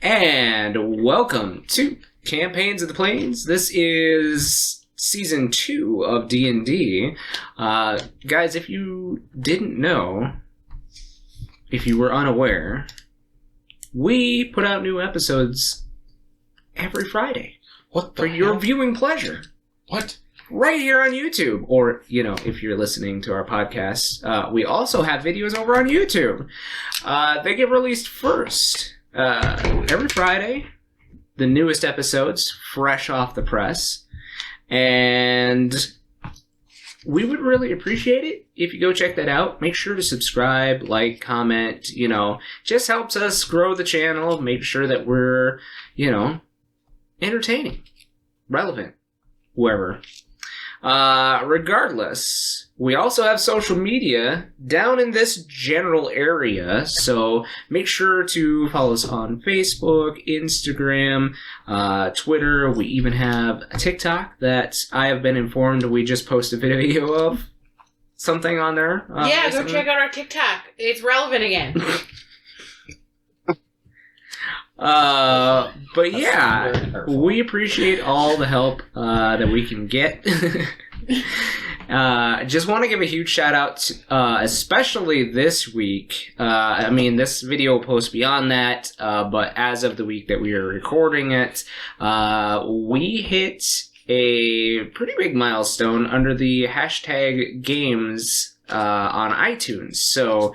And welcome to Campaigns of the Plains. This is Season 2 of D&D. Guys, if you didn't know, if you were unaware, we put out new episodes every Friday. What the for hell? your viewing pleasure. What? Right here on YouTube. Or, you know, if you're listening to our podcast, we also have videos over on YouTube. They get released first. Every Friday, the newest episodes, fresh off the press. And we would really appreciate it if you go check that out. Make sure to subscribe, like, comment, you know, just helps us grow the channel, make sure that we're, you know, entertaining, relevant, whoever. Regardless, we also have social media down in this general area, so make sure to follow us on Facebook, Instagram, Twitter. We even have a TikTok that I have been informed we just posted a video of. Something on there. Yeah, go check out our TikTok. It's relevant again. But yeah, we appreciate all the help that we can get. Just want to give a huge shout out to, especially this week. I mean, this video will post beyond that, but as of the week that we are recording it, we hit a pretty big milestone under the hashtag games on iTunes. So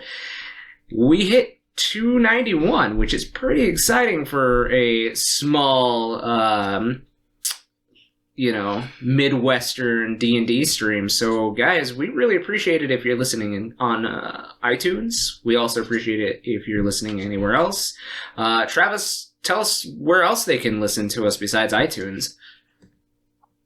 we hit 291, which is pretty exciting for a small, you know, Midwestern D&D stream. So, guys, we really appreciate it if you're listening on iTunes. We also appreciate it if you're listening anywhere else. Travis, tell us where else they can listen to us besides iTunes.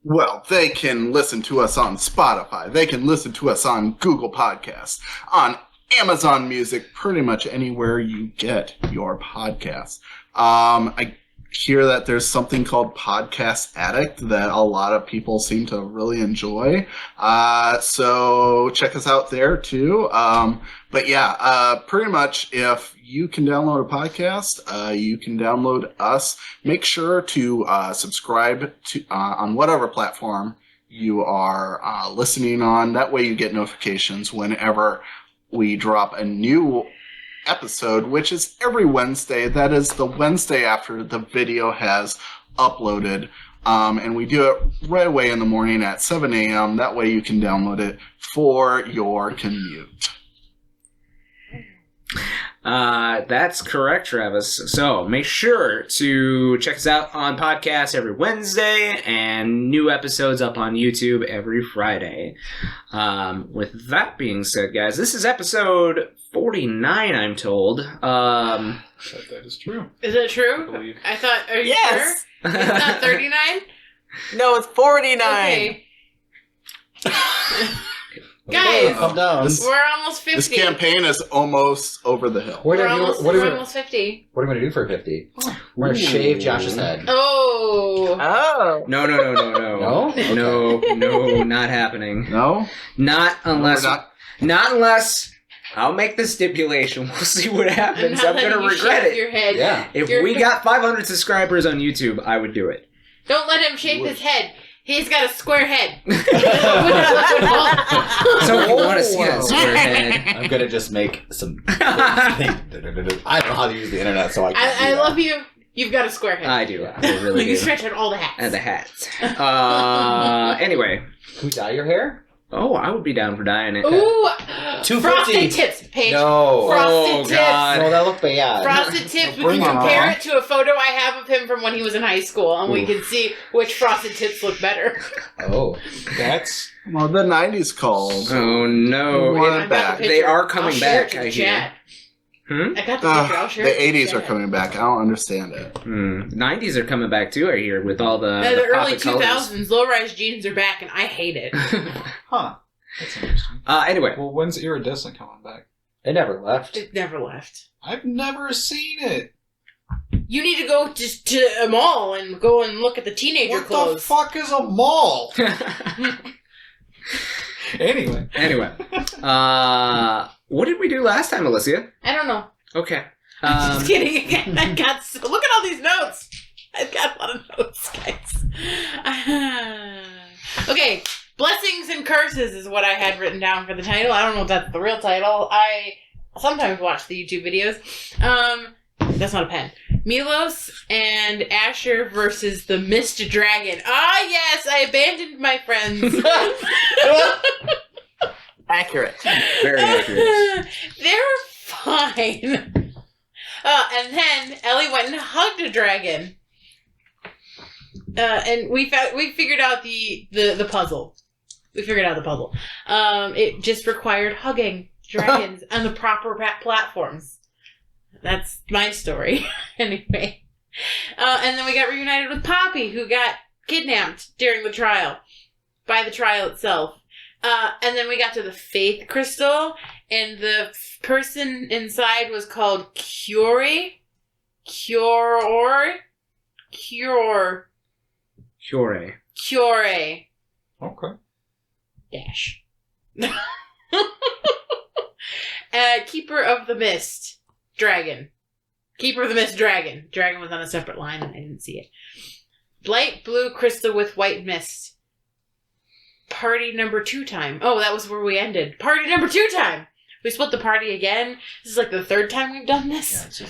Well, they can listen to us on Spotify. They can listen to us on Google Podcasts, on Amazon Music, pretty much anywhere you get your podcasts. I hear that there's something called Podcast Addict that a lot of people seem to really enjoy. So check us out there too. But yeah, pretty much if you can download a podcast, you can download us. Make sure to subscribe to on whatever platform you are listening on. That way you get notifications whenever we drop a new episode, which is every Wednesday. That is the Wednesday after the video has uploaded. And we do it right away in the morning at 7 a.m. That way you can download it for your commute. That's correct, Travis. So make sure to check us out on podcasts every Wednesday and new episodes up on YouTube every Friday. With that being said, guys, this is episode 49, I'm told. That is true. Is it true? I believe. I thought, are you Yes. sure? It's not 39? No, it's 49. Okay. Guys, Calm down. we're almost 50. This campaign is almost over the hill. We're almost 50. What are we going to do for 50? We're going to shave Josh's head. Oh. Oh. No. No, not happening. No? Not unless... We're not. Not unless... I'll make the stipulation. We'll see what happens. I'm going to regret it. Your head. Yeah. If we got 500 subscribers on YouTube, I would do it. Don't let him shave his head. He's got a square head. So if you want to see that square head... I'm going to just make some... I don't know how to use the internet, so I can't I love you. You've got a square head. I do. I really You do. stretch out all the hats. And the hats. Anyway. Can we dye your hair? Oh, I would be down for dyeing it. Ooh. 250. Frosted tips, Paige. No. Frosted tips. God. No, that looked bad. Frosted tips. We Bring can it compare on. it to a photo I have of him from when he was in high school, and we can see which frosted tips look better. Oh. That's... Well, the 90s called. Oh, no. We want It- it back. They are coming I'll share it back, to I the hear. chat. Hmm? I got the picture. I'll share The it to 80s are chat. coming back. I don't understand it. 90s are coming back, too, I hear, with all the The early poppy colors. 2000s, low-rise jeans are back, and I hate it. Huh. That's interesting. Anyway. Well, when's Iridescent coming back? It never left. It never left. I've never seen it. You need to go just to a mall and go and look at the teenager What the clothes. fuck is a mall? Anyway. Anyway. What did we do last time, Alysia? I don't know. Okay. Just kidding again. Look at all these notes. I've got a lot of notes, guys. Okay, blessings and curses is what I had written down for the title. I don't know if that's the real title. I sometimes watch the YouTube videos. That's not a pen. Milos and Asher versus the Mist Dragon. Ah, yes, I abandoned my friends. Accurate. Very accurate. They're fine. And then Ellie went and hugged a dragon. And we figured out the puzzle. We figured out the puzzle. It just required hugging dragons on the proper platforms. That's my story, anyway. And then we got reunited with Poppy, who got kidnapped during the trial, by the trial itself. And then we got to the Faith Crystal, and the person inside was called Cure. Okay. Dash. Keeper of the Mist. Dragon. Keeper of the Mist Dragon. Dragon was on a separate line and I didn't see it. Light blue crystal with white mist. Party number 2 time. Oh, that was where we ended. Party number 2 time. We split the party again. This is like the 3rd time we've done this. Yeah,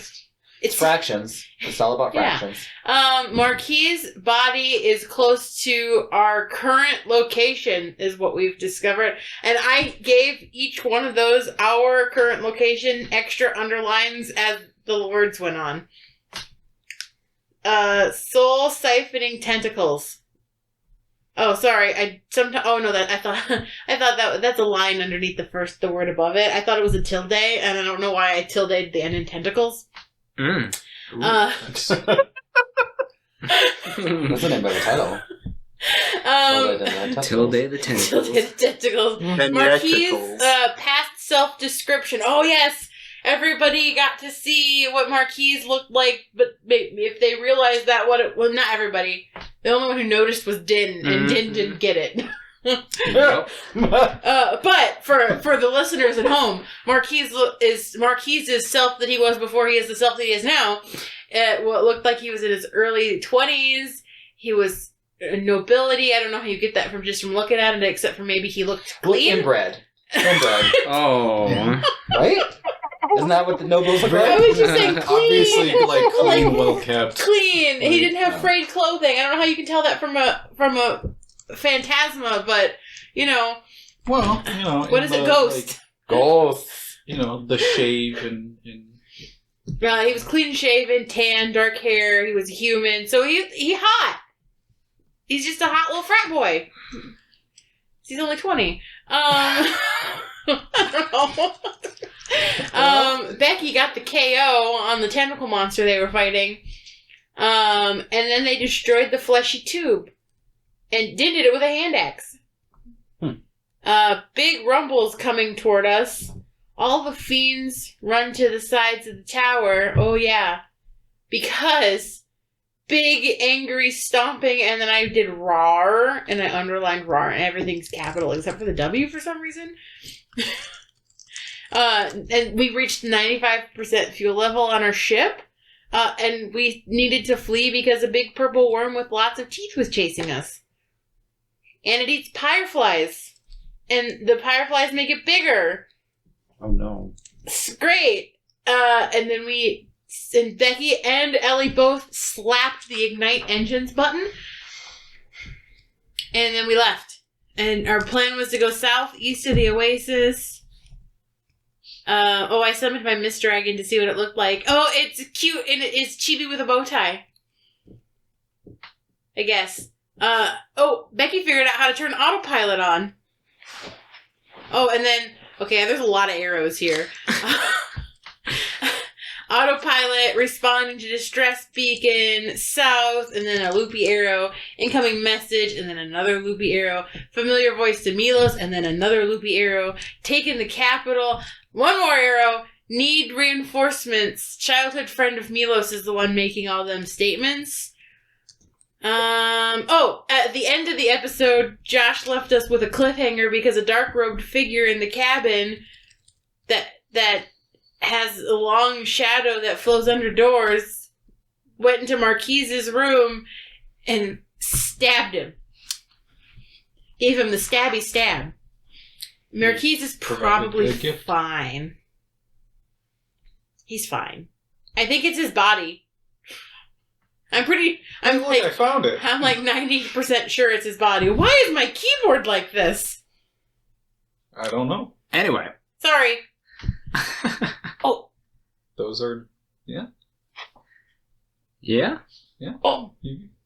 it's fractions. It's all about fractions. Marquies' body is close to our current location, is what we've discovered. And I gave each one of those, our current location, extra underlines as the words went on. Soul siphoning tentacles. Oh, sorry. I thought that's a line underneath the word above it. I thought it was a tilde, and I don't know why I tilded the end in tentacles. That's the name of the title. Tilde the tentacles. Tilde the tentacles. Marquies' past self-description. Oh, yes. Everybody got to see what Marquies looked like, but if they realized that well, not everybody. The only one who noticed was Din, and Din didn't get it. But for the listeners at home, Marquies is self that he was before he is the self that he is now. What looked like he was in his early 20s. He was nobility. I don't know how you get that from looking at it, except for maybe he looked clean. Inbred. Oh. Yeah. Right? Isn't that what the nobles look like? I was just saying clean. Obviously, like clean, well kept. Clean. He didn't have frayed clothing. I don't know how you can tell that from a phantasma, but you know. Well, what is it? Ghost. Ghosts. The shave and. He was clean shaven, tan, dark hair. He was a human, so he hot. He's just a hot little frat boy. He's only 20. I don't know. Becky got the KO on the tentacle monster they were fighting. And then they destroyed the fleshy tube. And did it with a hand axe. Big rumbles coming toward us. All the fiends run to the sides of the tower. Oh, yeah. Because big, angry stomping, and then I did roar, and I underlined roar, and everything's capital except for the W for some reason. And we reached 95% fuel level on our ship, and we needed to flee because a big purple worm with lots of teeth was chasing us. And it eats fireflies, and the fireflies make it bigger. Oh no. It's great. And then Becky and Ellie both slapped the ignite engines button. And then we left. And our plan was to go southeast of the oasis. I summoned my Mist Dragon to see what it looked like. Oh, it's cute, and it's chibi with a bow tie. I guess. Becky figured out how to turn autopilot on. Oh, and then... Okay, there's a lot of arrows here. Autopilot, responding to distress beacon, south, and then a loopy arrow, incoming message, and then another loopy arrow, familiar voice to Milos, and then another loopy arrow, taking the capital, one more arrow, need reinforcements, childhood friend of Milos is the one making all them statements. At the end of the episode, Josh left us with a cliffhanger because a dark-robed figure in the cabin that has a long shadow that flows under doors, went into Marquies' room and stabbed him. Gave him the stabby stab. Marquies is probably fine. He's fine. I think it's his body. I found it. I'm like 90% sure it's his body. Why is my keyboard like this? I don't know. Anyway. Sorry. Oh. Those are... Yeah? Yeah? Yeah. Oh.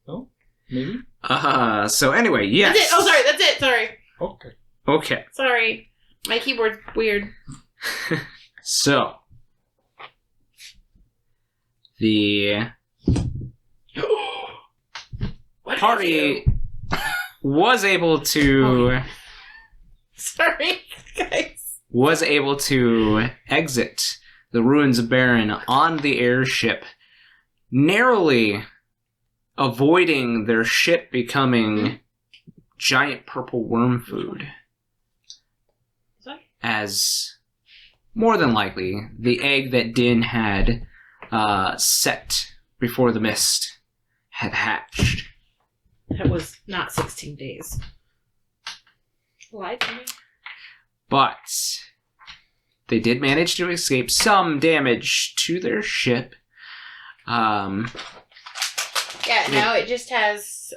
Oh, maybe? So anyway, yes. That's it. Oh, sorry. That's it. Sorry. Okay. Sorry. My keyboard's weird. So. The party was able to... Sorry, guys. Was able to exit the ruins of Baron on the airship, narrowly avoiding their ship becoming giant purple worm food. Sorry? As, more than likely, the egg that Din had set before the mist had hatched. That was not 16 days. Lied to me. But they did manage to escape some damage to their ship. Yeah, now it just has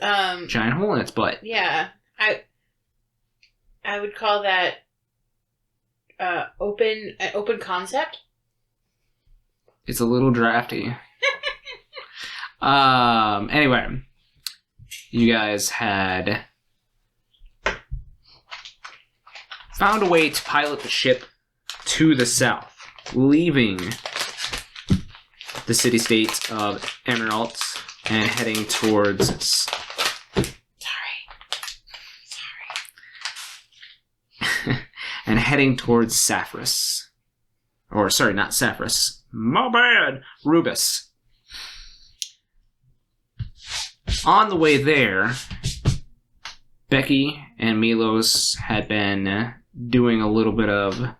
giant hole in its butt. Yeah. I would call that open concept. It's a little drafty. Anyway, you guys had found a way to pilot the ship to the south, leaving the city-state of Emerald and heading towards... and heading towards Saphras. Or, sorry, not Saphras. My bad! Rubus. On the way there, Becky and Milos had been doing a little bit of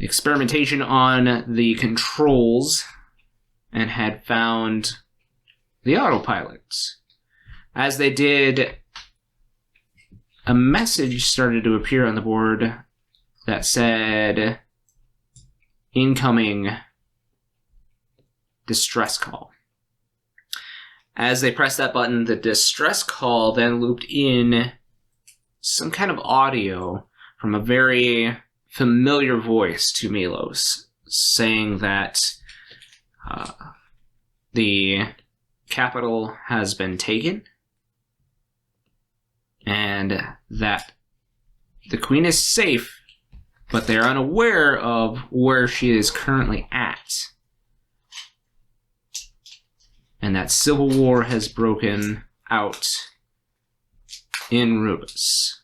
experimentation on the controls and had found the autopilot. As they did, a message started to appear on the board that said, incoming distress call. As they pressed that button, the distress call then looped in some kind of audio from a very familiar voice to Milos, saying that the capital has been taken and that the queen is safe, but they're unaware of where she is currently at. And that civil war has broken out in Rubus.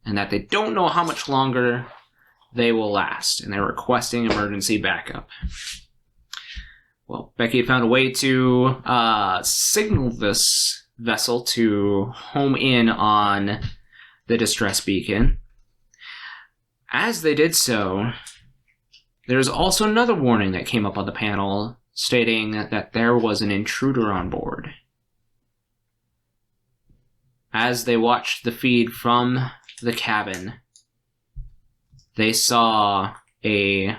And that they don't know how much longer they will last, and they're requesting emergency backup. Well, Becky had found a way to signal this vessel to home in on the distress beacon. As they did so, there's also another warning that came up on the panel stating that there was an intruder on board. As they watched the feed from the cabin, they saw a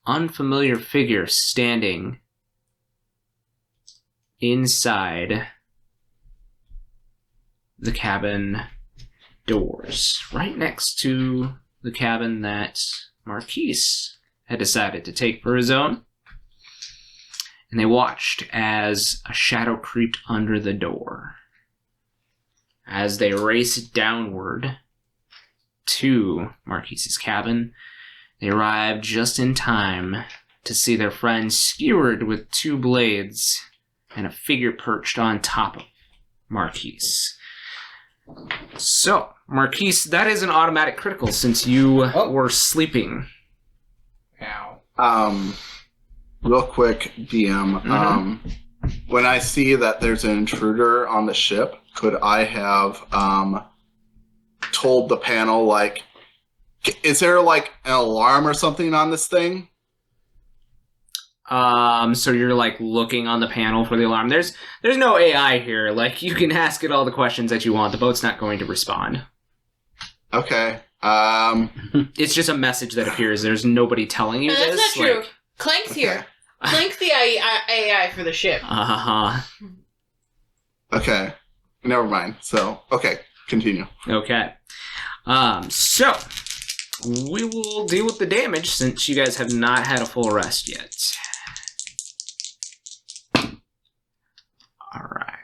unfamiliar figure standing inside the cabin doors, right next to the cabin that Marquies had decided to take for his own. And they watched as a shadow creeped under the door. As they raced downward to Marquies' cabin, they arrived just in time to see their friend skewered with two blades and a figure perched on top of Marquies. So, Marquies, that is an automatic critical since you were sleeping. Ow. Real quick, DM. When I see that there's an intruder on the ship, could I have told the panel, like, Is there like an alarm or something on this thing? So you're like looking on the panel for the alarm. There's no AI here. Like you can ask it all the questions that you want. The boat's not going to respond. Okay. It's just a message that appears. There's nobody telling you No, this. that's not true. Like, Clank's here. Clank's the AI for the ship. Okay. Never mind. So, okay, continue. Okay. So we will deal with the damage since you guys have not had a full rest yet. All right.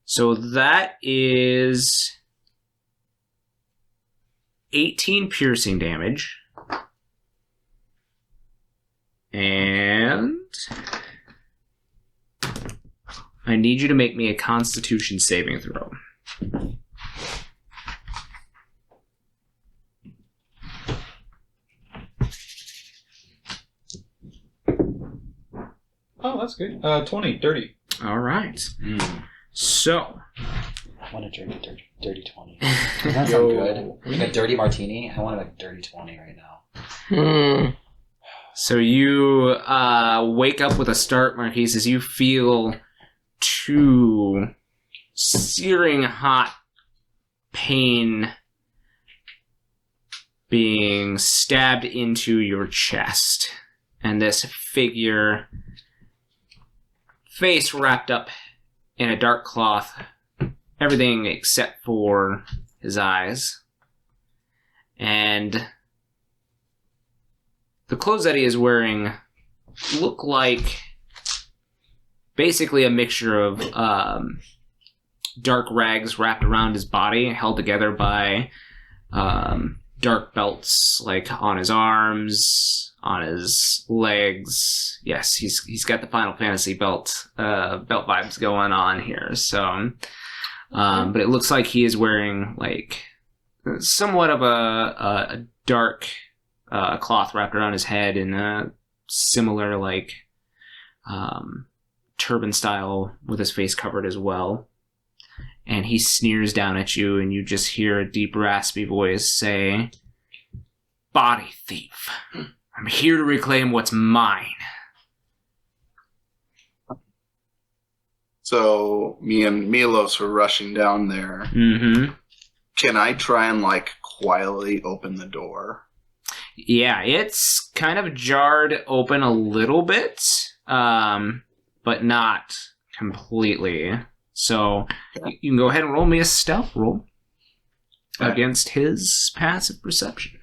So that is 18 piercing damage. And I need you to make me a Constitution saving throw. Oh, that's good. 20, dirty. All right. So. I want a dirty 20. Doesn't that sound good? Like a dirty martini? I want a dirty 20 right now. So you wake up with a start, Marquies, as you feel two searing hot pain being stabbed into your chest. And this figure, face wrapped up in a dark cloth, everything except for his eyes. And the clothes that he is wearing look like basically a mixture of dark rags wrapped around his body, held together by dark belts, like on his arms, on his legs. Yes, he's got the Final Fantasy belt vibes going on here. So, but it looks like he is wearing like somewhat of a dark cloth wrapped around his head in a similar like turban style with his face covered as well. And he sneers down at you, and you just hear a deep, raspy voice say, "Body thief. I'm here to reclaim what's mine." So me and Milos were rushing down there. Mm-hmm. Can I try and like quietly open the door? Yeah, it's kind of jarred open a little bit, but not completely. So you can go ahead and roll me a stealth roll against his passive perception.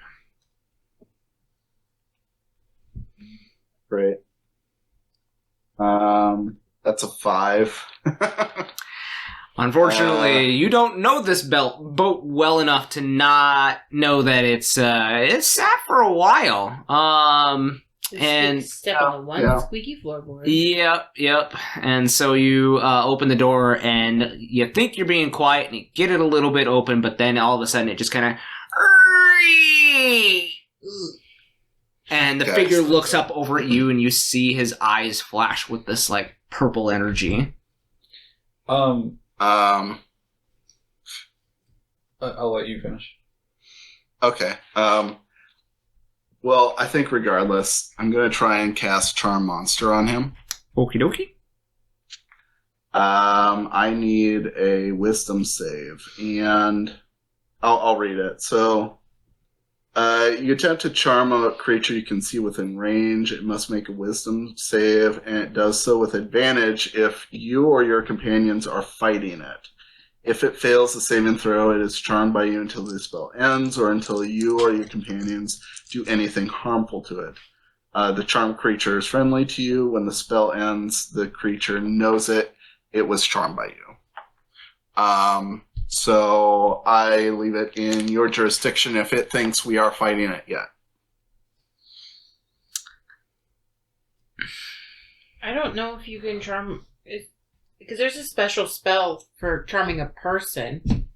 Great. That's a 5. Unfortunately, you don't know this boat well enough to not know that it's sat for a while. And step on the one squeaky floorboard. Yep. And so you open the door, and you think you're being quiet, and you get it a little bit open, but then all of a sudden it just kind of, and the figure looks up over at you, and you see his eyes flash with this like purple energy. I'll let you finish. Okay. Well, I think regardless, I'm going to try and cast Charm Monster on him. Okie dokie. I need a Wisdom save, and I'll read it. So, you attempt to charm a creature you can see within range. It must make a Wisdom save, and it does so with advantage if you or your companions are fighting it. If it fails the saving throw, it is charmed by you until the spell ends, or until you or your companions do anything harmful to it. The charmed creature is friendly to you. When the spell ends, the creature knows it was charmed by you. So I leave it in your jurisdiction if it thinks we are fighting it yet. I don't know if you can charm it, because there's a special spell for charming a person.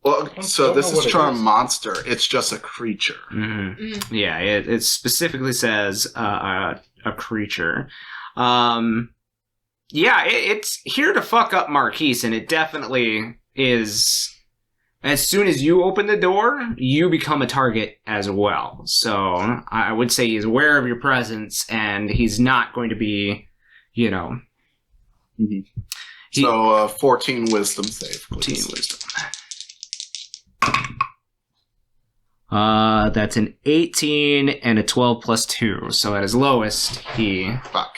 Well, so this is Charm Monster. It's just a creature. Mm-hmm. Mm. Yeah, it specifically says a creature. it's here to fuck up Marquies, and it definitely is. As soon as you open the door, you become a target as well. So I would say he's aware of your presence, and he's not going to be, Mm-hmm. So 14 wisdom save, please. 14 wisdom. That's an 18 and a 12 plus 2. So at his lowest, he... Fuck.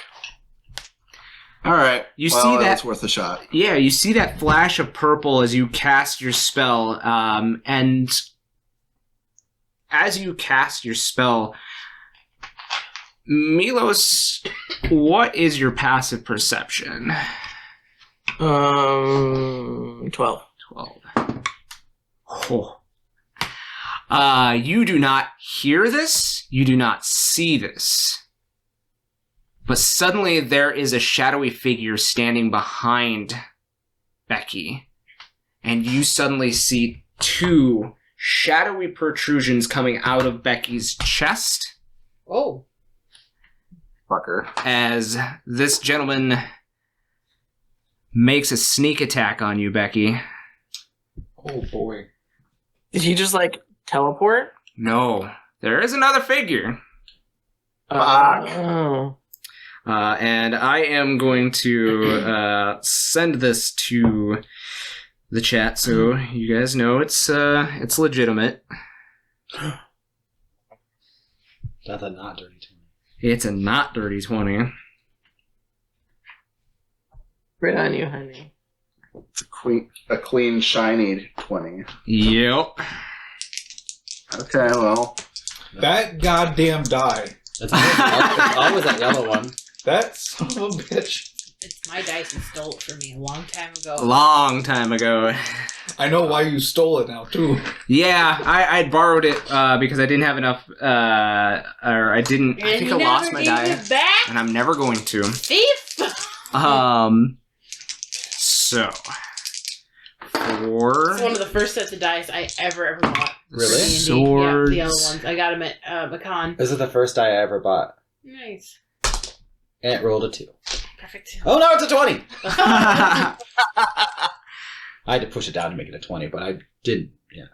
All right. You see that? It's worth a shot. Yeah, you see that flash of purple as you cast your spell, and as you cast your spell, Milos, what is your passive perception? 12. 12. Oh. You do not hear this. You do not see this. But suddenly there is a shadowy figure standing behind Becky. And you suddenly see 2 shadowy protrusions coming out of Becky's chest. Oh. Fucker. As this gentleman makes a sneak attack on you, Becky. Oh boy. Did he just teleport? No. There is another figure. Oh. And I am going to send this to the chat so you guys know it's legitimate. That's a not dirty 20. It's a not dirty 20. Right on you, honey. It's a clean, shiny 20. Yep. Okay, well. That goddamn die. It's always that yellow one. That son of a bitch. It's my dice and stole it from me a long time ago. A long time ago. I know why you stole it now, too. Yeah, I borrowed it because I didn't have enough, or I didn't, And I think you I never lost my gave die, it back? and I'm never going to. Thief! So, 4. It's one of the first sets of dice I ever bought. Really? D&D. Swords. Yeah, the yellow ones. I got them at Macon. This is the first die I ever bought. Nice. And it rolled a 2. Perfect. Oh no, it's a 20! I had to push it down to make it a 20, but I didn't. Yeah.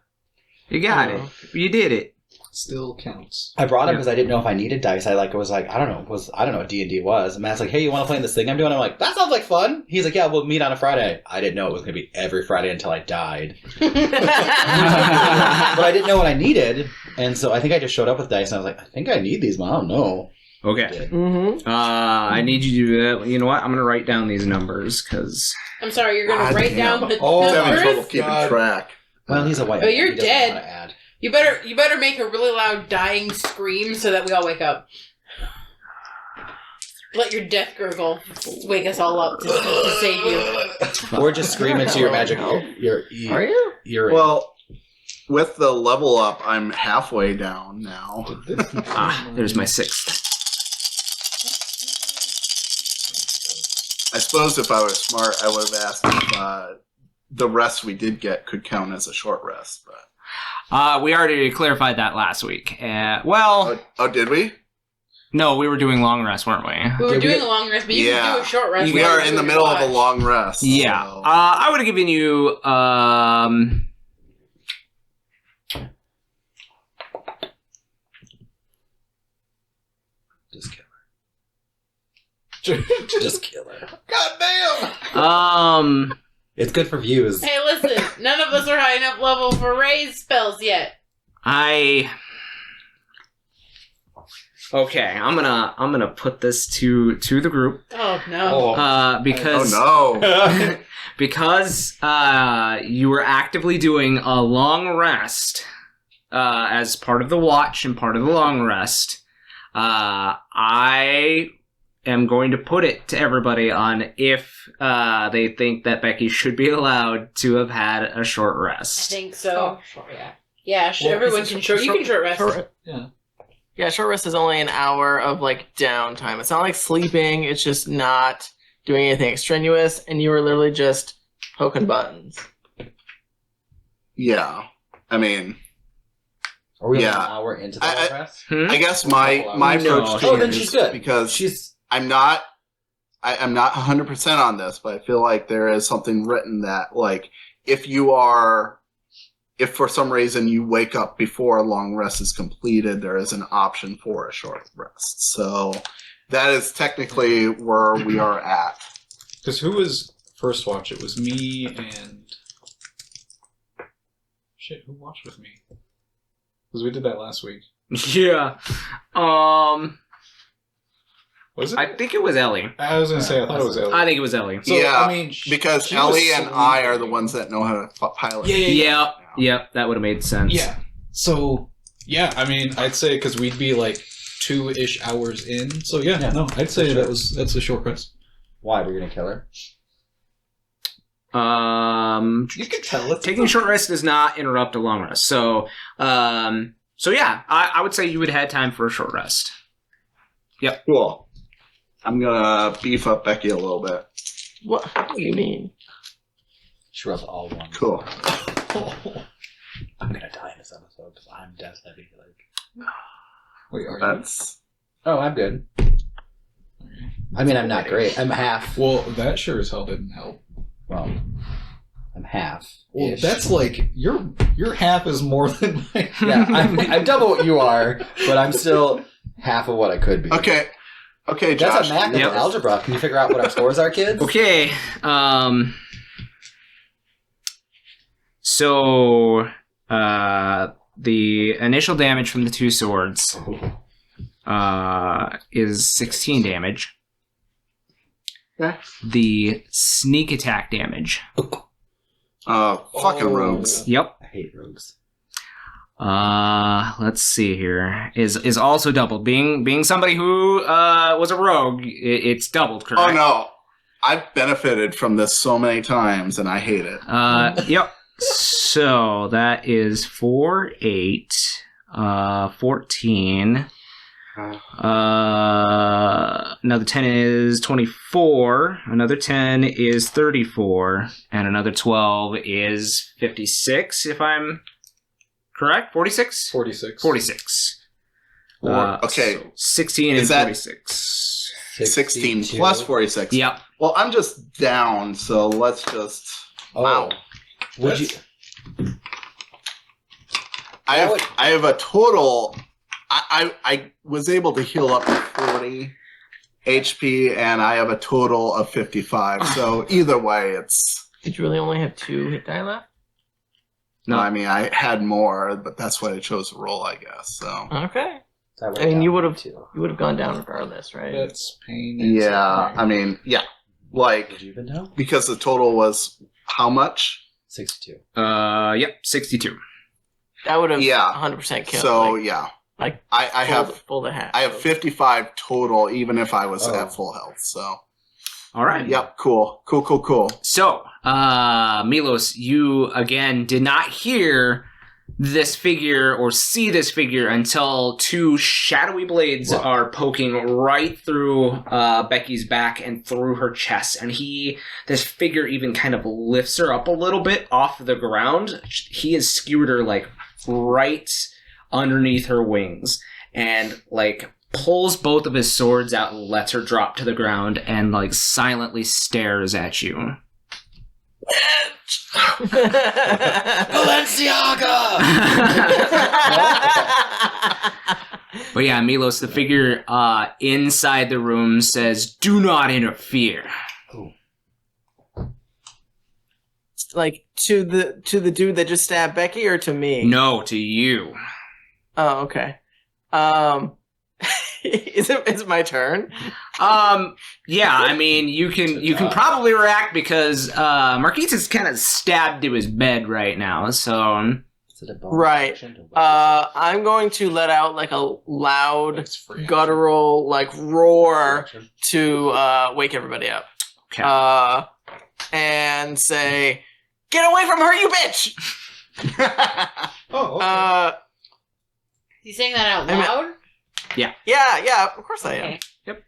You got it. You did it. Still counts. I brought him because I didn't know if I needed dice. I was like, I don't know what D&D was. And Matt's like, hey, you want to play in this thing I'm doing? I'm like, that sounds like fun. He's like, yeah, we'll meet on a Friday. I didn't know it was going to be every Friday until I died. But I didn't know what I needed. And so I think I just showed up with dice and I was like, I think I need these, but I don't know. Okay. Mm-hmm. I need you to do that. You know what? I'm going to write down these numbers because. I'm sorry, you're going to write down the Oh, I'm having trouble numbers? keeping track. Well, he's a white Oh, man. you're He doesn't dead. want to add. You better make a really loud dying scream so that we all wake up. Let your death gurgle wake us all up to save you. Or just scream into your magic. Are you? Well, With the level up, I'm halfway down now. There's my 6th. I suppose if I was smart, I would have asked if the rest we did get could count as a short rest. But We already clarified that last week. Well, oh, did we? no, we were doing long rest, weren't we? We were Did we doing get- a long rest, but you Yeah. can do a short rest. We while are you're in the doing middle your of a watch. long rest. Yeah. so- I would have given you. just kill her. Just kill her. Goddamn! It's good for views. Hey, listen, none of us are high enough level for raise spells yet. Okay, I'm gonna put this to the group. Oh no. Because Oh no! because you were actively doing a long rest as part of the watch and part of the long rest. I am going to put it to everybody on if they think that Becky should be allowed to have had a short I rest. think so. Oh, sure, yeah. Yeah, Well, everyone Is it can short. You can short rest. Yeah. Yeah, short rest is only an hour of downtime. It's not like sleeping. It's just not doing anything extraneous, and you were literally just poking buttons. Yeah, I mean, Are we Yeah. an hour into the I- long rest? Hmm? I guess my No. approach to Oh, it then is she's good. because She's I'm I'm not 100% on this, but I feel like there is something written that, like, if for some reason you wake up before a long rest is completed, there is an option for a short rest. So that is technically where we are at. Because who was first watch? It was me and... Shit, who watched with me? Because we did that last week. Yeah. Was it? I think it was Ellie. I was going to say, I thought it was Ellie. I think it was Ellie. So, Yeah, I mean, because she was Ellie and I are the sleeping. ones that know how to pilot. Yep. Yep. That would have made sense. Yeah. So, yeah, I mean, I'd say because we'd be like 2-ish hours in. So, yeah, no, I'd say Sure. that's a short rest. Why? We're gonna kill her? You can tell it. Taking a short rest does not interrupt a long rest. So yeah, I would say you would have time for a short rest. Cool. I'm gonna beef up Becky a little bit. What do you mean? She rolls all ones. Cool. I'm gonna die in this episode because I'm death heavy. Like, Wait, are you? That's oh, I'm good. I mean, I'm not great. I'm half. Well, that sure as hell didn't help. Well, I'm half. Well, that's like your half is more than mine. Yeah, I'm double what you are, but I'm still half of what I could be. okay. Okay, Josh. That's a Mac in Yep. algebra. Can you figure out what our scores are, kids? Okay. So the initial damage from the two swords is 16 damage. Okay. The sneak attack damage. Fucking rogues. Yep. I hate rogues. Let's see here. Is also doubled. Being somebody who was a rogue, it's doubled, correct? Oh no. I've benefited from this so many times and I hate it. Yep. So that is 4, 8, 14. Another 10 is 24. Another 10 is 34. And another 12 is 56, if I'm correct. 46? 46. 46. Okay. So 16 Is and that- 46. 16 62. plus 46. Yep. Well, I'm just down, so let's just... Oh. Wow. Would you? I have a total... I was able to heal up to 40 HP, and I have a total of 55. So either way, it's... Did you really only have 2 hit die left? No. I mean, I had more, but that's what I chose to roll, I guess. So Okay. That worked I mean, out you would have too. gone down regardless, right? That's pain. and yeah, suffering. I mean, yeah, like Would you even know? because the total was how much? 62. Yep, 62. That would have Yeah. 100% killed. So like, yeah, like I have full to half. I have 55 total, even if I was Oh. at full health. So All right. yep, cool. So, Milos, you again did not hear this figure or see this figure until 2 shadowy blades Wow. are poking right through Becky's back and through her chest. And this figure even kind of lifts her up a little bit off the ground. He has skewered her like right underneath her wings and like pulls both of his swords out and lets her drop to the ground and like silently stares at you. But yeah, Milos, the figure inside the room says, "Do not interfere." Like to the dude that just stabbed Becky, or to me? No, to you. Oh, okay. Is it my turn? Yeah, I mean, you can probably react because Marquies is kind of stabbed to his bed right now, so... Is it a bonus Right. action to wait? I'm going to let out like a loud, It's free. guttural like roar to wake everybody up. Okay. And say, "Get away from her, you bitch!" Oh, okay. Is he saying that out I mean- loud? Yeah, of course I am. Okay.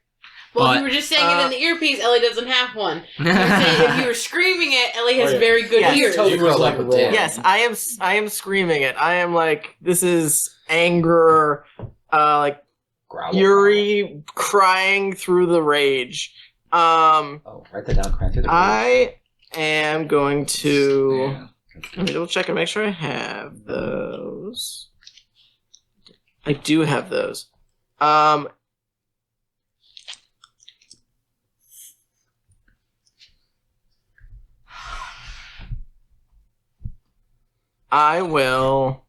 Well, if But- you were just saying it in the earpiece, Ellie doesn't have one. If you were saying- if you were screaming it, Ellie has Oh, yeah. very good Yes. ears. Totally He was felt like a roaring. dick. Yes, I am screaming it. I am like, this is anger, like Growl. fury crying through the rage. Oh, write that down. Crank through the page. I am going to. Yeah. Let me double check and make sure I have those. I do have those. I will.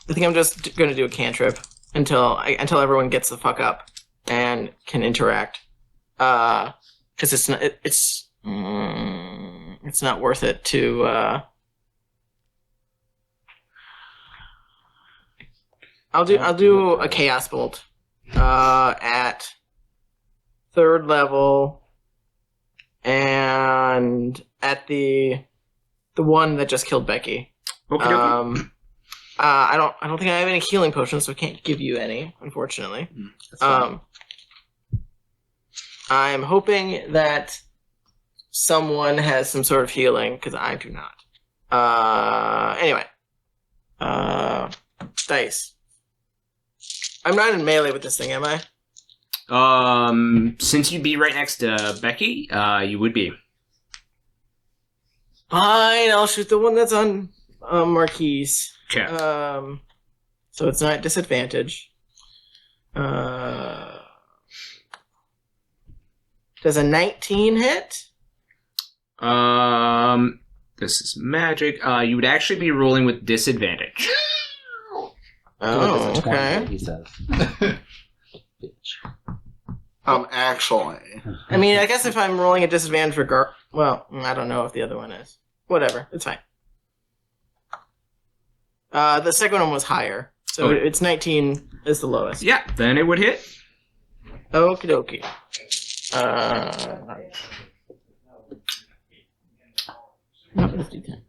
I think I'm just going to do a cantrip until everyone gets the fuck up and can interact. Because it's not worth it to. I'll do a chaos bolt at 3rd level and at the one that just killed Becky. Okay. I don't think I have any healing potions, so I can't give you any, unfortunately. I'm hoping that someone has some sort of healing, because I do not. Anyway. Dice. I'm not in melee with this thing, am I? Since you'd be right next to Becky, you would be. Fine, I'll shoot the one that's on Marquies. Okay. So it's not at disadvantage. Does a 19 hit? This is magic. You would actually be rolling with disadvantage. Oh, It's a 20, okay. he says. Actually. I mean, I guess if I'm rolling a disadvantage well, I don't know if the other one is. Whatever, it's fine. The second one was higher, so Okay. it's 19 is the lowest. Yeah, then it would hit. Okie dokie. No, let's do 10.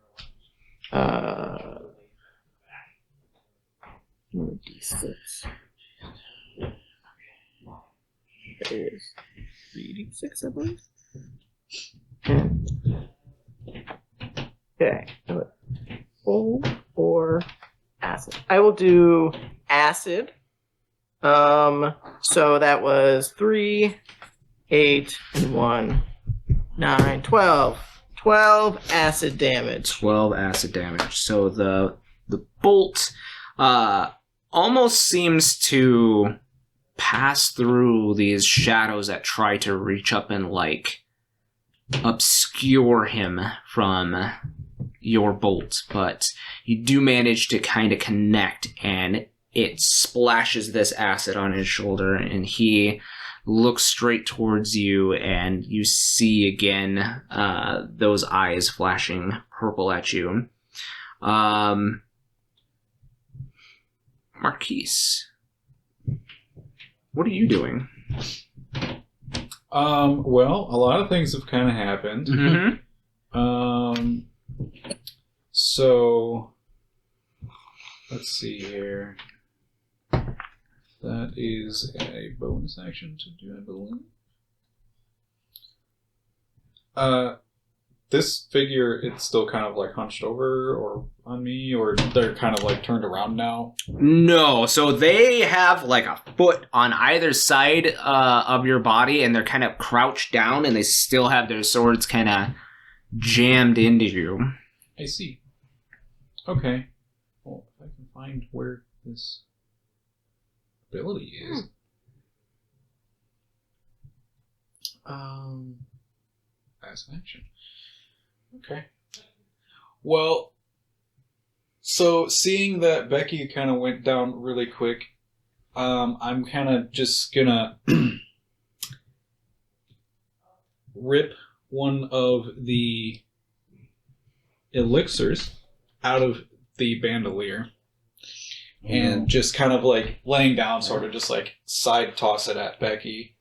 D6. There's 3d6, I believe. Okay. Full or acid? I will do acid. So that was 3, 8, and 1, 9, 12. 12 acid damage. 12 acid damage. So the bolt almost seems to pass through these shadows that try to reach up and like obscure him from your bolt, but you do manage to kind of connect, and it splashes this acid on his shoulder, and he looks straight towards you, and you see again those eyes flashing purple at you. Marquies, what are you doing? Well, a lot of things have kind of happened. Mm-hmm. So let's see here. That is a bonus action to do, I believe. This figure, it's still kind of like hunched over or on me, or they're kind of like turned around now? No, so they have like a foot on either side of your body, and they're kind of crouched down, and they still have their swords kind of jammed into you. I see. Okay. Well, if I can find where this ability is. Fast action. Okay. Well, so seeing that Becky kind of went down really quick, I'm kind of just gonna rip one of the elixirs out of the bandolier and just kind of like laying down, sort of just like side toss it at Becky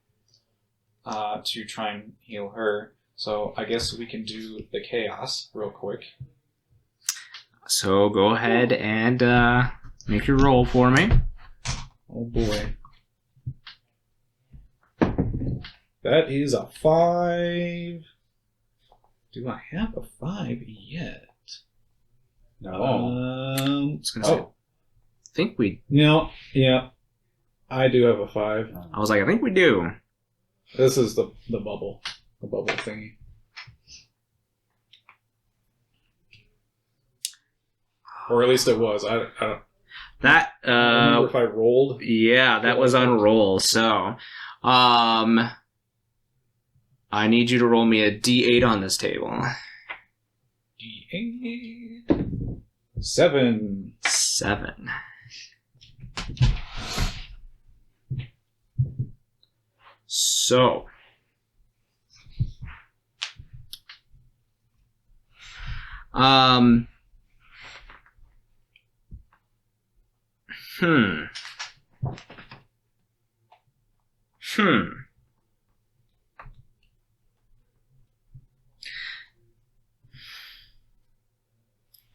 to try and heal her. So I guess we can do the chaos real quick. So go ahead and make your roll for me. Oh boy. That is a 5. Do I have a 5 yet? No. I was gonna say, I think we... No, yeah. I do have a 5. I was like, I think we do. This is the bubble. The bubble thingy. Or at least it was. I don't That remember if I rolled. yeah, that was on roll. So, I need you to roll me a D8 on this table. D8. 7. 7. So,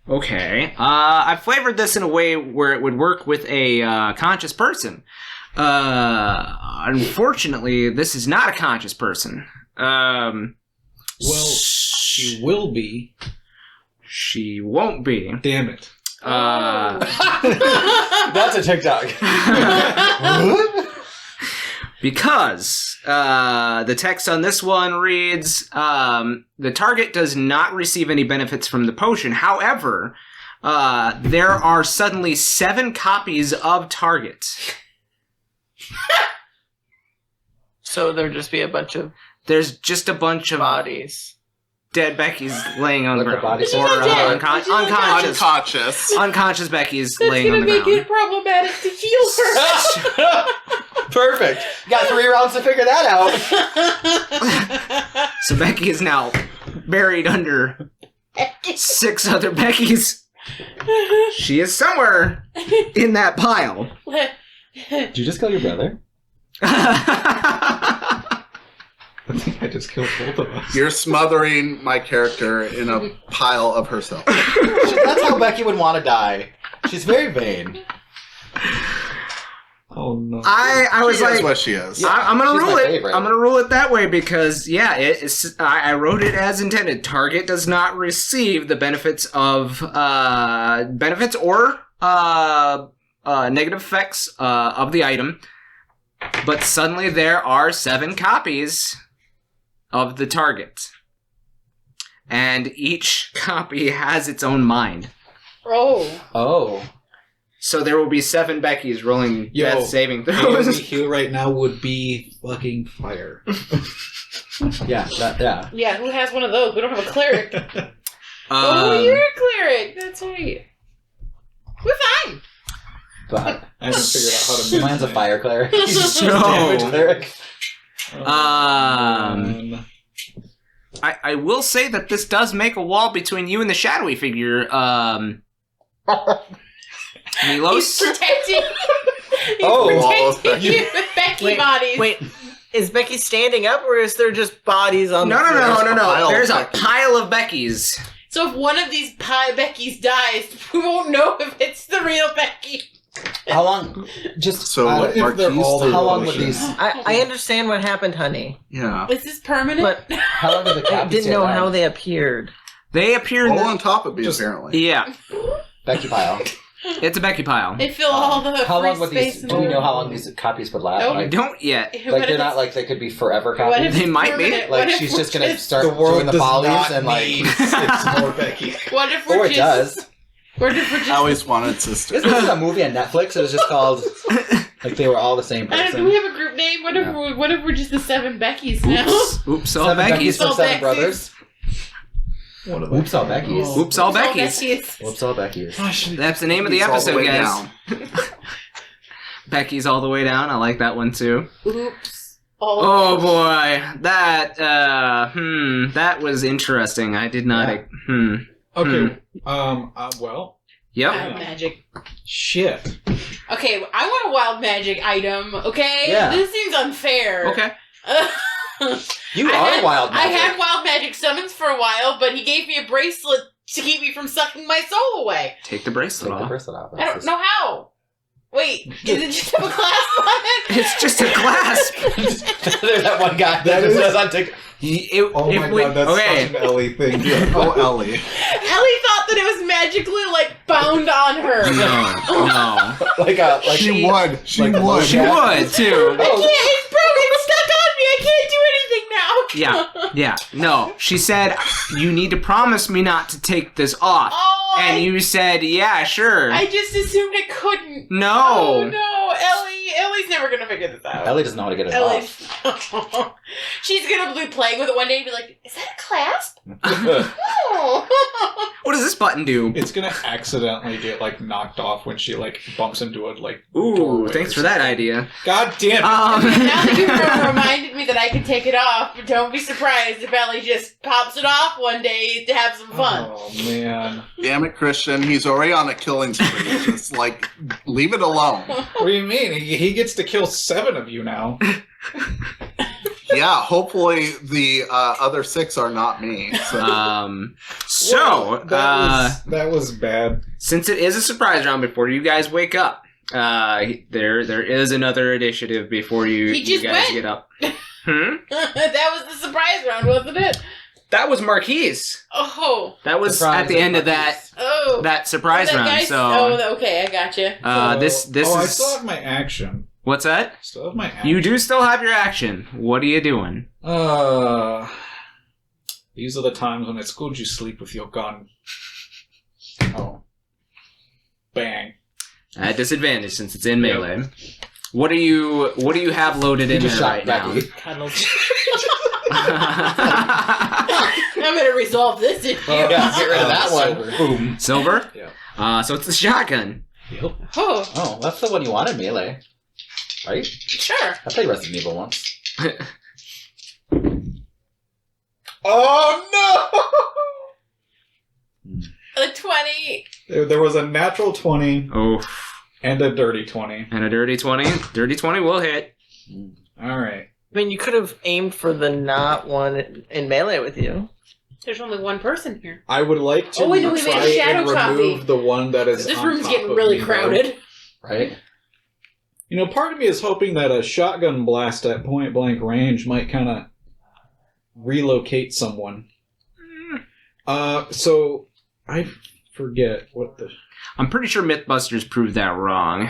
Okay. I flavored this in a way where it would work with a conscious person. Unfortunately, this is not a conscious person. Well, she will be. She won't be. Damn it. That's a TikTok. Because the text on this one reads, the target does not receive any benefits from the potion. However, there are suddenly 7 copies of target. So there'd just be a bunch of There's just a bunch of bodies. dead Becky's laying on the Like the ground. bodies Or are dead. unconscious. Unconscious. Unconscious Becky's That's laying on gonna the make ground. it problematic to heal her. Perfect. Got 3 rounds to figure that out. So Becky is now buried under 6 other Beckys. She is somewhere in that pile. Did you just kill your brother? I think I just killed both of us. You're smothering my character in a pile of herself. That's how Becky would want to die. She's very vain. Oh no. I was She is like, what she is. I'm gonna She's rule my it. favorite. I'm gonna rule it that way because I wrote it as intended. Target does not receive the benefits of benefits or negative effects of the item, but suddenly there are 7 copies of the target, and each copy has its own mind. Oh. So there will be 7 Beckys rolling death saving throws. AoE heal right now would be fucking fire. Yeah, yeah. Yeah, who has one of those? We don't have a cleric. Um, You're a cleric. That's right. We're fine. But I haven't figured out how to move. mine's a fire cleric. So, Damage cleric. I will say that this does make a wall between you and the shadowy figure, Milos. He's protecting. Oh, protecting you with Becky bodies. Wait, is Becky standing up or is there just bodies on No. the floor? pile There's of a pile of Beckys. So if one of these Beckys dies, we won't know if it's the real Becky. How long? Just So What if they're Marquies all threw how long the would potion. these? I understand what happened, honey, Yeah. Is this permanent? but How long did the I copies didn't stay know alive? how they appeared. They appear in All the... on top of me, Just- apparently. Yeah, Becky pile. it's a Becky pile. They fill all the How free long would space these? in Do the we know world. how long these copies would last? Nope. I Like, don't yet. What like if they're not it's- like they could be forever what copies. if They it's might be. permanent? Like What if she's we're just gonna just- start The world doing the does follies not and like. need 6 more Becky. What if we're Or it just? does. What if we're just? I always wanted sisters. Isn't this a movie on Netflix? It was just called like they were all the same I don't, do person. we have a group name? What if what if we're just the 7 Beckys now? Oops, all 7 Beckys Beckys. from All 7 Bexies. brothers. One of Oops, all Beckys. Oh. Oops, all Beckys. Whoops, all Beckys. That's the name of the It's all episode, way guys. down. Becky's all the way down. I like that one too. Oops. All Oh boy, that was interesting. I did not. Yeah. Okay. Well. Yep. Wild magic. Shit. Okay, I want a wild magic item. Okay, Yeah. this seems unfair. Okay. You I are had- wild I magic. had wild magic summons for a while, but he gave me a bracelet to keep me from sucking my soul away. Take the bracelet Take the off. bracelet off. I don't know how. Wait, is it just have a clasp on it? It's just a clasp. There's that one guy that just says on TikTok. Oh my god, that's such an Ellie thing. Oh, Ellie. Ellie thought that it was magically like bound on her. No. like She would. She like the would. She would, too. I can't. It's broken. It's stuck on me. I can't do anything now. Yeah. No. She said, you need to promise me not to take this off. Oh, And you said, yeah, sure. I just assumed it couldn't. No. Oh no, Ellie's never gonna figure this out. Ellie doesn't know how to get it off. She's gonna be playing with it one day and be like, "Is that a clasp?" Oh. What does this button do? It's gonna accidentally get like knocked off when she like bumps into it like. Ooh, doorway thanks or for that something. idea. God damn it! Now that you reminded me that I could take it off, don't be surprised if Ellie just pops it off one day to have some fun. Oh man! Damn it, Christian. He's already on a killing spree. Just like, leave it alone. What do you mean? He gets to kill 7 of you now. Yeah, hopefully the other 6 are not me. So. So, That was bad. since it is a surprise round before you guys wake up, there is another initiative before He you just guys went. get up. That was the surprise round, wasn't it? That was Marquies. Oh, That was Surprise at the end of that oh. surprise That round. guy- So, okay, I gotcha. this I is still have my action. what's that? Still have my action. You do still have your action. What are you doing? These are the times when it's good you sleep with your gun. Oh. Bang. At disadvantage since it's in melee. What do you have loaded He in just there shot right now? Becky. Cuddles. I'm gonna resolve this issue. Yeah, get rid of that Silver. one. Boom. Silver? Yeah. So it's the shotgun. Yep. Oh, Oh, that's the one you wanted, melee. Right? sure. I played Resident Evil once. Oh A 20. no! There was a natural 20 Oh, and a dirty 20. and a dirty 20. Dirty 20 will hit. Alright. I mean, you could have aimed for the not one in melee with you. There's only one person here. I would like to Oh, wait, no, we made a try shadow and remove copy. the one that is This on room's top getting of really me, though. crowded. Right? You know, part of me is hoping that a shotgun blast at point blank range might kind of relocate someone. So I forget what the. I'm pretty sure Mythbusters proved that wrong.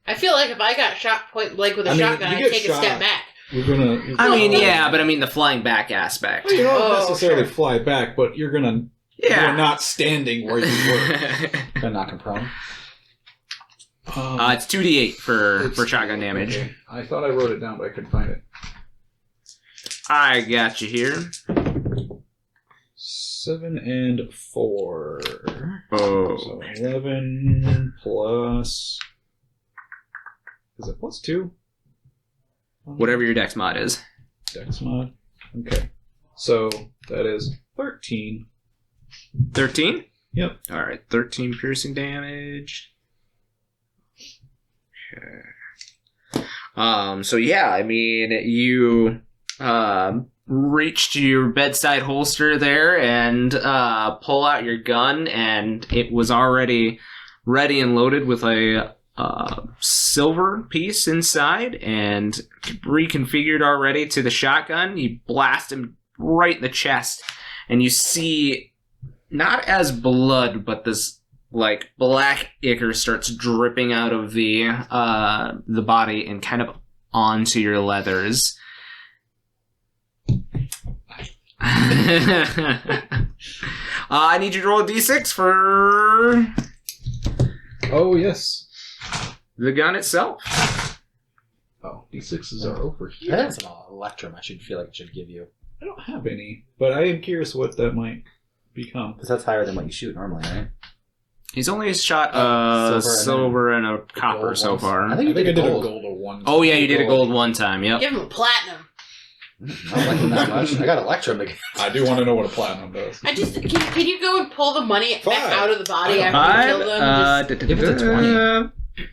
I feel like if I got shot point blank with a I mean, shotgun, you I'd get take a shot. step back. You're gonna. I mean, yeah, but I mean the flying back aspect. Well, you don't Oh, necessarily sure. fly back, but you're gonna. You're Yeah. not standing where you were. Gonna knock him prone. It's 2d8 for It's- shotgun damage. Okay. I thought I wrote it down, but I couldn't find it. I got you here. 7 and 4. Oh. So 11 plus. Is it plus 2? Whatever your dex mod is. Dex mod. Okay. So that is 13. 13? Yep. Alright, 13 piercing damage. Okay. So yeah, I mean, you reach to your bedside holster there and pull out your gun, and it was already ready and loaded with a silver piece inside and reconfigured already to the shotgun. You blast him right in the chest, and you see not as blood, but this like black ichor starts dripping out of the body and kind of onto your leathers. I need you to roll a d6 for Oh, yes. the gun itself. Oh, D6s are over here. That's an electrum I should feel like it should give you. I don't have any, but I am curious what that might become. Because that's higher than what you shoot normally, right? He's only shot Silver and a copper gold so ones. far. I I think think you I did did gold. a gold or one. Oh yeah, you did a gold one time. Yep. Give him a platinum. I don't like them that much. I got electrum again. I do want to know what a platinum does. I just can you go and pull the money back 5. out of the body after Five. you kill them? Give it to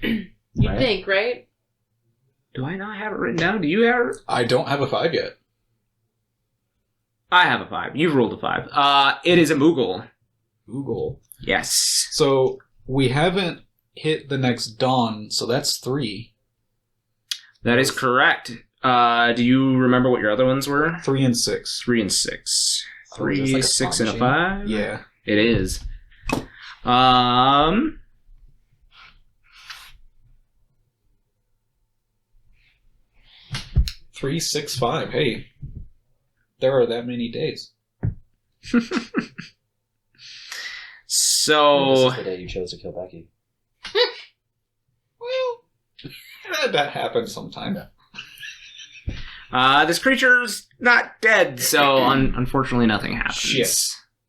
20. You right? think, right? Do I not have it written down? Do you have it? I don't have a 5 yet. I have a 5. You've rolled a 5. It is a Moogle. Google. Yes. So we haven't hit the next dawn, so that's 3. That is correct. Do you remember what your other ones were? 3 and 6. 3 and 6. Oh, 3, just like a 6, slot and a machine? 5? Yeah. It is. 3, 6, 5. Hey, there are that many days. So, This is the day you chose to kill Becky. Well, that happens sometime. this creature's not dead, so unfortunately nothing happens. Shit.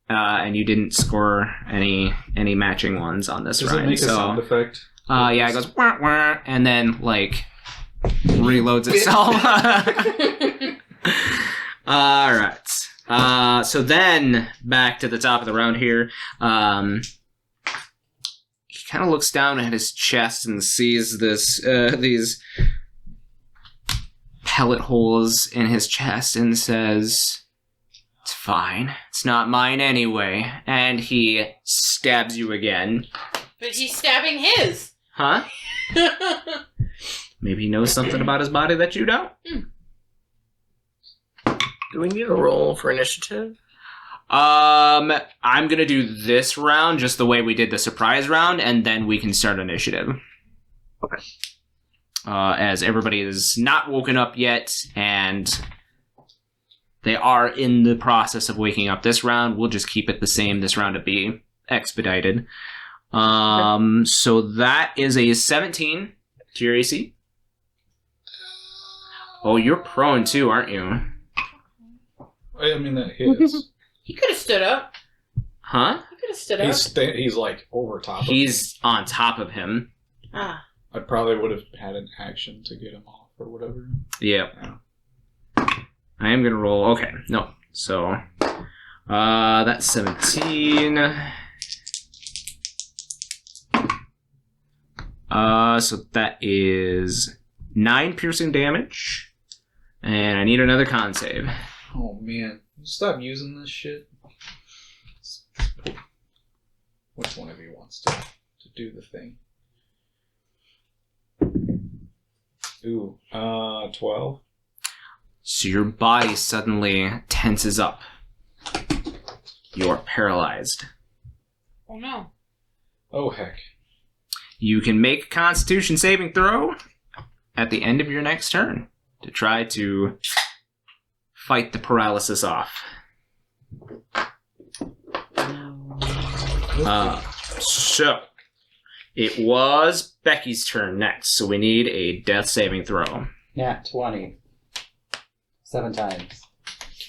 And you didn't score any matching ones on this Does ride. it make so, a sound effect? yeah, it goes wah, wah, and then like reloads itself. All right. So then back to the top of the round here. He kind of looks down at his chest and sees these pellet holes in his chest and says, "It's fine. It's not mine anyway." And he stabs you again. But he's stabbing his. Huh? Maybe he knows something about his body that you don't. Do we need a roll for initiative? I'm gonna do this round just the way we did the surprise round, and then we can start initiative. Okay. As everybody is not woken up yet, and they are in the process of waking up this round, we'll just keep it the same this round to be expedited. So that is a 17 to your AC. Oh, you're prone too, aren't you? I mean, that hits. He could have stood up. Huh? He could have stood up. He's like over top of him. He's on top of him. Ah. I probably would have had an action to get him off or whatever. Yeah. Yeah. I am gonna roll. Okay, no. So, that's 17. So that is 9 piercing damage, and I need another con save. Oh man, stop using this shit. Which one of you wants to do the thing? Ooh, 12. So your body suddenly tenses up. You are paralyzed. Oh no. Oh heck. You can make a Constitution saving throw at the end of your next turn to try to fight the paralysis off. So it was Becky's turn next, so we need a death saving throw. Nat 20. 7 times.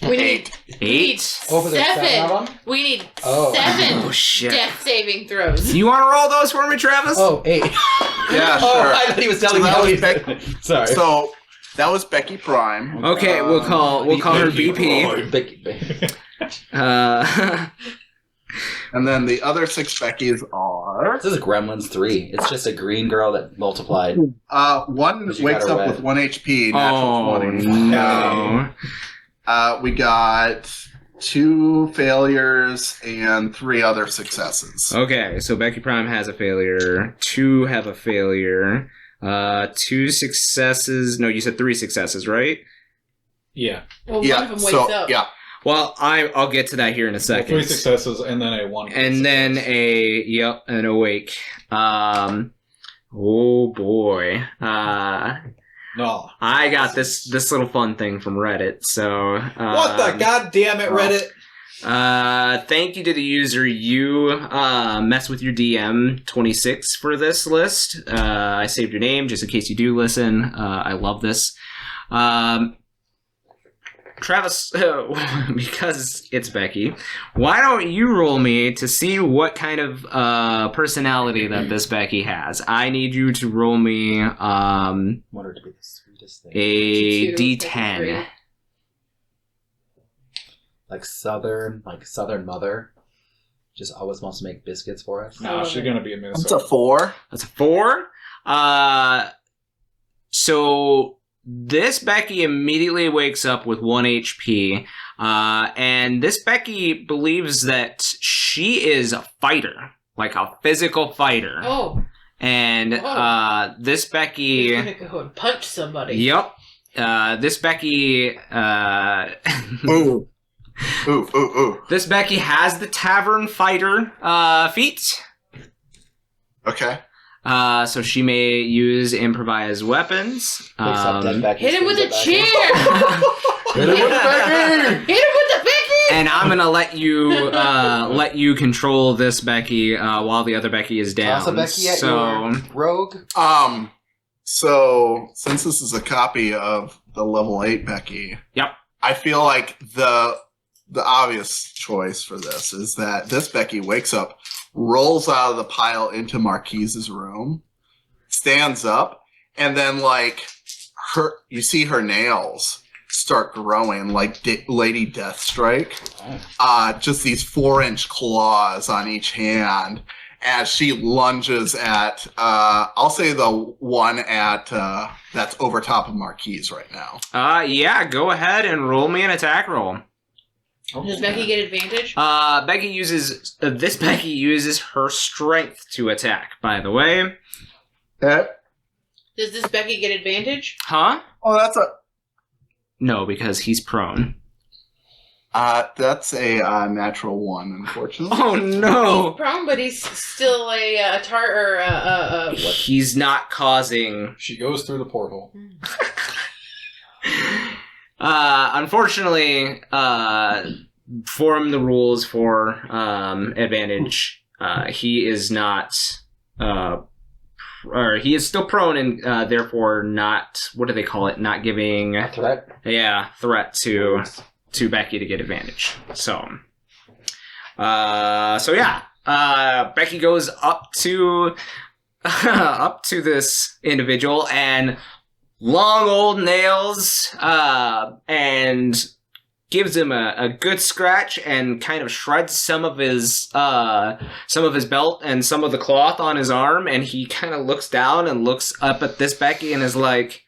We need 8. Over there, 7 7. of them? We need Oh. 7 Oh shit! death saving throws. You want to roll those for me, Travis? Oh, 8. Yeah, Oh, sure. I thought he was telling So me that how was he... Becky. Sorry. So that was Becky Prime. Okay, we'll call her BP. Becky. And then the other 6 Beckys are. This is Gremlins 3. It's just a green girl that multiplied. One But you wakes got her up wet. with 1 HP. Natural Oh 20. no! We got 2 failures and 3 other successes. Okay, so Becky Prime has a failure. 2 have a failure. 2 successes. No, you said 3 successes, right? Yeah. Well, one of them wakes up. Yeah. Well, I'll get to that here in a Well, second. 3 successes and then a 1. And then an awake. Oh boy. No. I got this little fun thing from Reddit. So What the goddamn it, Reddit? thank you to the user you mess with your DM 26 for this list. I saved your name just in case you do listen. I love this. Travis, because it's Becky, why don't you roll me to see what kind of personality that this Becky has? I need you to roll me Want her to be the sweetest thing. a 2, D10. Like Southern mother. Just always wants to make biscuits for us. No, she's gonna be a miss. It's a 4. That's a 4. So this Becky immediately wakes up with 1 HP, and this Becky believes that she is a fighter, like a physical fighter. Oh. And this Becky... He's gonna go and punch somebody. Yep. This Becky... Ooh. Ooh. This Becky has the tavern fighter feat. Okay. So she may use improvised weapons. Picks up dead Becky, Hit him with a swings chair! it back. Hit him with the Becky! Hit him with the Becky! And I'm gonna let you control this Becky while the other Becky is down. Toss a Becky at your rogue. So since this is a copy of the level 8 Becky, Yep. I feel like the obvious choice for this is that this Becky wakes up, rolls out of the pile into Marquies' room, stands up, and then you see her nails start growing like Lady Deathstrike. Just these 4-inch claws on each hand as she lunges at, I'll say the one at that's over top of Marquies right now. Yeah, go ahead and roll me an attack roll. Does Becky get advantage? This Becky uses her strength to attack, by the way. Does this Becky get advantage? Huh? Oh, that's No, because he's prone. that's a natural 1, unfortunately. Oh no! He's prone, but he's still a what? He's not causing... She goes through the portal. Unfortunately, form the rules for advantage. He is not, or he is still prone and therefore not. What do they call it? Not giving A threat. Yeah, threat to Becky to get advantage. So yeah. Becky goes up to this individual and long old nails, and gives him a good scratch and kind of shreds some of his belt and some of the cloth on his arm, and he kind of looks down and looks up at this Becky and is like,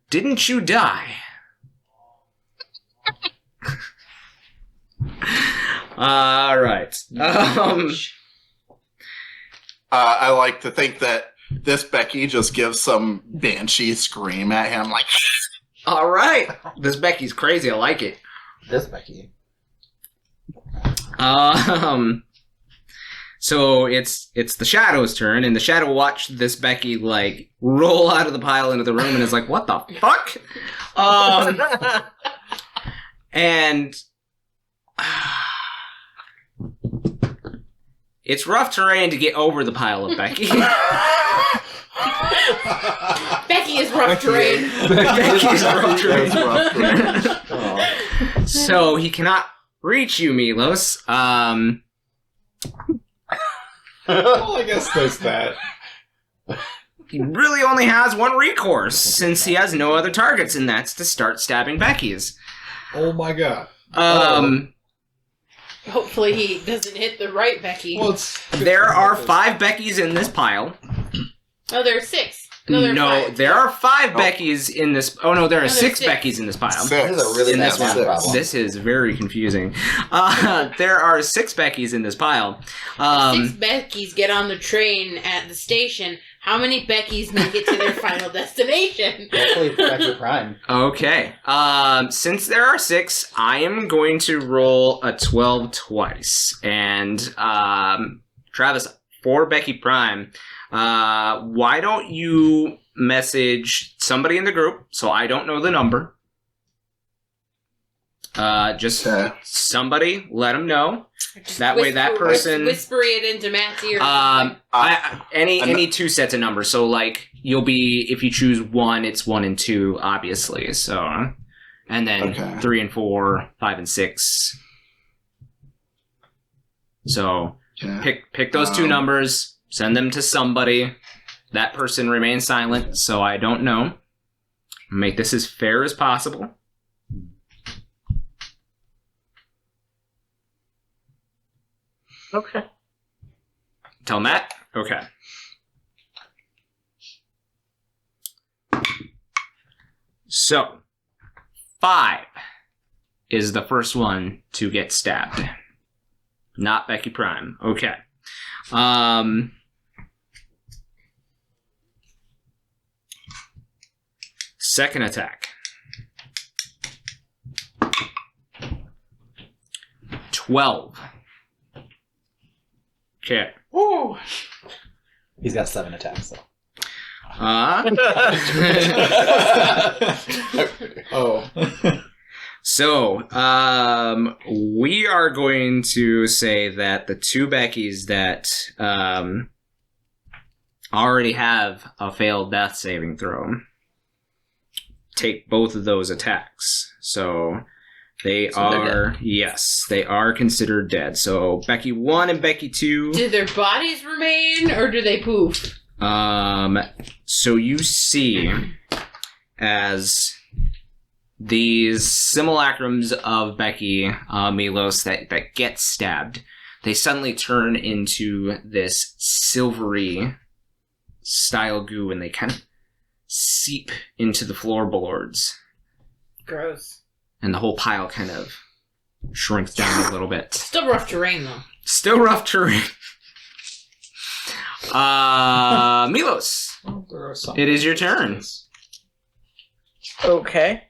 "Didn't you die?" All right. I like to think that this Becky just gives some banshee scream at him, like. All right. This Becky's crazy. I like it. This Becky. So it's the Shadow's turn, and the Shadow watched this Becky roll out of the pile into the room, and is like, "What the fuck?" And it's rough terrain to get over the pile of Becky. Becky is rough terrain. Becky's rough terrain. That's rough. So he cannot reach you, Milos. Well, I guess there's that. He really only has one recourse, since he has no other targets, and that's to start stabbing Becky's. Oh my god. Hopefully he doesn't hit the right Becky. Well, There are 5 Beckys in this pile. Oh, there are 6. No, there are 5. There are 5 Beckys in this... Oh, no, there are No, there's 6 6. Beckys in this pile. This is a really In bad this math one. problem. This is very confusing. There are 6 Beckys in this pile. 6 Beckys get on the train at the station. How many Beckys make it to their final destination? Hopefully, Becky Prime. Okay. Since there are 6, I am going to roll a 12 twice. And, Travis, for Becky Prime, why don't you message somebody in the group, so I don't know the number. Just somebody, let them know. That way that person... Whisper it into Matt's ear. Any 2 sets of numbers. So, you'll be... If you choose 1, it's 1 and 2, obviously. So... And then 3 and 4, 5 and 6. So, pick those 2 numbers, send them to somebody. That person remains silent, so I don't know. Make this as fair as possible. Okay. Tell Matt? Okay. So, 5 is the first one to get stabbed. Not Becky Prime. Okay. Second attack. 12. Okay. Woo. He's got 7 attacks, though. Oh. So, we are going to say that the two Beckys that already have a failed death saving throw take both of those attacks. So they are considered dead. So Becky 1 and Becky 2. Do their bodies remain, or do they poof? So you see as these simulacrums of Becky, Milos, that get stabbed, they suddenly turn into this silvery style goo, and they kind of seep into the floorboards. Gross. And the whole pile kind of shrinks down a little bit. Still rough terrain, though. Still rough terrain. Milos, it is your turn. Okay.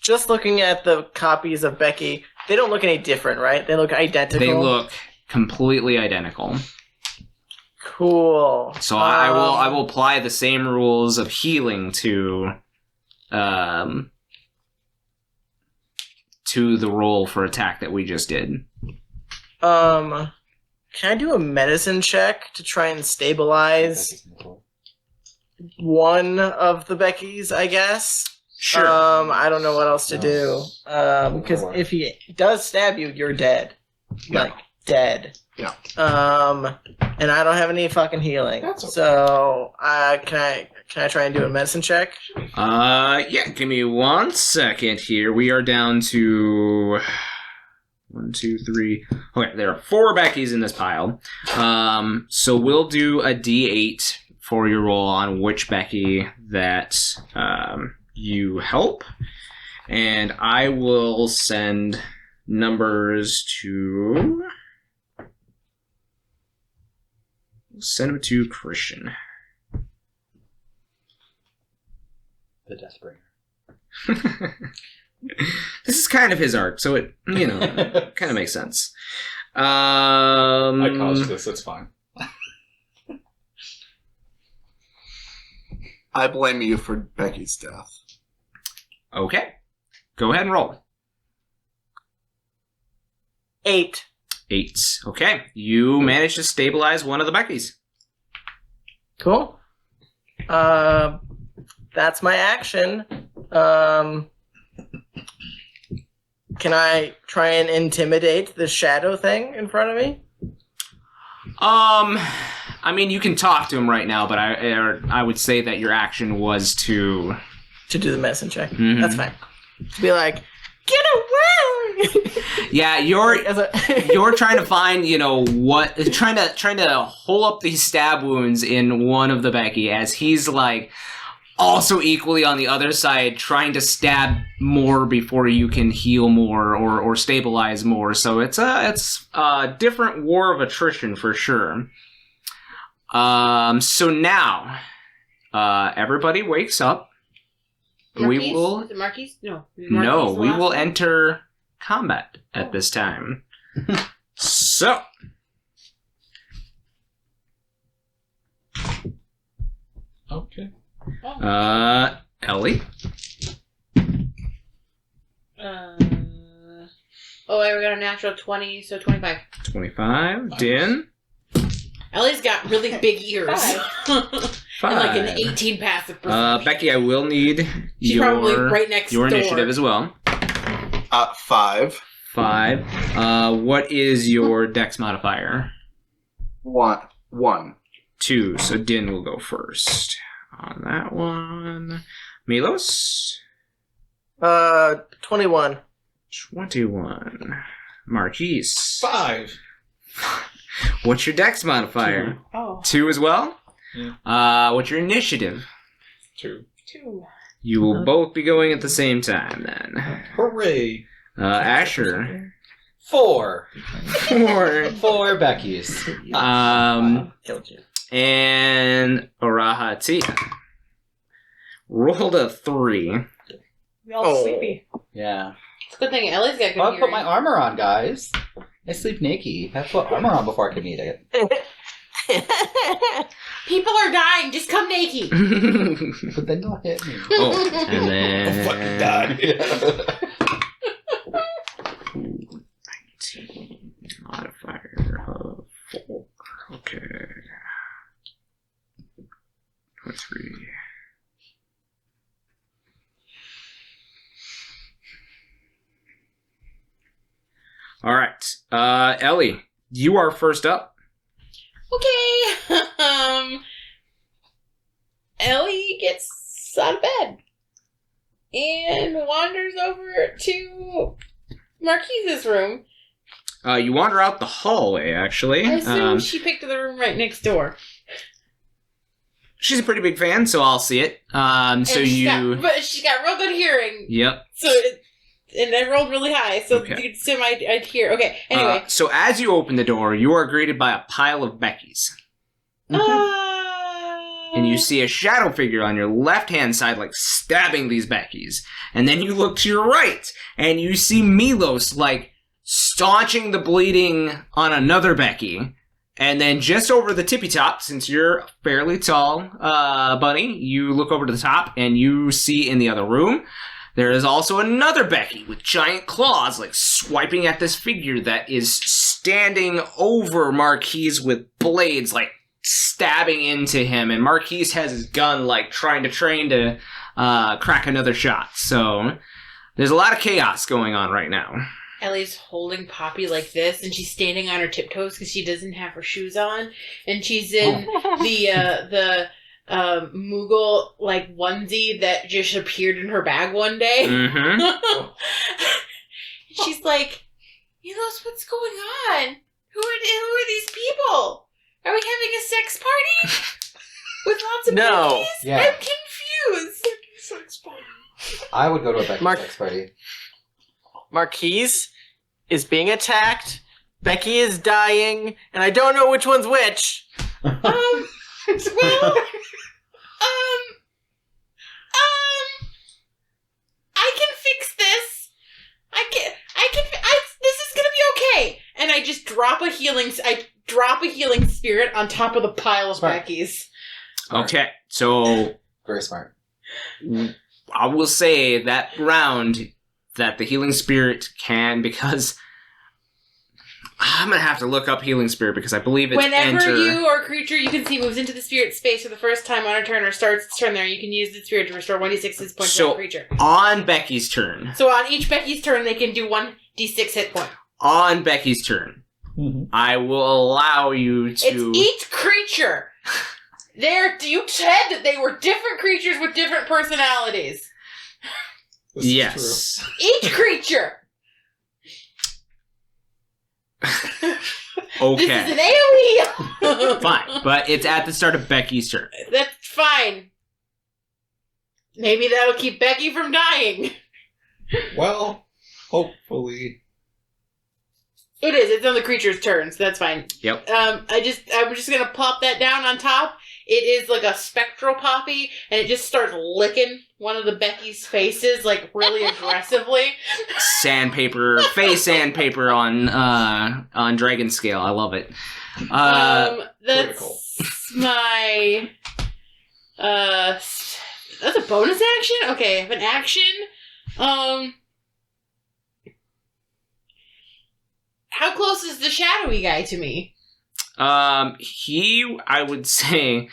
Just looking at the copies of Becky, they don't look any different, right? They look identical. They look completely identical. Cool. So I will apply the same rules of healing to the roll for attack that we just did. Can I do a medicine check to try and stabilize one of the Beckys, I guess? Sure. I don't know what else to do. Because if he does stab you, you're dead. Yeah. Like, dead. Yeah. And I don't have any fucking healing. That's okay. So, can I try and do a medicine check? Yeah, give me 1 second here. We are down to 1, 2, 3. Okay, there are 4 Beckys in this pile. So we'll do a D8 for your roll on which Becky that you help. And I will send numbers to... Send them to Christian. The Deathbringer. This is kind of his arc, so it, kind of makes sense. I caused this, it's fine. I blame you for Becky's death. Okay. Go ahead and roll. 8. 8. Okay. You managed to stabilize one of the Beckys. Cool. That's my action. Can I try and intimidate the shadow thing in front of me? I mean, you can talk to him right now, but I would say that your action was to Do the medicine check. Mhm. That's fine. To be like, get away! Yeah, you're trying to find, trying to hole up these stab wounds in one of the Becky as he's like also equally on the other side trying to stab more before you can heal more or stabilize more. So it's a different war of attrition for sure. So now everybody wakes up. Marquies? We will Is it Marquies? No. Is no, Marquies the we last will one? enter combat at this time. So, Okay. Ellie, I got a natural 20, so 25. 25. Nice. Din, Ellie's got really big ears. 5. And like an 18 passive perception. Becky, I will need She's probably right next your door. initiative as well. 5. 5. What is your dex modifier? 1. 2. So Din will go first on that one. Milos? 21. 21. Marquies? 5. What's your dex modifier? 2 as well? Yeah. What's your initiative? 2. 2. You will both be going at the same time then. Hooray! Asher. 4. 4. 4 Becky's. Killed you. And Orahati. rolled a 3. We all sleepy. Yeah. It's a good thing Ellie's got good I'll hearing. put my armor on, guys. I sleep naked. I have to put armor on before I can eat it. People are dying. Just come naked. But then don't hit me. Oh, and then... fucking die. 19 modifier of 4. Okay. 23. All right. Ellie, you are first up. Okay. Ellie gets out of bed and wanders over to Marquies' room. You wander out the hallway, actually. I assume she picked the room right next door. She's a pretty big fan, so I'll see it. So And she's you... but she's got real good hearing. Yep. And I rolled really high, so Okay. you could assume I'd hear. Okay, anyway. So as you open the door, you are greeted by a pile of Beckys. And you see a shadow figure on your left-hand side, like, stabbing these Beckys. And then you look to your right, and you see Milos, like, staunching the bleeding on another Becky. And then just over the tippy top, since you're fairly tall, bunny, you look over to the top, and you see in the other room, there is also another Becky with giant claws, like, swiping at this figure that is standing over Marquies with blades, like, stabbing into him, and Marquies has his gun, like, trying to crack another shot. So there's a lot of chaos going on right now. Ellie's holding Poppy like this, and she's standing on her tiptoes because she doesn't have her shoes on, and she's in the Moogle like onesie that just appeared in her bag one day. Mm-hmm. She's like, Milos, what's going on? Who are these people? Are we having a sex party with lots of No. Beckies? Yeah. I'm confused. Sex party. I would go to a Becky sex party. Marquies is being attacked. Becky is dying, and I don't know which one's which. Well, I can fix this. This is gonna be okay. And I just drop a healing spirit on top of the pile of Smart. Beckies. Okay, so Very smart. I will say that round that the healing spirit can, because I'm gonna have to look up healing spirit because I believe it's Whenever enter. you or a creature you can see moves into the spirit space for the first time on a turn or starts its turn there, you can use the spirit to restore 1d6 hit points to the creature. On Becky's turn. So on each Becky's turn, they can do 1d6 hit point. On Becky's turn, I will allow you to. It's each creature. You said that they were different creatures with different personalities. This is Yes. Each creature. Okay. This is an AoE. Fine, but it's at the start of Becky's turn. That's fine. Maybe that'll keep Becky from dying. true. Well, hopefully. It is. It's on the creature's turn, so that's fine. Yep. I'm just gonna plop that down on top. It is like a spectral poppy, and it just starts licking one of the Becky's faces, like really aggressively. Face sandpaper on dragon scale. I love it. That's critical. my. That's a bonus action. Okay, I have an action. How close is the shadowy guy to me? I would say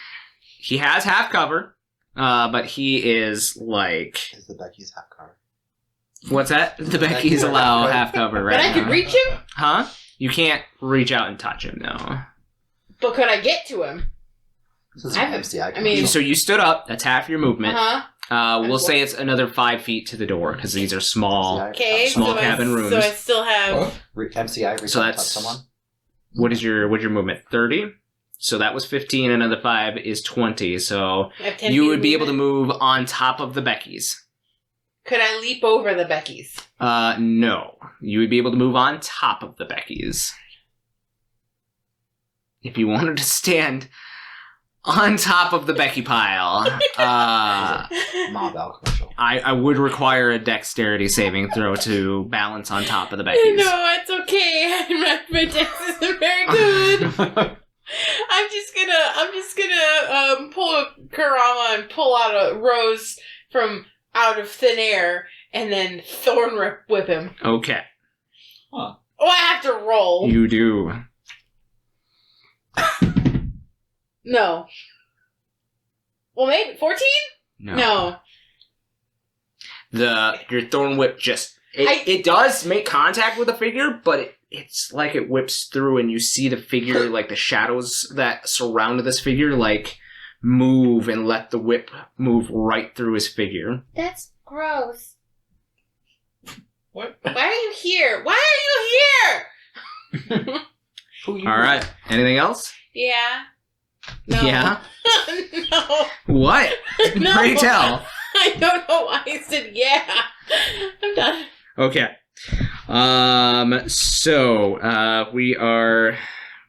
he has half cover, but he is like, Is the Becky's half car? what's that? The Becky's allow half cover right But I now. could reach him? Huh? You can't reach out and touch him, no. But could I get to him? This is I an have- MCI. I mean- So you stood up, that's half your movement. Uh-huh. We'll say it's another 5 feet to the door, because these are small. Okay, Small so cabin rooms. So I still have... What? MCI, reach So out and touch that's- someone. What's your movement? 30? So that was 15, another 5 is 20, so I have 10 you feet would of be able to movement. move on top of the Becky's. Could I leap over the Becky's? No. You would be able to move on top of the Becky's. If you wanted to stand on top of the Becky pile. Mob commercial. I would require a dexterity saving throw to balance on top of the Becky's. No, it's okay. My dex isn't very good. I'm just gonna pull a Kurama and pull out a rose from out of thin air and then thorn whip him. Okay. Huh. Oh, I have to roll. You do. No. Well, maybe 14? No. Your thorn whip just it does make contact with the figure, but it's like it whips through, and you see the figure, like the shadows that surround this figure, like move and let the whip move right through his figure. That's gross. What? Why are you here? Why are you here? All right. Anything else? Yeah. No. Yeah. No. What? No. Pray tell. I don't know why I said yeah. I'm done. Okay. So we are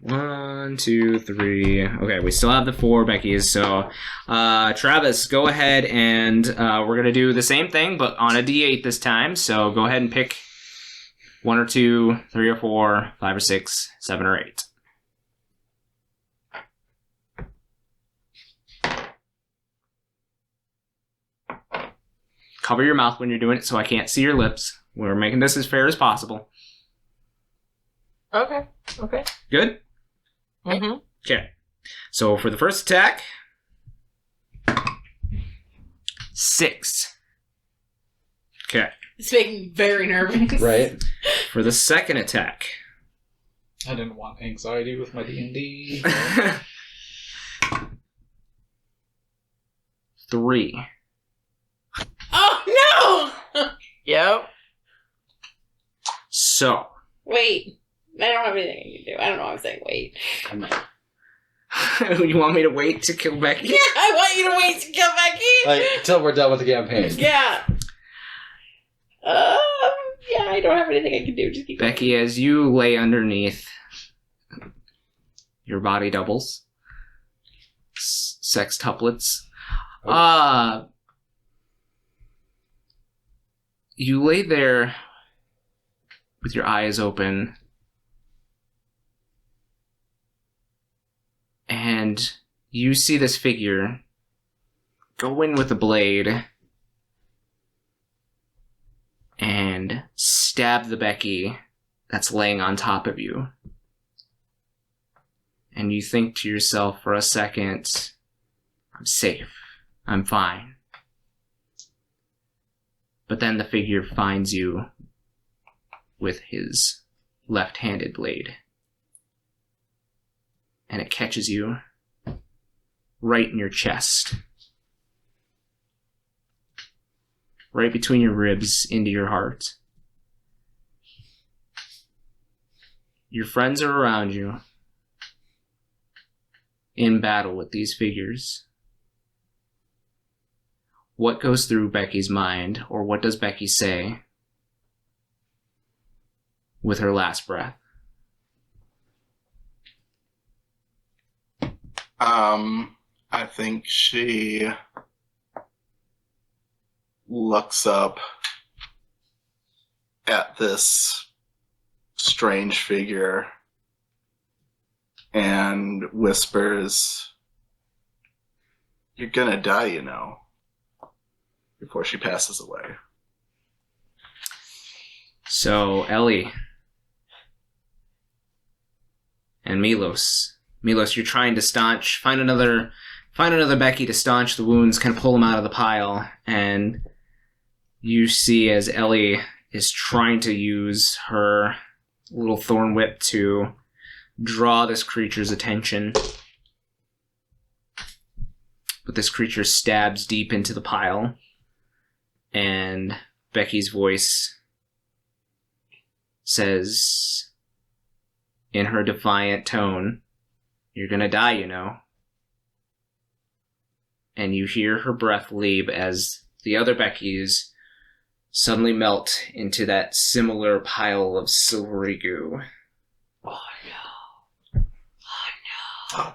1, 2, 3. Okay, we still have the 4 Becky's. So, Travis, go ahead and we're gonna do the same thing, but on a D8 this time. So go ahead and pick 1 or 2, 3 or 4, 5 or 6, 7 or 8. Cover your mouth when you're doing it so I can't see your lips. We're making this as fair as possible. Okay. Good? Mm-hmm. Okay. So for the first attack, 6. Okay. It's making me very nervous. Right? For the second attack, I didn't want anxiety with my D&D. 3. Oh, no! Yep. So, Wait. I don't have anything I can do. I don't know why I'm saying wait. you want me to wait to kill Becky? Yeah, I want you to wait to kill Becky. Like, until we're done with the campaign. Yeah. Yeah, I don't have anything I can do. Just keep going. Becky, as you lay underneath, your body doubles. Sextuplets. You lay there with your eyes open, and you see this figure go in with a blade and stab the Becky that's laying on top of you. And you think to yourself for a second, I'm safe. I'm fine. But then the figure finds you with his left-handed blade. And it catches you right in your chest. Right between your ribs into your heart. Your friends are around you, in battle with these figures. What goes through Becky's mind, or what does Becky say with her last breath? I think she looks up at this strange figure and whispers, "You're gonna die, you know," before she passes away. So, Ellie and Milos. Milos, you're trying to find another Becky to staunch the wounds, kind of pull them out of the pile, and you see as Ellie is trying to use her little thorn whip to draw this creature's attention. But this creature stabs deep into the pile, and Becky's voice says, in her defiant tone, "You're gonna die, you know." And you hear her breath leave as the other Beckys suddenly melt into that similar pile of silvery goo. Oh no.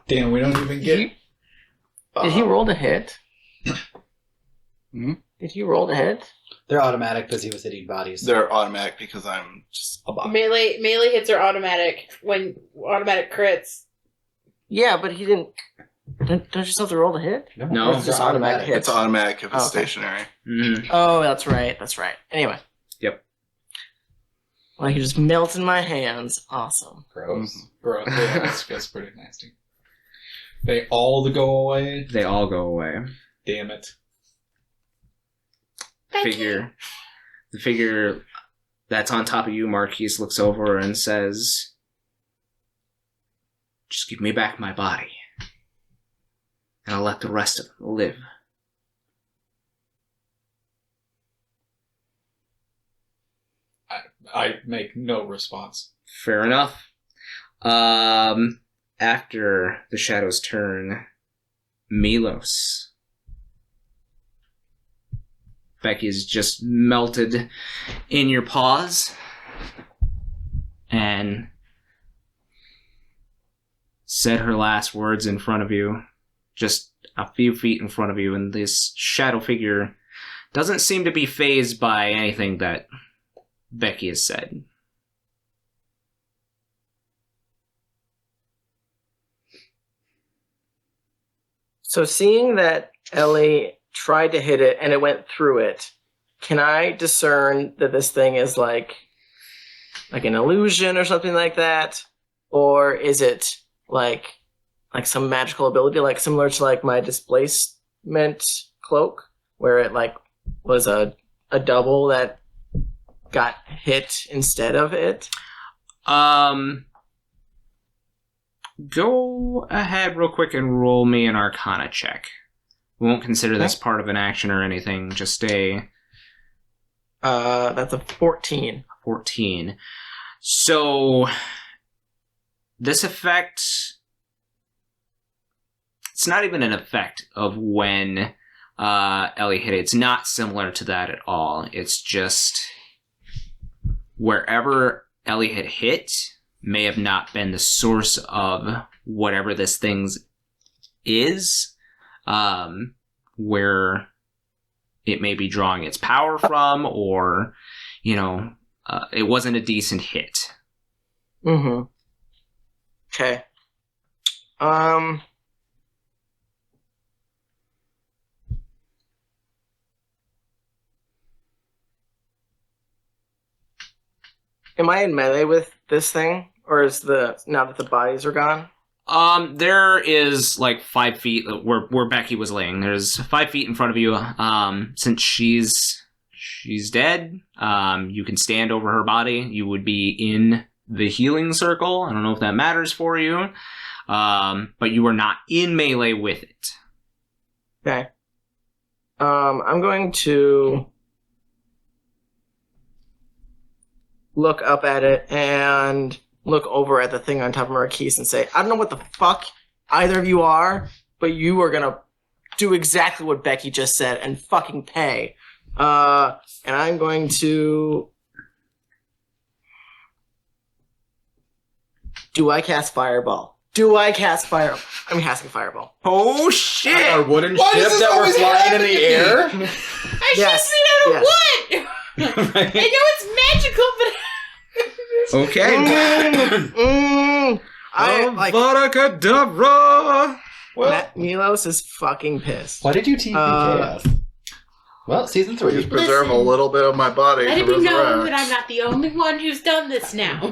Damn, we don't even get Did he roll to hit? Hmm? Did he roll to hit? They're automatic because he was hitting bodies. They're automatic because I'm just a bot. Melee hits are automatic when automatic crits. Yeah, but he didn't. Don't you still have to roll to hit? No, It's just automatic hit. It's automatic if it's Okay. stationary. Mhm. Oh, that's right. That's right. Anyway. Yep. Well, he just melts in my hands. Awesome. Gross. Bro, yeah, that's pretty nasty. They all go away. They all go away. Damn it. The figure that's on top of you, Marquies, looks over and says, "Just give me back my body, and I'll let the rest of them live." I make no response. Fair enough. After the shadows turn, Milos. Becky's just melted in your paws and said her last words in front of you, just a few feet in front of you, and this shadow figure doesn't seem to be fazed by anything that Becky has said. So seeing that Ellie tried to hit it and it went through it, can I discern that this thing is like an illusion or something like that? Or is it like some magical ability, like similar to like my displacement cloak, where it like was a double that got hit instead of it? Go ahead real quick and roll me an Arcana check. We won't consider this part of an action or anything, just a... That's a 14. 14. So, this effect... It's not even an effect of when Ellie hit it. It's not similar to that at all. It's just... wherever Ellie had hit may have not been the source of whatever this thing is, where it may be drawing its power from, or, it wasn't a decent hit. Mm-hmm. Okay. Am I in melee with this thing? Or is now that the bodies are gone? There is like 5 feet where Becky was laying. There's 5 feet in front of you. Since she's dead, you can stand over her body. You would be in the healing circle. I don't know if that matters for you. But you are not in melee with it. Okay. I'm going to look up at it and look over at the thing on top of Marquies and say, I don't know what the fuck either of you are, but you are gonna do exactly what Becky just said and fucking pay. And I'm going to... Do I cast Fireball? I'm casting Fireball. Oh shit! Our wooden Why ship does this that we're always flying happen in the to me? air. I Yes, should have yes. made out of wood! Right? I know it's magical, but... Okay. I like Avada Kedavra! Well, Milos is fucking pissed. Why did you TP chaos? Well, season 3. Just preserve a little bit of my body Let to it be known resurrect. that I'm not the only one who's done this now.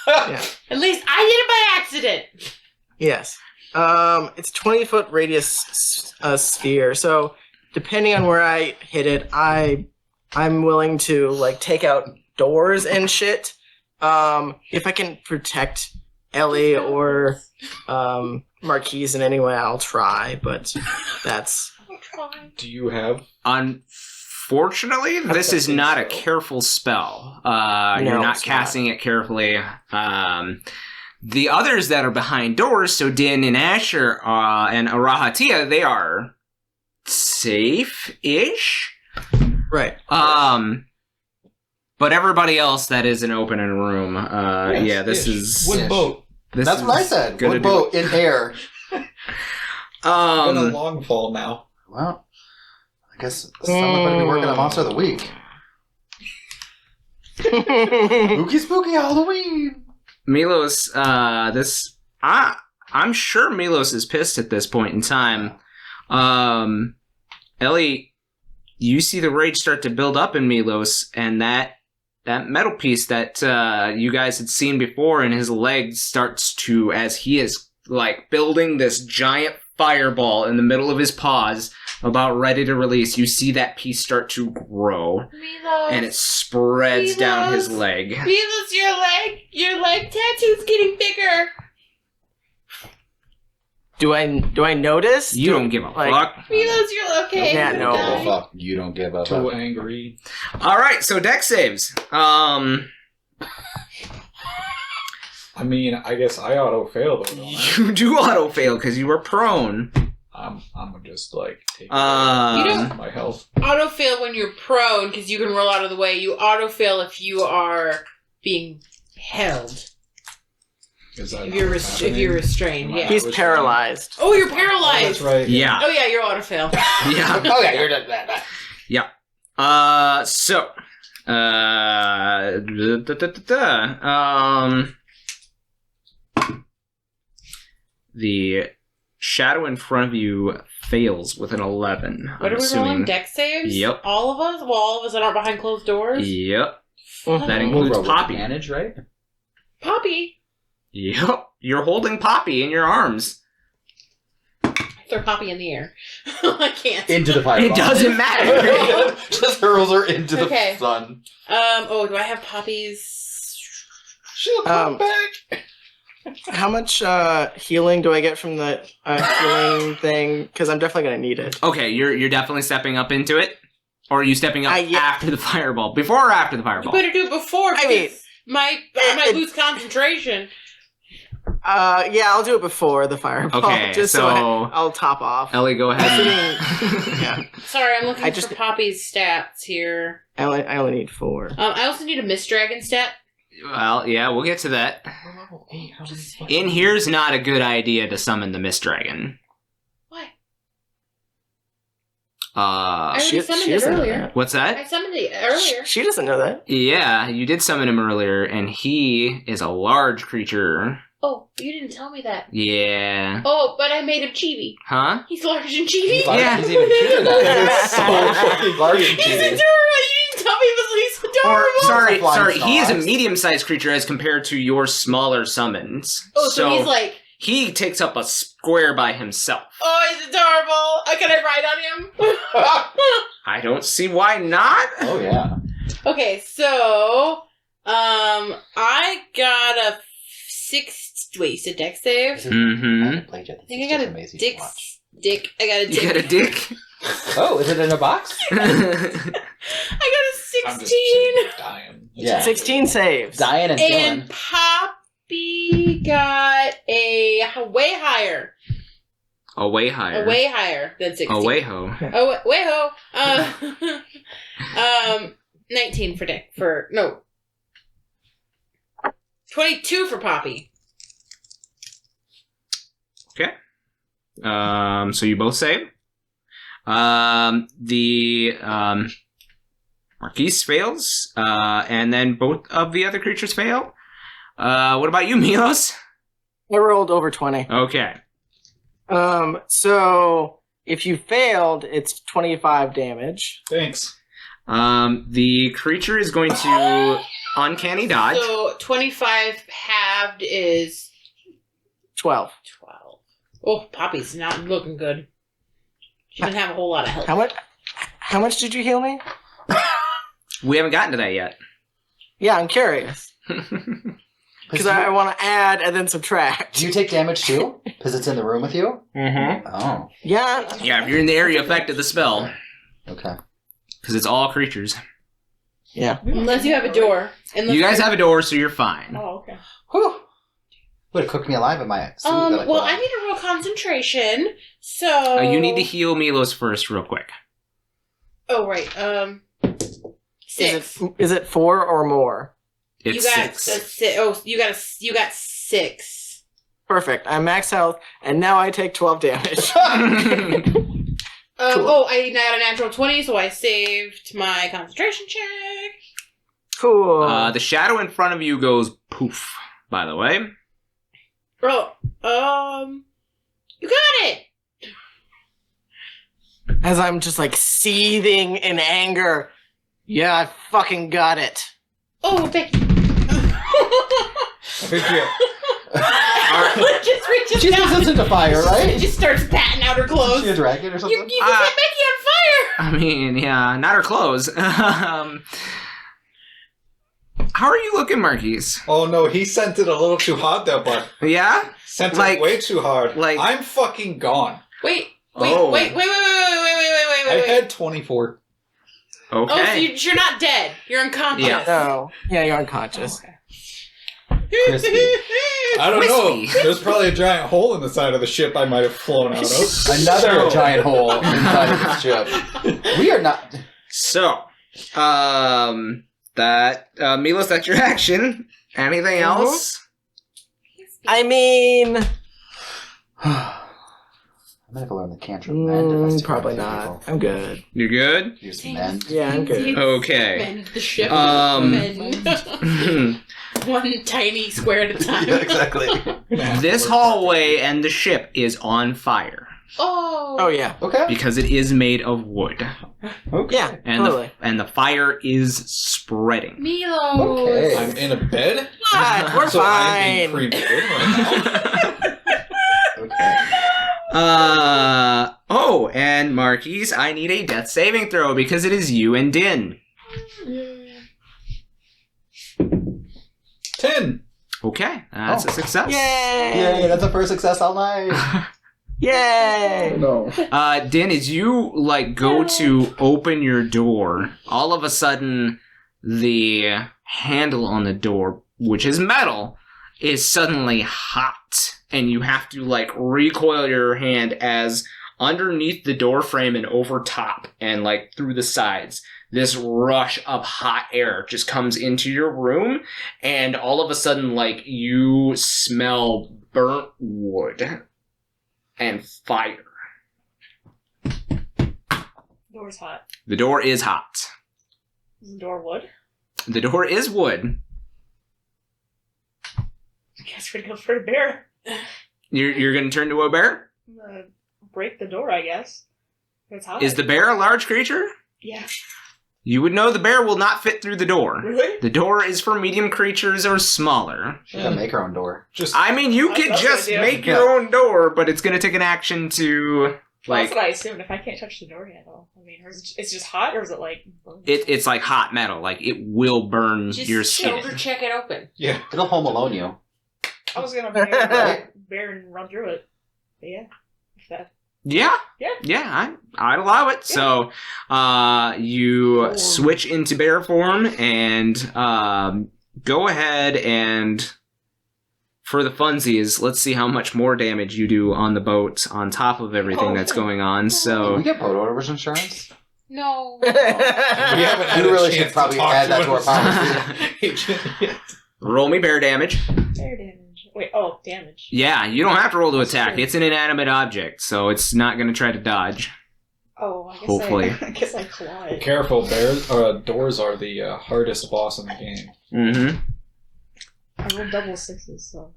Yeah. At least I did it by accident. Yes. It's 20-foot radius sphere, so depending on where I hit it, I'm willing to like take out doors and shit. If I can protect Ellie or Marquies in any way, I'll try, but that's... do you have... Unfortunately, this is not a careful spell. You're not it's casting it carefully. The others that are behind doors, so Din and Asher and Arahatia, they are safe-ish. Right. But everybody else that is an open in a room, this Ish. is... Wood boat. This That's is what I said. gonna Wood do- boat in air. I'm in a long fall now. Well, I guess someone better be working on Monster of the Week. Spooky, spooky Halloween. Milos, I'm sure Milos is pissed at this point in time. Ellie, you see the rage start to build up in Milos, and that metal piece that you guys had seen before in his leg starts to, as he is like building this giant fireball in the middle of his paws, about ready to release, you see that piece start to grow. Milos. And it spreads down his leg. Milos, your leg tattoo's getting bigger. Do I notice? You don't give a fuck. Milos, you're okay. Yeah, no. Oh, fuck. You don't give a Too fuck. angry. Alright, so deck saves. I mean, I guess I auto-fail, though, don't I? You do auto-fail because you were prone. I'm gonna just, like, take You don't- my health. Autofail when you're prone because you can roll out of the way. You autofail if you are being held. Is that If you're restrained, Am I yeah. He's restrained? paralyzed. Oh, you're Oh, paralyzed. that's right. Yeah. Oh yeah, you're autofail. Yeah. Oh, yeah, you're done. The shadow in front of you fails with an 11. What I'm are we rolling? Deck saves? Yep. All of us? Well, all of us that aren't behind closed doors? Yep. Fuck. That includes We'll roll with Poppy. advantage, right? Poppy. Yep. You're holding Poppy in your arms. Throw Poppy in the air. I can't. Into the fireball. It doesn't matter. Just hurls her into Okay. the sun. Oh, do I have Poppy's? She'll come back. How much healing do I get from the healing thing? Because I'm definitely gonna need it. Okay, you're definitely stepping up into it? Or are you stepping up Yeah. after the fireball? Before or after the You fireball? better do it before. I mean- I might lose concentration. Yeah, I'll do it before the fireball. Okay, just so- I'll top off. Ellie, go ahead. Yeah, Sorry, I'm looking I just- for Poppy's stats here. I only need 4. I also need a Mist Dragon stat. Well, yeah, we'll get to that. In here's not a good idea to summon the Mist Dragon. Why? I already summoned it doesn't know earlier. that. What's I that? summoned it earlier. She doesn't know that. Yeah, you did summon him earlier, and he is a large creature. Oh, you didn't tell me that. Yeah. Oh, but I made him chibi. Huh? He's large and chibi. He's, large, Yeah. he's even cuter than that. He's so fucking large and He's cheesy. adorable. You didn't tell me he's Or, adorable. sorry, he is a stars. medium-sized creature as compared to your smaller summons. Oh, so he's like, he takes up a square by himself. oh, he's adorable. Can I ride on him? I don't see why not. Oh, yeah. Okay, so, I got a 6. Wait, you said deck save? Mm-hmm. I haven't played yet. I think I got a amazing dick. to watch. Dick. I got a dick. You got a dick? Oh, is it in a box? I got a I'm just 16. sitting dying. Yeah. 16 saves. Diane and And Dylan. Poppy got a way higher. A way higher. A way higher than 16. A way ho. Oh, way ho. 19 for Dick. No. 22 for Poppy. Okay. So you both save. The Marquies fails, and then both of the other creatures fail. What about you, Milos? I rolled over 20. Okay. So if you failed, it's 25 damage. Thanks. The creature is going to uncanny dodge. So 25 halved is 12. 12. Oh, Poppy's not looking good. She doesn't have a whole lot of health. How much did you heal me? We haven't gotten to that yet. Yeah, I'm curious. Because I want to add and then subtract. Do you take damage too? Because it's in the room with you? Mm-hmm. Oh, Yeah. Yeah, if you're in the area affected the spell, okay. because it's all creatures. Yeah. Unless you have a door. Unless You guys have a door, so you're fine. Oh, okay. Whew. Would have cooked me alive in my suit. that I put Well, on. I need a real concentration, so... You need to heal Milos first, real quick. Oh, right. 6. Is it 4 or more? It's you got 6. you got 6. Perfect. I'm max health, and now I take 12 damage. Oh, I got a natural 20, so I saved my concentration check. Cool. The shadow in front of you goes poof, by the way. Oh, you got it. As I'm just like seething in anger. Yeah, I fucking got it. Oh, Becky. Good deal. Just reaches She down. sends into fire, right? Just starts patting out her Is clothes. she a dragon or You something? can set Becky on fire. I mean, yeah, not her clothes. How are you looking, Marquies? Oh no, he sent it a little too hard there, bud. Yeah? Sent Like- it way too hard. like- I'm fucking gone. Wait. Oh. Wait. I had 24. Okay. Oh, so you're not dead. You're unconscious. Yeah. No. Yeah, you're unconscious. Crispy. I don't know. Crispy. There's probably a giant hole in the side of the ship I might have flown out of. Another giant hole inside of the ship. We are not. So, Milos, that's your action. Anything else? I mean, I'm gonna have to learn the cantrip mend. if I stick probably with not. people. I'm good. You're good? Use the mend. Yeah, I'm good. Okay. Mend the ship. Mend. One tiny square at a time. Yeah, exactly. This hallway and the ship is on fire Oh, yeah. Okay. because it is made of wood, Okay. Yeah, and totally. the fire is spreading. Milos. Okay. I'm in a bed, What? We're so I'm being fine. cremated right Okay. Oh, and Marquies, I need a death saving throw because it is you and Din. now. 10. Okay, that's a success. Yay! Yay, that's a first success all night. Yay! No. Din, as you go to open your door, all of a sudden the handle on the door, which is metal, is suddenly hot, and you have to recoil your hand as underneath the door frame and over top and through the sides, this rush of hot air just comes into your room, and all of a sudden you smell burnt wood and fire. Door's hot. The door is hot. Is the door wood? The door is wood. I guess we're gonna go for a bear. You're gonna turn to a bear? I'm gonna break the door, I guess. It's hot. Is the bear a large creature? Yeah. You would know the bear will not fit through the door. Really? The door is for medium creatures or smaller. She can make her own door. Just I mean, you That's could a good just idea. make your own door, but it's gonna take an action to That's what I assumed. If I can't touch the door handle, I mean, it's just hot, or is it it's like hot metal. It will burn Just your skin. shoulder check it open. yeah. It'll Home Alone you. I was gonna bear and run through it. But yeah, if that. Yeah. Yeah. I'd allow it. So, you Cool. switch into bear form and go ahead and, for the funsies, let's see how much more damage you do on the boat on top of everything that's going on. Can So, we get boat owners insurance? No. We haven't had You a really chance should probably to talk add that to our us. policy. Agent yet. roll me bear damage. Bear damage. Wait. Oh, damage. Yeah, you don't have to roll to That's attack. good. It's an inanimate object, so it's not going to try to dodge. Oh, I guess Hopefully. I guess I claw it. Careful, bears. Doors are the hardest boss in the game. Mm-hmm. I rolled double sixes, so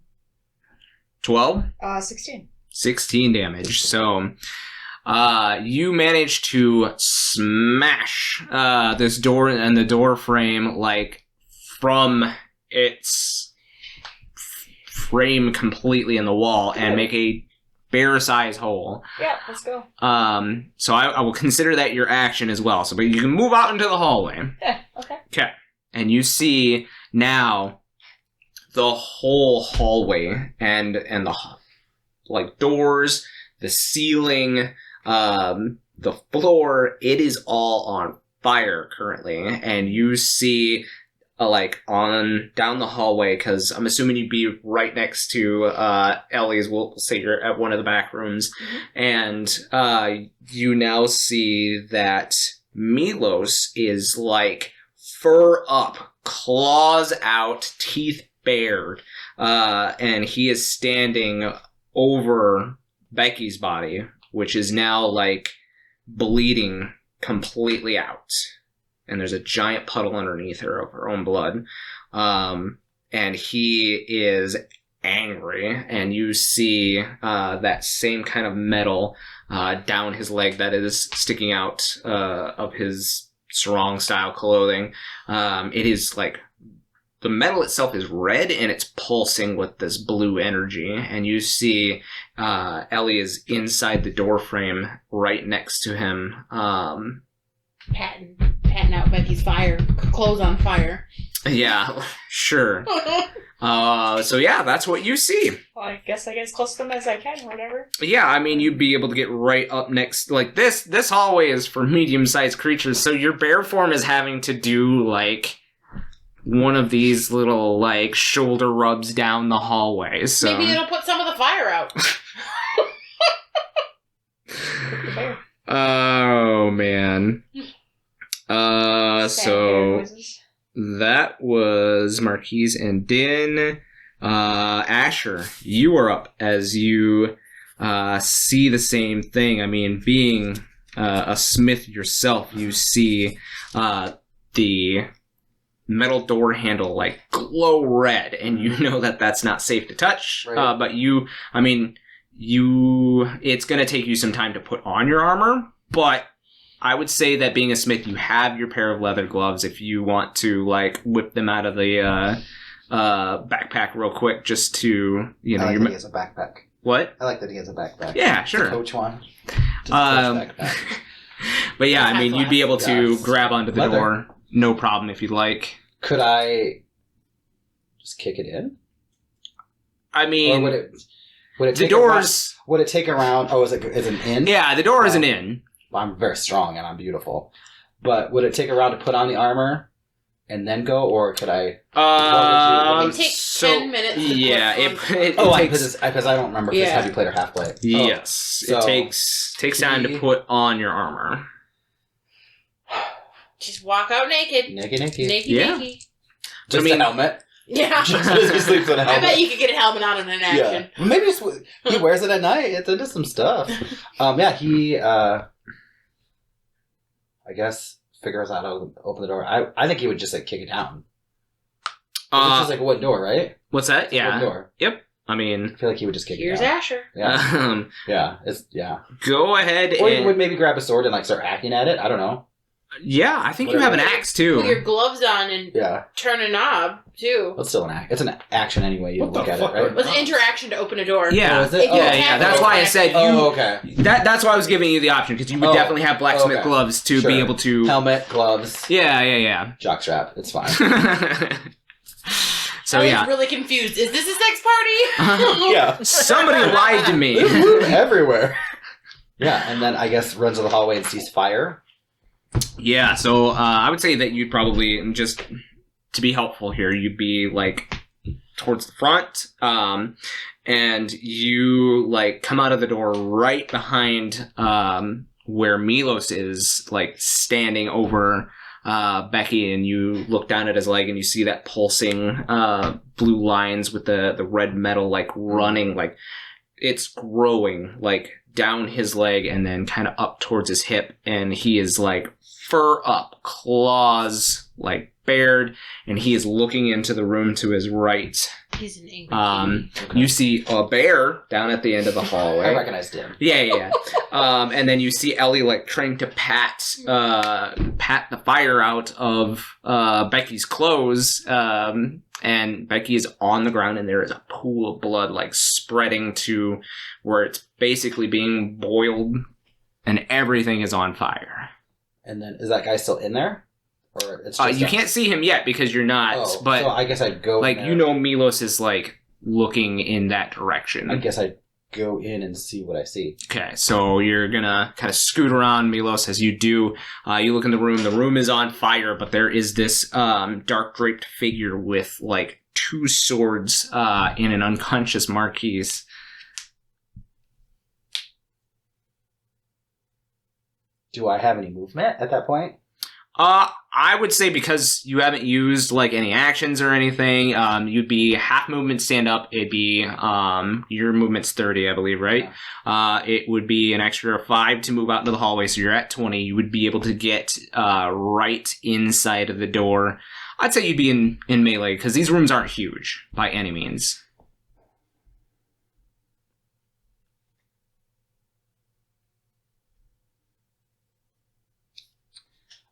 12? 16. 16 damage. So, you manage to smash this door and the door frame, from its frame completely in the wall and make a bear-size hole. Yeah, let's go. So I will consider that your action as well. So, but you can move out into the hallway. Yeah, okay. Okay. And you see now the whole hallway and the doors, the ceiling, the floor, it is all on fire currently. And you see on down the hallway, because I'm assuming you'd be right next to Ellie's. We'll say you're at one of the back rooms. Mm-hmm. And you now see that Milos is fur up, claws out, teeth bared, and he is standing over Becky's body, which is now like bleeding completely out, and there's a giant puddle underneath her of her own blood, and he is angry, and you see that same kind of metal down his leg that is sticking out of his sarong style clothing. It is like the metal itself is red, and it's pulsing with this blue energy, and you see Ellie is inside the door frame right next to him. Patting out Becky's clothes on fire. Yeah, sure. So yeah, that's what you see. Well, I guess I get as close to them as I can, or whatever. Yeah, I mean, you'd be able to get right up next. Like, this hallway is for medium-sized creatures, so your bear form is having to do, like, one of these little, like, shoulder rubs down the hallway, so... Maybe it'll put some of the fire out. Oh, man. So... That was Marquies and Din. Asher, you are up as you see the same thing. I mean, being a smith yourself, you see the metal door handle like glow red, and you know that that's not safe to touch. Right. But it's going to take you some time to put on your armor, but I would say that being a smith, you have your pair of leather gloves if you want to, like, whip them out of the backpack real quick just to, you know... I like that he has a backpack. What? I like that he has a backpack. Yeah, It's sure. a coach one. Just a coach backpack. But yeah, I mean, you'd be able to Yes. grab onto the Leather. door, no problem if you'd like. Could I just kick it in? I Or mean, would it the take doors... would it take around... Oh, is it an in? Yeah, the door isn't in. I'm very strong and I'm beautiful. But would it take a round to put on the armor and then go, or could I... It takes so, 10 minutes to yeah, put it Oh, takes... because I don't remember if it's Yeah. heavy plate or half plate. Yes, so it takes time to he- put on your armor. Just walk out naked. Naked. Naked, Yeah. naked. Just I mean- a helmet. Yeah. Just he sleeps with a I helmet. bet you could get a helmet on in an action. Yeah. Maybe he wears it at night. It's into some stuff. Yeah, he... I guess figures out how to open the door. I think he would just like kick it down. It's just like a wooden door, right? What's that? It's a wooden Yeah. door. I mean, I feel like he would just kick Here's it down. Asher. Yeah, yeah. go ahead Or he and... would maybe grab a sword and like start hacking at it. I don't know. Yeah, I think you have an axe, too. Put your gloves on and Yeah, turn a knob, too. it's still an act. It's an action anyway. You What the look at fuck? it, right? It was an interaction to open a door. Yeah, Oh, is it? If you yeah, have yeah. to That's why I open said it- you... Oh, okay. That's why I was giving you the option, because you would Oh, definitely have blacksmith okay. gloves to Sure. be able to... Helmet, gloves, Yeah. jockstrap. It's fine. So, I was yeah. really confused. Is this a sex party? Yeah. Somebody lied to me. There's room everywhere. Yeah, and then I guess runs to the hallway and sees fire. Yeah, so I would say that you'd probably, just to be helpful here, you'd be, like, towards the front, and you, like, come out of the door right behind where Milos is, like, standing over Becky, and you look down at his leg and you see that pulsing blue lines with the red metal, like, running, like, it's growing, like, down his leg and then kind of up towards his hip, and he is, like, fur up, claws, like, bared, and he is looking into the room to his right. He's an angry Okay. You see a bear down at the end of the hallway. I recognized him. Yeah. And then you see Ellie, like, trying to pat the fire out of Becky's clothes, and Becky is on the ground, and there is a pool of blood, like, spreading to where it's basically being boiled, and everything is on fire. And then is that guy still in there, or it's just You can't see him yet because you're not, Oh, but so I guess I'd go. like, in you there. know, Milos is, like, looking in that direction. I guess I'd go in and see what I see. Okay, so you're gonna kind of scoot around, Milos. As you do, you look in the room. The room is on fire, but there is this dark draped figure with, like, 2 swords in an unconscious Marquies. Do I have any movement at that point? I would say because you haven't used like any actions or anything, you'd be half movement stand up. It'd be your movement's 30, I believe, right? Yeah. It would be an extra 5 to move out into the hallway, so you're at 20. You would be able to get right inside of the door. I'd say you'd be in melee because these rooms aren't huge by any means.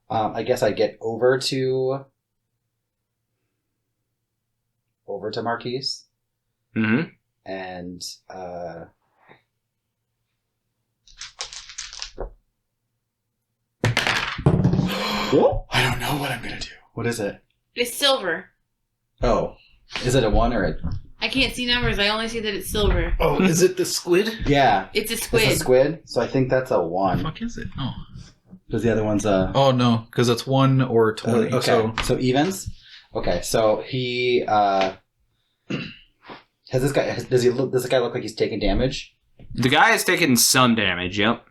I guess I get over to Marquies. Mm-hmm. And I don't know what I'm gonna do. What is it? It's silver. Oh, is it a 1 or a? I can't see numbers. I only see that it's silver. Oh, is it the squid? Yeah, It's a squid. it's a squid. So I think that's a What the 1. fuck is it? Oh. Because the other one's a. Oh no, because it's 1 or 20. Okay, so evens. Okay, so he has this guy. Does this guy look like he's taking damage? The guy has taken some damage. Yep.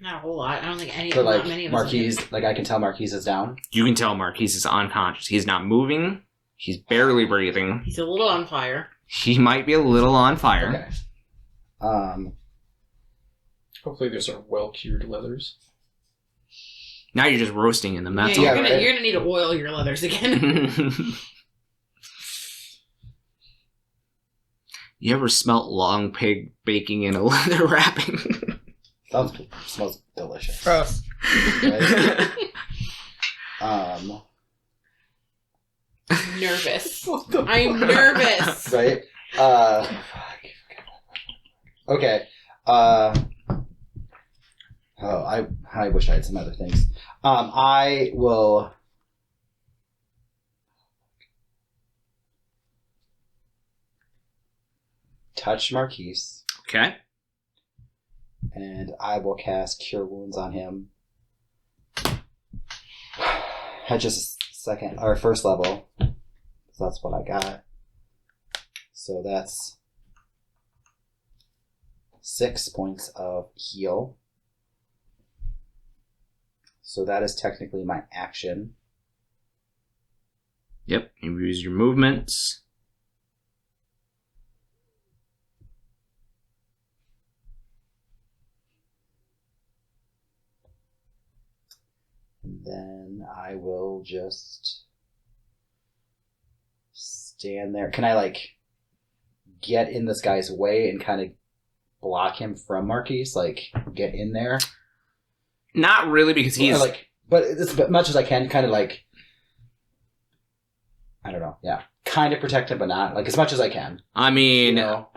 Not a whole lot. I don't think So not like many of us. Marquies, like I can tell Marquies is down. You can tell Marquies is unconscious. He's not moving. He's barely breathing. He's a little on fire. He might be a little on fire. Okay. Hopefully those are well cured leathers. Now you're just roasting in them. That's Yeah, all. you're gonna need to oil your leathers again. You ever smelt long pig baking in a leather wrapping? Smells delicious. Gross. Right? Nervous. I'm nervous. Right? Okay. I wish I had some other things. I will touch Marquies, Okay. and I will cast Cure Wounds on him at just first level. So that's what I got. So that's 6 points of heal. So that is technically my action. Yep. You use your movements. And then I will just stand there. Can I, like, get in this guy's way and kind of block him from Marquies? Like, get in there? Not really, because he's... Or, like, but as much as I can, kind of, like, I don't know, yeah. Kind of protect him, but not. Like, as much as I can. I mean, You know?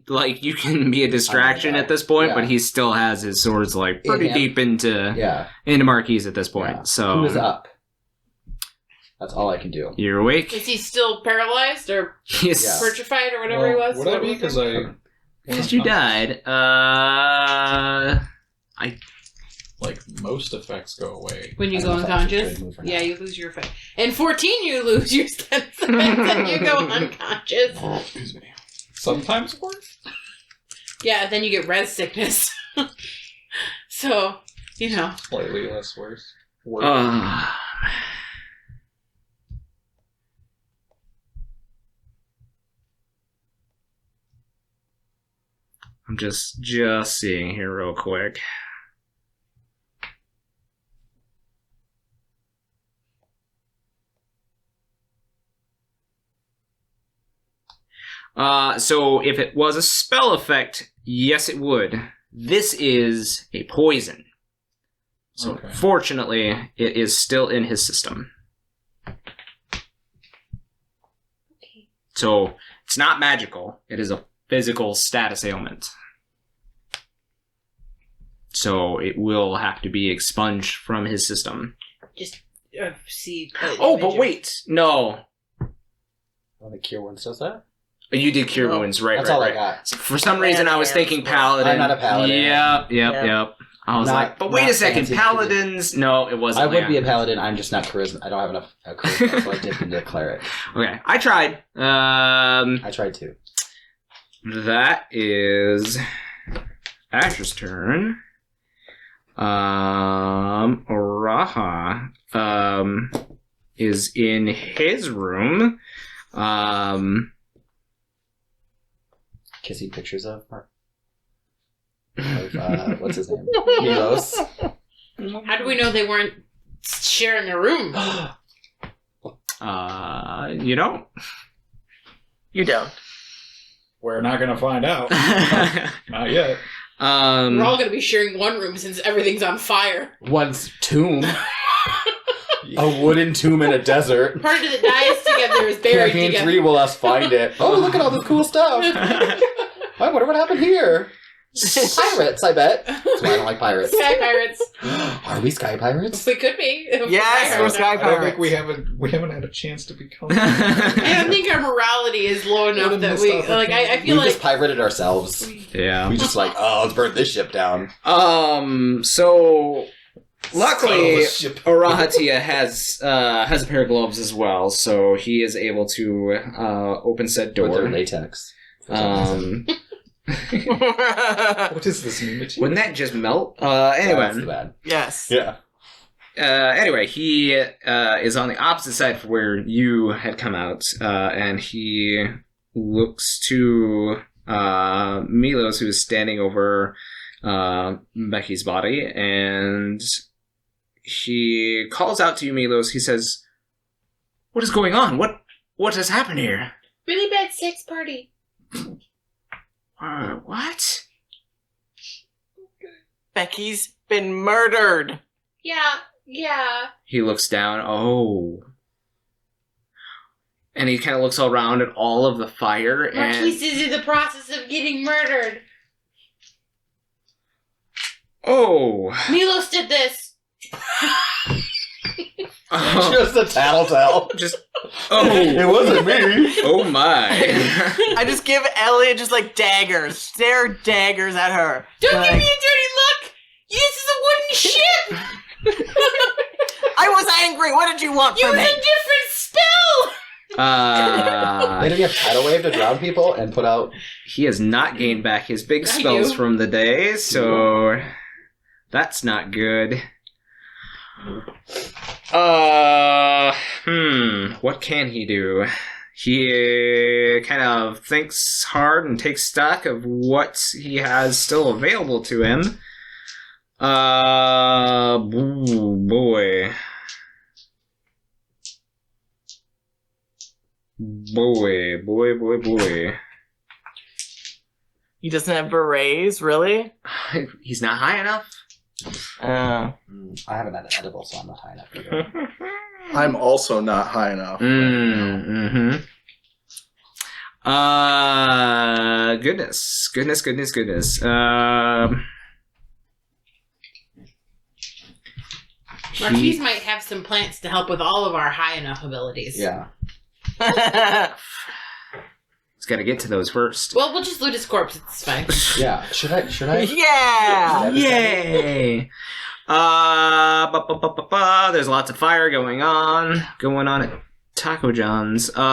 like, you can be a distraction at this point, Yeah. but he still has his swords, like, pretty In him. deep into Yeah. Marquies at this point. Yeah. So Who is up? That's all I can do. you're awake. Is he still paralyzed or Yes. Yeah. petrified or whatever he was? Would I be? Because Because you died. Like, most effects go away. When you I go don't know if that's a unconscious? good move or Yeah, not. you lose your effect. In 14, you lose your sense and you go unconscious. Excuse me. Sometimes works? Yeah, then you get res sickness. So, you know. Slightly less worse. Worse. I'm just seeing here real quick. So if it was a spell effect, yes it would. This is a poison. So Okay. fortunately, it is still in his system. So it's not magical. It is a physical status ailment. So it will have to be expunged from his system. Just see. Oh, but wait. No. Oh, the Cure Wounds does that? You did Cure No, Wounds, right? That's right, all right. I got. For some reason, I was thinking Paladin. I'm not a Paladin. Yep. Yeah. I was Not- like, but wait not a second, fancy. Paladins? No, it wasn't. I would be a Leon. paladin. I'm just not charisma. I don't have enough charisma, so I dipped into cleric. Okay, I tried. I tried to. That is Asher's turn. Raha is in his room. Kissy pictures of what's his name? Milos. How do we know they weren't sharing a room? You don't. You don't. We're not gonna find out. Not yet. We're all gonna be sharing one room since everything's on fire. One's tomb. A wooden tomb in a desert. Part of the dies together is buried Campaign together. 3 will us find it. Oh, look at all this cool stuff. I wonder what happened here. Pirates, I bet. That's why I don't like pirates. Sky pirates. Are we sky pirates? We could be. Yes, we're sky I don't think pirates. we haven't had a chance to become. I don't think our morality is low enough What a that missed we opportunity. I We feel like just pirated ourselves. Yeah. We just like, let's burn this ship down. So luckily, Oh, ship. Arahatia has a pair of gloves as well, so he is able to open said With their door. latex. For some reason. What is this new material? Wouldn't that just melt? That's Anyway, bad. Yes. Yeah. anyway, he is on the opposite side from where you had come out, and he looks to Milos, who is standing over Becky's body, and he calls out to you, Milos. He says, "What is going on? What has happened here?" really bad sex party. What? Becky's been murdered. Yeah. He looks down. Oh. And he kind of looks all around at all of the fire, and Marquies is in the process of getting murdered. oh, Milos did this. oh, Just a tattletale. just It oh, wasn't me. oh my. I just give Elliot just like daggers. Stare daggers at her. Don't Like, give me a dirty look. This is a wooden ship. I was angry. What did you want Use from a me? different spell. They didn't have tidal wave to drown people and put out. He has not gained back his big I spells do. from the day, so that's not good. What can he do? He kind of thinks hard and takes stock of what he has still available to him. Ooh, boy. Boy. He doesn't have berets, really? He's not high enough. I haven't had an edible, so I'm not high enough to go. I'm also not high enough. Mm-hmm. Goodness. Marquies might have some plants to help with all of our high enough abilities. Yeah. He's got to get to those first. Well, we'll just loot his corpse. It's fine. Yeah. Should I? Yeah. Yay! There's lots of fire going on at Taco John's. Hey,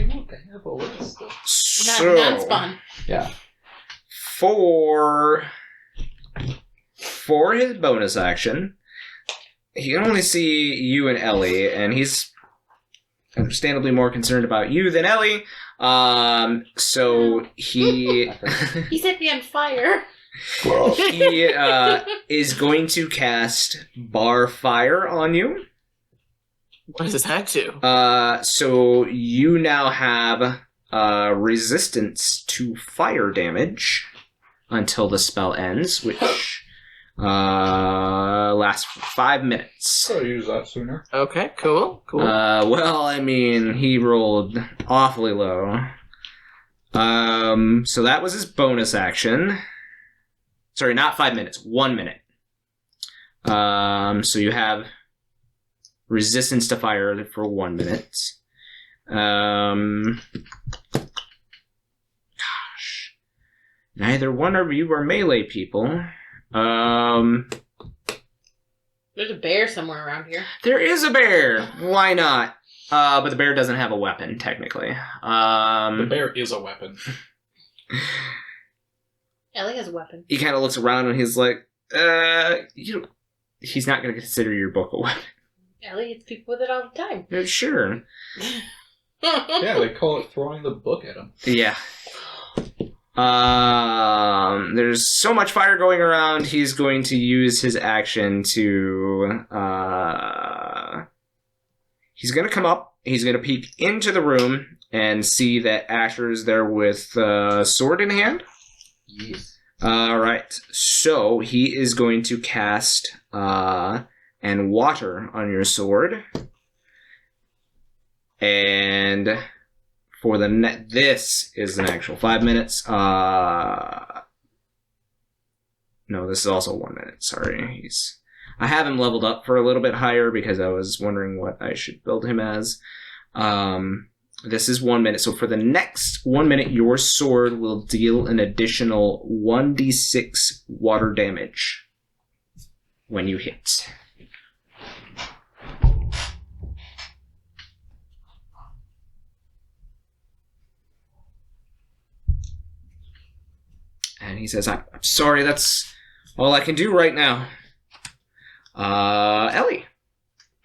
what the hell? What is this? So Non-spawn. Yeah. for his bonus action, he can only see you and Ellie, and he's understandably more concerned about you than Ellie. So he He set me on fire. he is going to cast Bar Fire on you. What does that do? So you now have resistance to fire damage until the spell ends, which lasts for 5 minutes. I'll use that sooner. Okay, cool. Well, I mean, he rolled awfully low. So that was his bonus action. Sorry, not 5 minutes, 1 minute. So you have resistance to fire for 1 minute. Gosh. Neither one of you are melee people. There's a bear somewhere around here. There is a bear. Why not? But the bear doesn't have a weapon, technically. The bear is a weapon. Ellie has a weapon. He kind of looks around and he's like, He's not going to consider your book a weapon. Ellie hits people with it all the time. Sure. Yeah, they call it throwing the book at him. Yeah. There's so much fire going around, he's going to use his action to, he's going to come up, he's going to peek into the room and see that Asher's there with a sword in hand. Yes. Alright, so he is going to cast, and water on your sword. And for the this is an actual 5 minutes. No, this is also 1 minute. Sorry, I have him leveled up for a little bit higher because I was wondering what I should build him as. This is 1 minute. So for the next 1 minute, your sword will deal an additional 1d6 water damage when you hit. And he says, I'm sorry, that's all I can do right now. Ellie.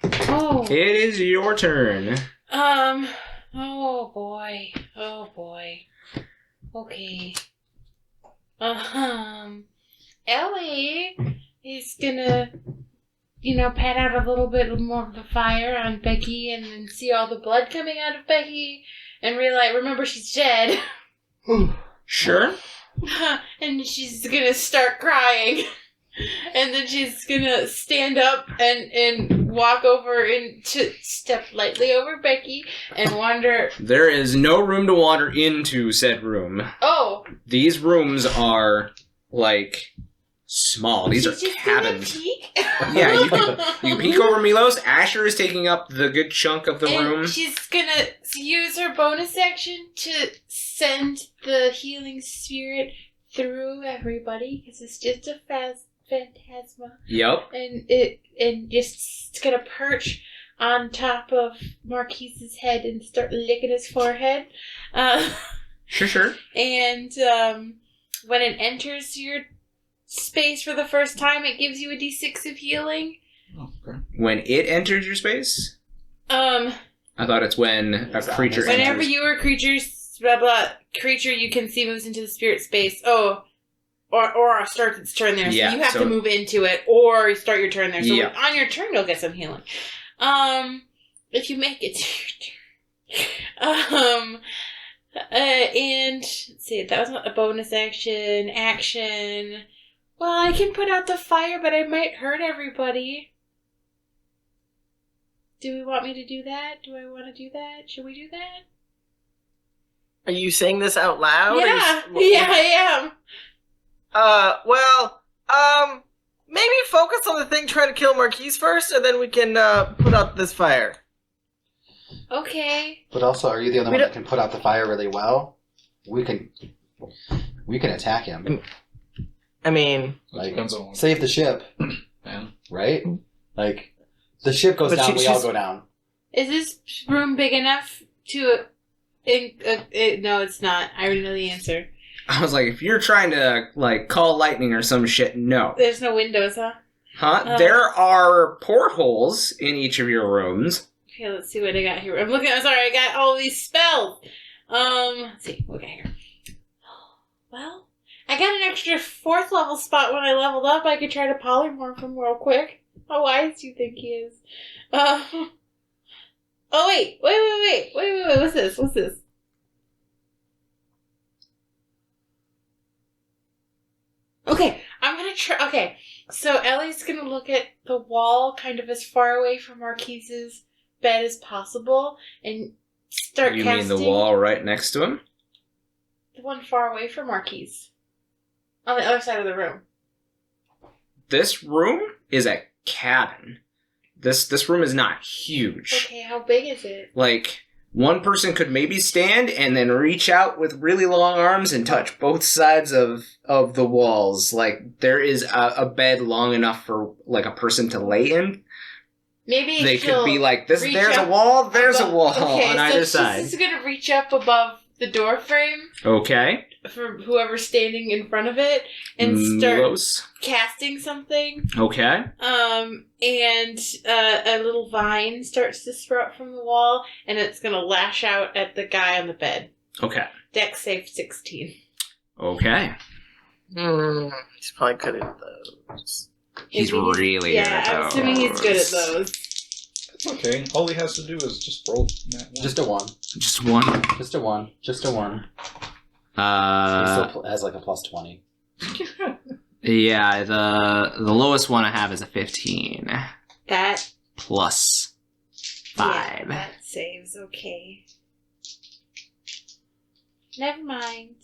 Oh. It is your turn. Oh boy. Okay. Ellie is gonna, pat out a little bit more of the fire on Becky and then see all the blood coming out of Becky and remember she's dead. Sure. And she's gonna start crying. And then she's gonna stand up and walk over and step lightly over Becky and wander. There is no room to wander into said room. Oh. These rooms are, small. These are She's cabins. Gonna peek? Yeah, you can peek over Milos. Asher is taking up the good chunk of the room. She's gonna use her bonus action to send the healing spirit through everybody because it's just a phantasma. Yep. And just gonna perch on top of Marquies' head and start licking his forehead. Sure. And when it enters your space for the first time, it gives you a d6 of healing. Oh, okay. When it enters your space? I thought it's when a creature enters. Whenever you or creatures, creature you can see moves into the spirit space. Oh. Or starts its turn there, so you have to move into it, or you start your turn there. So on your turn, you'll get some healing. If you make it to your turn. And let's see, that was a bonus action. Well, I can put out the fire, but I might hurt everybody. Do we want me to do that? Do I want to do that? Should we do that? Are you saying this out loud? Yeah, I am. Maybe focus on the thing trying to kill Marquies first, and then we can put out this fire. Okay. But also, are you the only one that can put out the fire really well? We can attack him. I mean, save the ship, right? The ship goes down, we all go down. Is this room big enough to? No, it's not. I already know the answer. I was like, if you're trying to, call lightning or some shit, no. There's no windows, huh? There are portholes in each of your rooms. Okay, let's see what I got here. I got all these spells. Let's see, what we got here. Well, I got an extra 4th level spot when I leveled up. I could try to polymorph him real quick. How wise do you think he is? Oh, wait. What's this? Okay, I'm gonna try. Okay, so Ellie's gonna look at the wall kind of as far away from Marquies' bed as possible and start casting. You mean the wall right next to him? The one far away from Marquies. On the other side of the room. This room is a cabin. This room is not huge. Okay, how big is it? One person could maybe stand and then reach out with really long arms and touch both sides of the walls. There is a bed long enough for, a person to lay in. Maybe they could be there's a wall on either side. This is going to reach up above the door frame. Okay. for whoever's standing in front of it and start Milos. casting something. Okay. And a little vine starts to sprout from the wall, and it's gonna lash out at the guy on the bed. Okay. Dex save 16. Okay. He's probably good at those. He's Maybe really good at I'm those. assuming he's good at those. It's okay. All he has to do is just roll that one. Just a 1. Just one. Just a 1. Just a 1. He still has like a plus 20. Yeah, the lowest one I have is a 15. That Plus 5. Yeah, that saves okay. Never mind.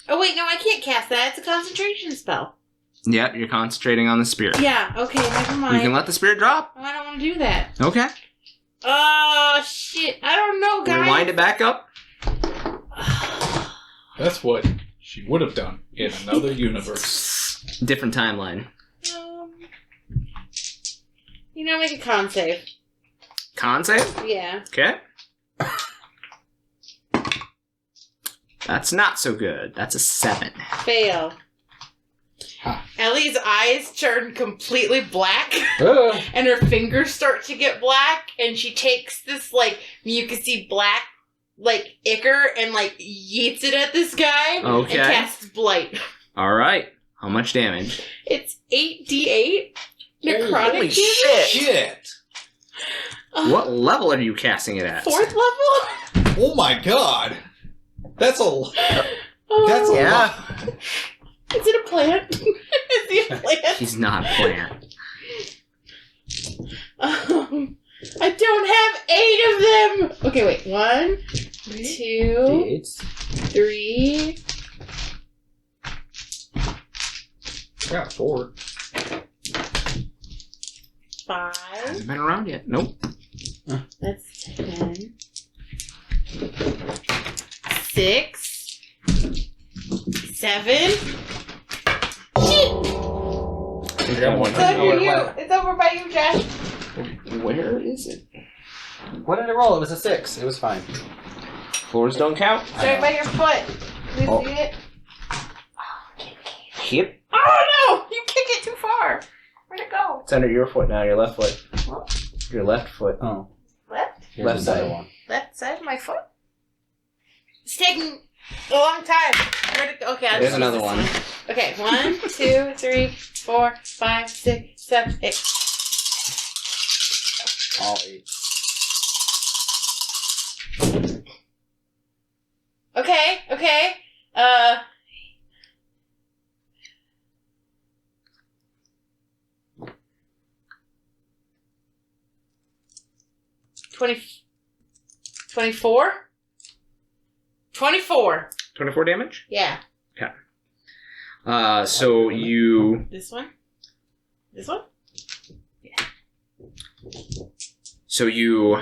Oh wait, no, I can't cast that. It's a concentration spell. Yep, you're concentrating on the spirit. Yeah, okay, never mind. You can let the spirit drop. I don't want to do that. Okay. Oh shit! I don't know, guys. Rewind it back up. That's what she would have done in another universe. Different timeline. Make a con save. Con save? Yeah. Okay. That's not so good. That's a 7. Fail. Huh. Ellie's eyes turn completely black, Ah. and her fingers start to get black, and she takes this, mucusy black, ichor, and, yeets it at this guy, Okay. and casts Blight. Alright. How much damage? It's 8d8 necrotic Holy damage. shit. Shit! What level are you casting it at? 4th level? Oh my god! That's a Oh, that's a Yeah. lot. Is it a plant? Is he a plant? He's not a plant. I don't have 8 of them! Okay, wait. 1, 2, D8s. 3, Got 4. 5. Hasn't been around yet. Nope. That's 10. 6. 7. Shit! We got one. It's over you. It's over by you, Josh. Where is it? What did it roll? It was a 6. It was fine. Floors don't count. It's right by your foot. You Oh. see it? Yep. Oh no! You kick it too far. Where'd it go? It's under your foot now, your left foot. Your left foot. Oh. Left? Here's Left another side. one. Left side of my foot? It's taking a long time. Where'd it go? Okay, I'll There's just another use this one. Okay, 1, 2, 3, 4, 5, 6, 7, 8. All 8. Okay. 24? 24. 24 damage? Yeah. So you... This one? This one? So you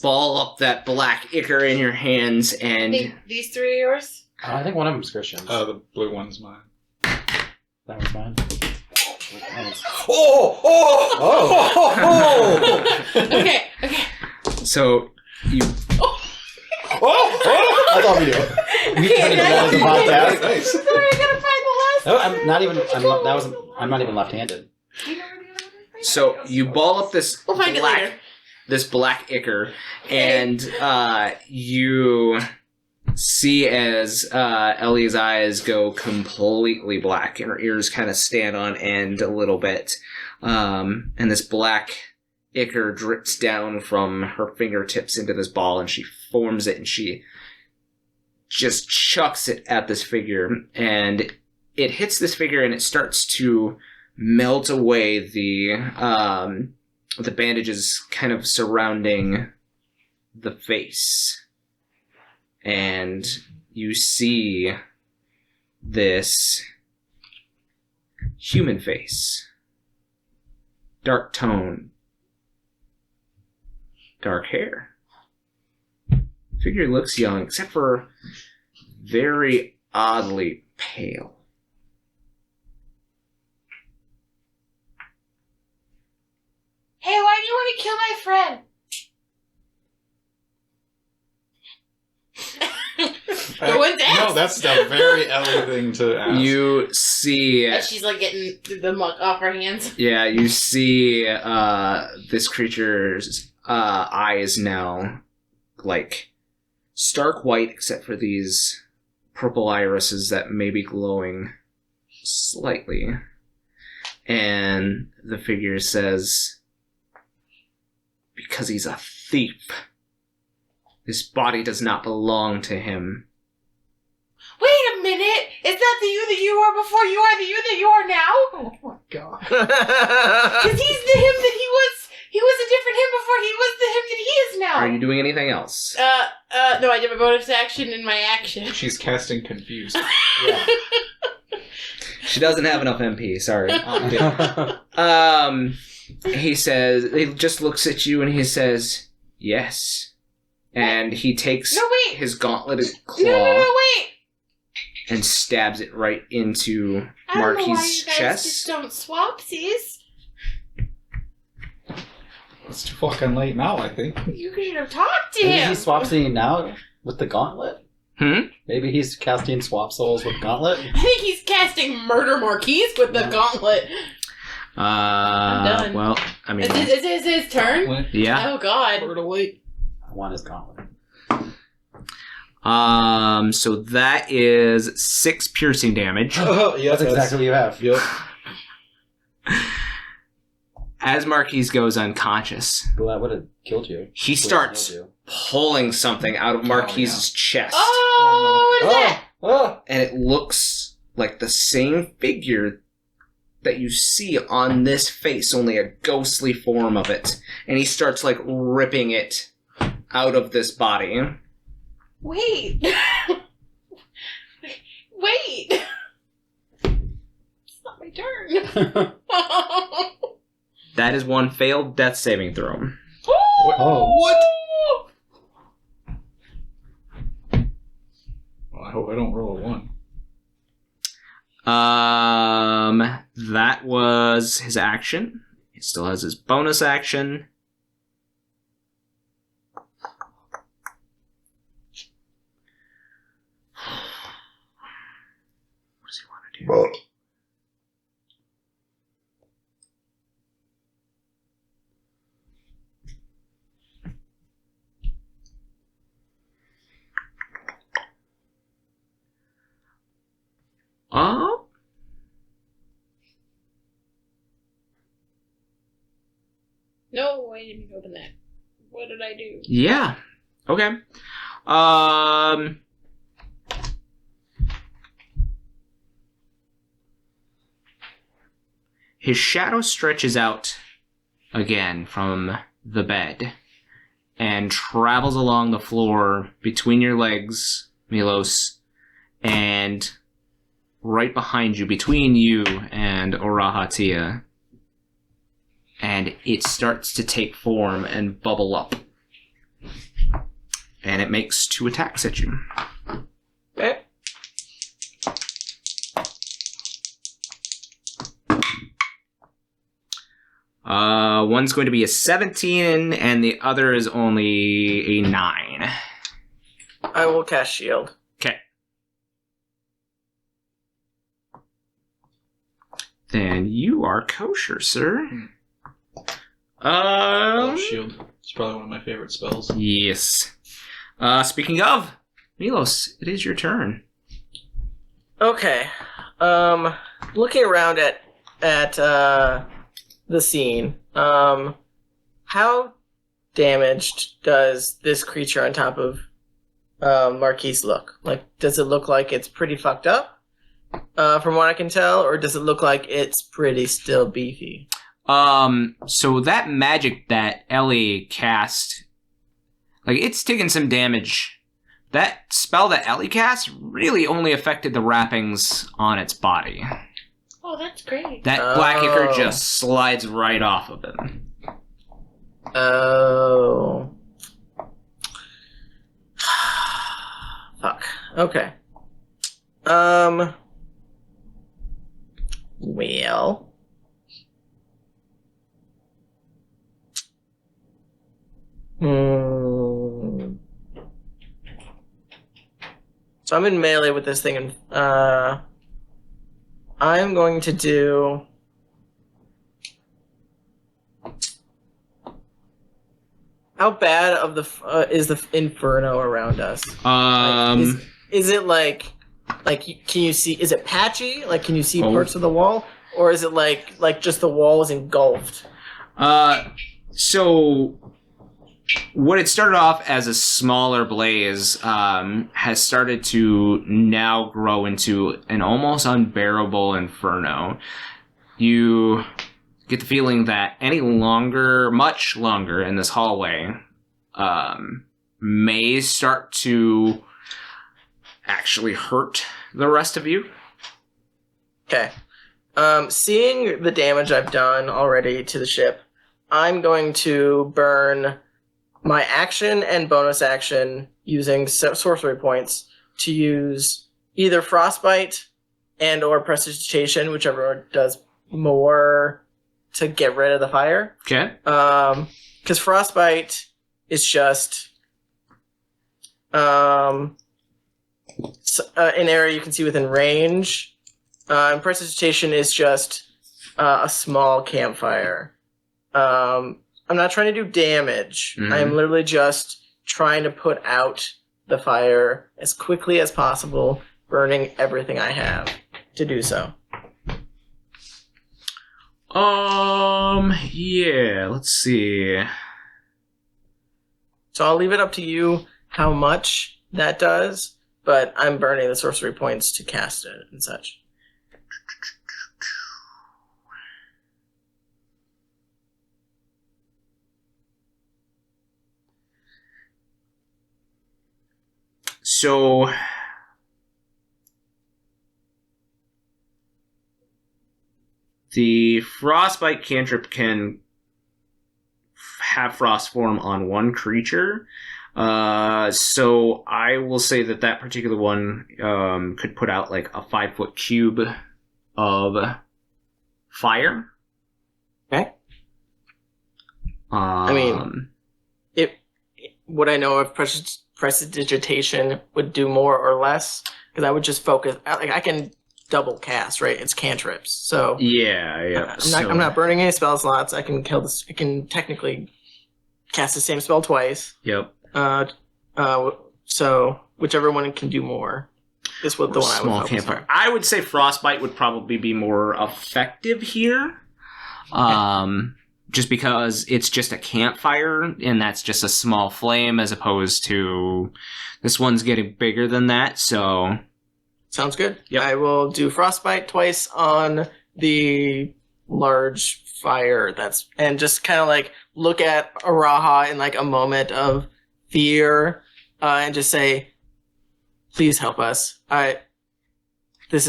ball up that black ichor in your hands and... These 3 are yours? I think one of them's Christian. The blue one's mine. That was mine. Okay. So you... I thought we knew. We Okay, turned it now into you a podcast. Nice. Sorry, I gotta find the last No, I'm not even. I'm not even left-handed. So you ball up this We'll find it later. black ichor, and you see as Ellie's eyes go completely black, and her ears kind of stand on end a little bit, and this black ichor drips down from her fingertips into this ball, and she forms it, and she just chucks it at this figure, and it hits this figure, and it starts to melt away the bandages kind of surrounding the face. And you see this human face. Dark tone. Dark hair. Figure looks young, except for very oddly pale. Hey, why do you want to kill my friend? Go and dance. No, that's a very Ellie thing to ask. You see... And she's like getting the muck off her hands. Yeah, you see this creature's eyes now, like, stark white except for these purple irises that may be glowing slightly. And the figure says, because he's a thief, this body does not belong to him. Wait a minute! Is that the you that you were before you are the you that you are now? Oh my god. Because he's the him that he was. He was a different him before he was the him that he is now. Are you doing anything else? No, I did my bonus action in my action. She's casting confused. Yeah. She doesn't have enough MP, sorry. He says, he just looks at you and he says, yes. And he takes No, wait. his gauntleted claw No, wait. and stabs it right into I don't know why Marquies' you guys chest. just don't swapsies. It's too fucking late now, I think. You should have talked to Maybe him. he swaps in now with the gauntlet. Hmm? Maybe he's casting swap souls with gauntlet. I think he's casting Murder Marquies with the gauntlet. I'm done. Well, I mean, Is this his turn? What? yeah. Oh, God. Word away. I want his gauntlet. So that is 6 piercing damage. Oh, yeah, That's exactly what you have. Yep. As Marquise goes unconscious, Well, that would have killed you. he Would've starts killed pulling something out of Marquise's chest. Oh, what is that? you. Oh! And it looks like the same figure that you see on this face, only a ghostly form of it. And he starts, like, ripping it out of this body. Wait. Wait. It's not my turn. That is one failed death saving throw. Oh. What? Well, I hope I don't roll a 1. That was his action. He still has his bonus action. What does he want to do? No, I didn't open that. What did I do? Yeah. Okay. His shadow stretches out again from the bed and travels along the floor between your legs, Milos, and right behind you, between you and Orahatia. And it starts to take form and bubble up. And it makes 2 attacks at you. Okay. One's going to be a 17, and the other is only a 9. I will cast shield. Okay. Then you are kosher, sir. Shield. It's probably one of my favorite spells. Yes. Speaking of, Milos, it is your turn. Okay. Looking around at the scene, how damaged does this creature on top of Marquise look? Like, does it look like it's pretty fucked up, from what I can tell, or does it look like it's pretty still beefy? So that magic that Ellie cast, like, it's taken some damage. That spell that Ellie cast really only affected the wrappings on its body. Oh, that's great. That black ichor just slides right off of it. Oh. Fuck. Okay. Well. So I'm in melee with this thing, and I'm going to do. How bad of the is the inferno around us? Is it like can you see? Is it patchy? Like, can you see parts of the wall, or is it like just the wall is engulfed? So what had started off as a smaller blaze has started to now grow into an almost unbearable inferno. You get the feeling that much longer in this hallway may start to actually hurt the rest of you. Okay. Seeing the damage I've done already to the ship, I'm going to burn my action and bonus action using sorcery points to use either Frostbite and or Prestidigitation, whichever does more to get rid of the fire. Okay. Because Frostbite is just an area you can see within range. And Prestidigitation is just a small campfire. I'm not trying to do damage. Mm-hmm. I'm literally just trying to put out the fire as quickly as possible, burning everything I have to do so. Yeah, let's see. So I'll leave it up to you how much that does, but I'm burning the sorcery points to cast it and such. So the Frostbite cantrip can have frost form on one creature. So I will say that particular one could put out like a 5-foot cube of fire. Okay. I mean, would I know if Prestidigitation would do more or less? Because I would just focus. I can double cast, right? It's cantrips, so yeah. I'm not burning any spell slots. I can kill this. I can technically cast the same spell twice. Yep. So whichever one can do more is what the one I would focus campfire. on. I would say Frostbite would probably be more effective here. Just because it's just a campfire and that's just a small flame as opposed to this one's getting bigger than that, so sounds good. Yep. I will do Frostbite twice on the large fire and just kind of like look at Araha in like a moment of fear and just say, please help us. This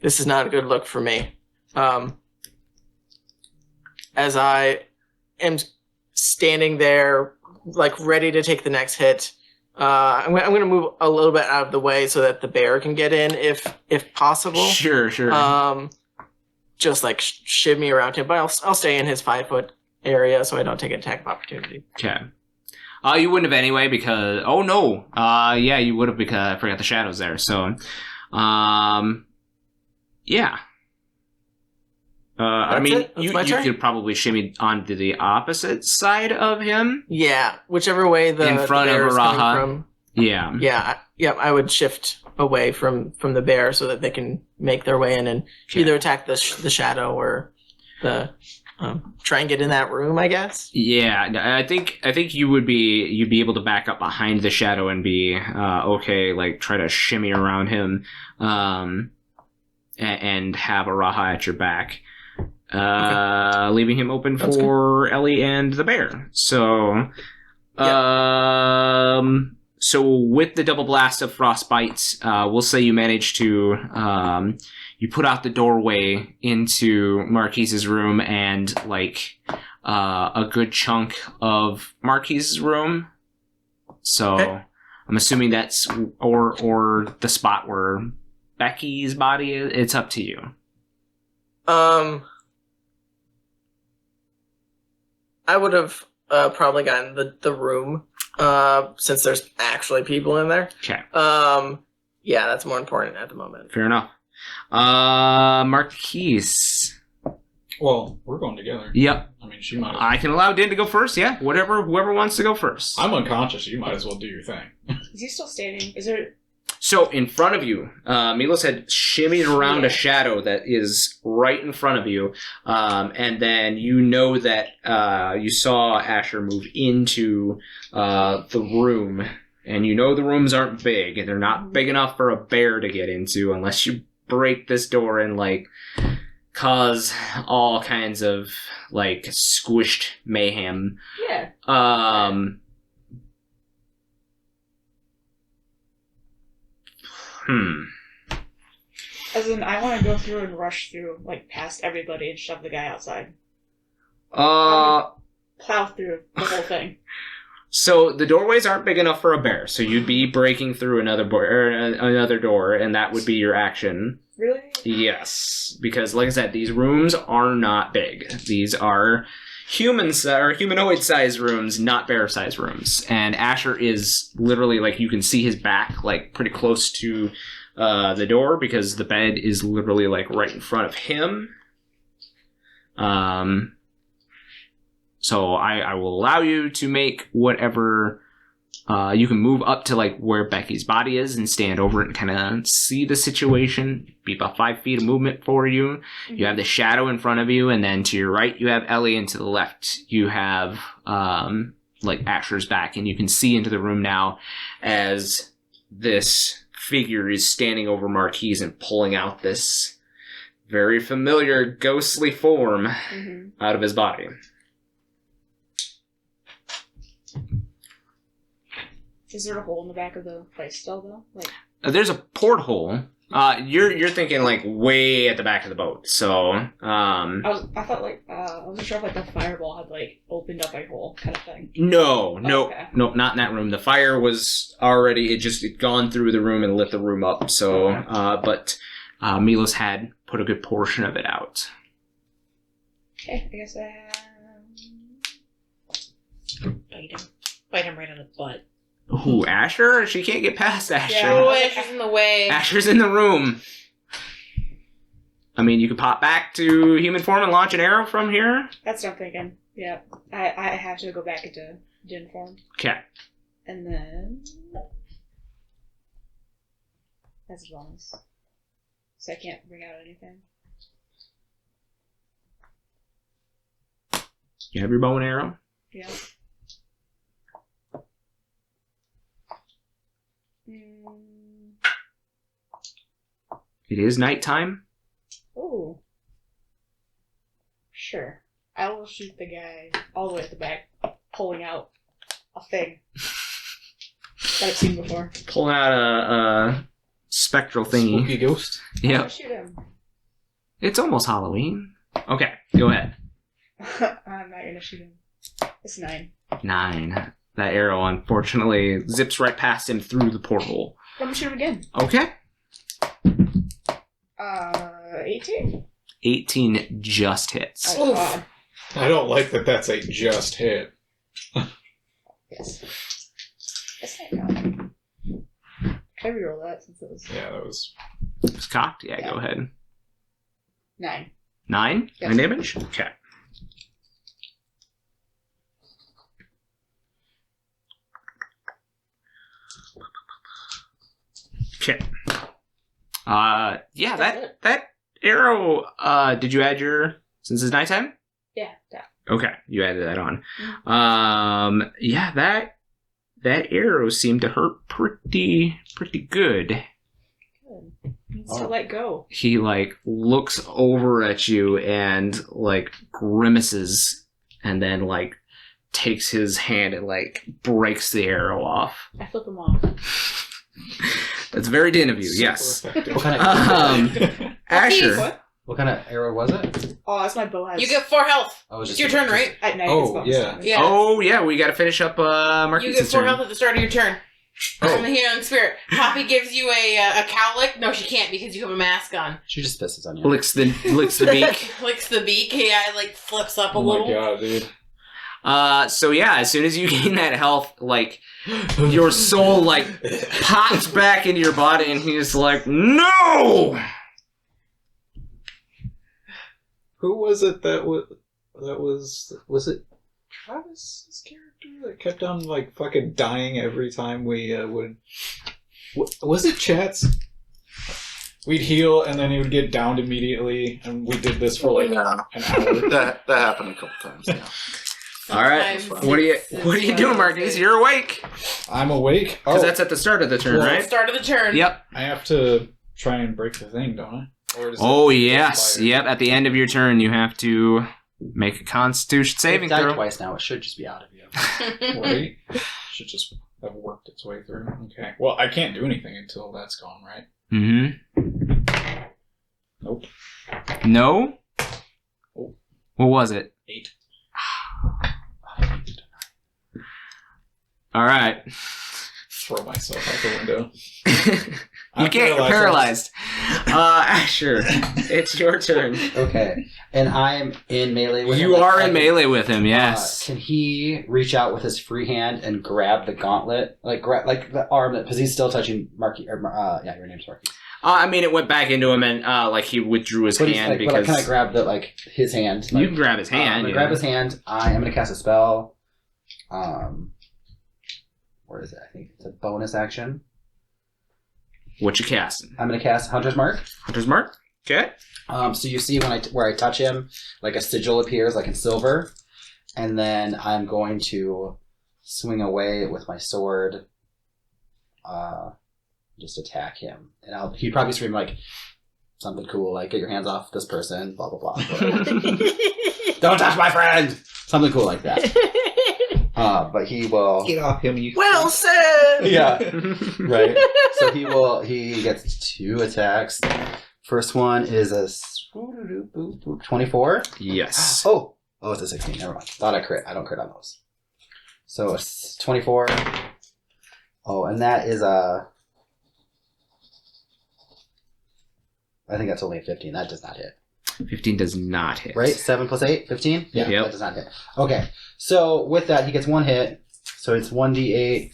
is not a good look for me. As I am standing there, like ready to take the next hit, I'm going to move a little bit out of the way so that the bear can get in, if possible. Sure. Just like shimmy around him, but I'll stay in his 5-foot area so I don't take an attack of opportunity. Okay. You wouldn't have anyway because you would have because I forgot the shadows there. So, yeah. I mean, you could probably shimmy onto the opposite side of him. Yeah, whichever way in front of Araha. From. Yeah. I would shift away from the bear so that they can make their way in and either attack the shadow or the try and get in that room, I guess. Yeah, I think you'd be able to back up behind the shadow and be okay, like try to shimmy around him, and have Araha at your back. Leaving him open for Ellie and the bear. So, so with the double blast of frostbite, we'll say you manage to you put out the doorway into Marquies' room and like a good chunk of Marquies' room. So I'm assuming that's or the spot where Becky's body is. It's up to you. I would have probably gotten the room since there's actually people in there. Okay. Yeah, that's more important at the moment. Fair enough. Marquies. Well, we're going together. Yep. I mean, she might. I can allow Din to go first. Yeah. Whoever wants to go first. I'm unconscious. You might as well do your thing. Is he still standing? Is there? So in front of you, Milos had shimmied around a shadow that is right in front of you, and then you know that you saw Asher move into the room, and you know the rooms aren't big, and they're not big enough for a bear to get into unless you break this door and like cause all kinds of like squished mayhem. Yeah. As in, I want to go through and rush through, like, past everybody and shove the guy outside. Plow through the whole thing. So the doorways aren't big enough for a bear, so you'd be breaking through another door, and that would be your action. Really? Yes, because like I said, these rooms are not big. These are humanoid-sized rooms, not bear-sized rooms. And Asher is literally, like, you can see his back, like, pretty close to the door because the bed is literally, like, right in front of him. So I will allow you to make whatever... you can move up to, like, where Becky's body is and stand over it and kind of see the situation. Be about 5 feet of movement for you. Mm-hmm. You have the shadow in front of you, and then to your right, you have Ellie, and to the left, you have, like, Asher's back. And you can see into the room now as this figure is standing over Marquies and pulling out this very familiar ghostly form out of his body. Is there a hole in the back of the place still, though? Like, there's a porthole. You're thinking like way at the back of the boat. So I thought like I wasn't sure if like the fireball had like opened up a hole kind of thing. No, Okay. not in that room. The fire was already it gone through the room and lit the room up. So, but Milos had put a good portion of it out. Okay, I guess Bite him right on the butt. Ooh, Asher? She can't get past Asher. Yeah. Oh, Asher's in the way. Asher's in the room. I mean, you could pop back to human form and launch an arrow from here. that's what I'm thinking. Yeah, I have to go back into Din form, Okay. and then that's a bonus. So I can't bring out anything. You have your bow and arrow. Yeah. It is nighttime. Ooh. Sure. I will shoot the guy all the way at the back, pulling out a thing that I've seen before. Pulling out a spectral thingy. Spooky ghost. I'll Yep. shoot him. It's almost Halloween. Okay, go ahead. I'm not gonna shoot him. It's 9. 9. That arrow, unfortunately, zips right past him through the porthole. I'm gonna shoot him again. Okay. 18. 18 just hits. Oh, God. I don't like that that's a just hit. Yes. Yes, I know. Can I reroll that since it was Yeah, that was... It's cocked? Yeah, Yeah. go ahead. 9? 9? Yes. 9 damage? Okay. Okay. Yeah, that arrow, did you add since it's nighttime? Yeah, yeah. Okay, you added that on. Yeah, that arrow seemed to hurt pretty good. Good. Needs to let go. He, like, looks over at you and, like, grimaces and then, like, takes his hand and, like, breaks the arrow off. I flip him off. That's very Din of you, Super yes. effective. What kind of Asher. What? what kind of arrow was it? Oh, that's my bow has. You get 4 health. I was It's just your turn, right? At night. Oh, it's bonus yeah. damage. Yeah. Oh, yeah, we gotta finish up You Marquies' get 4 turn. health at the start of your turn. Oh. From the healing spirit. Poppy gives you a cow lick. No, she can't because you have a mask on. She just pisses on you. Licks the beak. Licks the beak. Yeah, it like flips up a Oh my little. god, dude. So yeah, as soon as you gain that health, like your soul like pops back into your body, and he's like, "No!" Who was it that was it Travis's character that kept on like fucking dying every time we would? Was it Chat's? We'd heal and then he would get downed immediately, and we did this for like an hour. That happened a couple times. Yeah. All right, what are you doing, Marquies? You're awake I'm awake. because that's at the start of the turn, right? Start of the turn. Yep. I have to try and break the thing, don't I? Or does Oh it yes, expire? yep. At the end of your turn, you have to make a Constitution saving It died throw. twice now. It should just be out of you. Right? Should just have worked its way through. Okay. Well, I can't do anything until that's gone, right? Mm-hmm. Nope. No. Oh. What was it? 8. All right. Throw myself out the window. You can't. You're paralyzed. Sure. It's your turn. Okay. And I'm in melee with him. You like, are I in can- melee with him. Yes. Can he reach out with his free hand and grab the gauntlet, like grab like the arm that because he's still touching Marquis? Yeah, your name's Marquis. I mean, it went back into him, and like he withdrew his But he's hand like, because can I grab the like his hand? you Like, can grab his hand. I'm gonna yeah. grab his hand. I am gonna cast a spell. Where is it? I think it's a bonus action. What you casting? I'm gonna cast Hunter's Mark. Hunter's mark. Okay. So you see where I touch him, like a sigil appears, like in silver, and then I'm going to swing away with my sword, just attack him, and he'd probably scream like something cool, like "Get your hands off this person," blah blah blah. Don't touch my friend. Something cool like that. But he will. Get off him, you. Well said. Yeah. Right. So he gets 2 attacks. First one is a 24. Yes. Oh, it's a 16. Never mind. Thought I crit. I don't crit on those. So it's 24. Oh, and that is a. I think that's only a 15. That does not hit. 15 does not hit. Right? 7 plus 8? 15? Yeah, Yep. that does not hit. Okay. So with that, he gets 1 hit. So it's 1d8.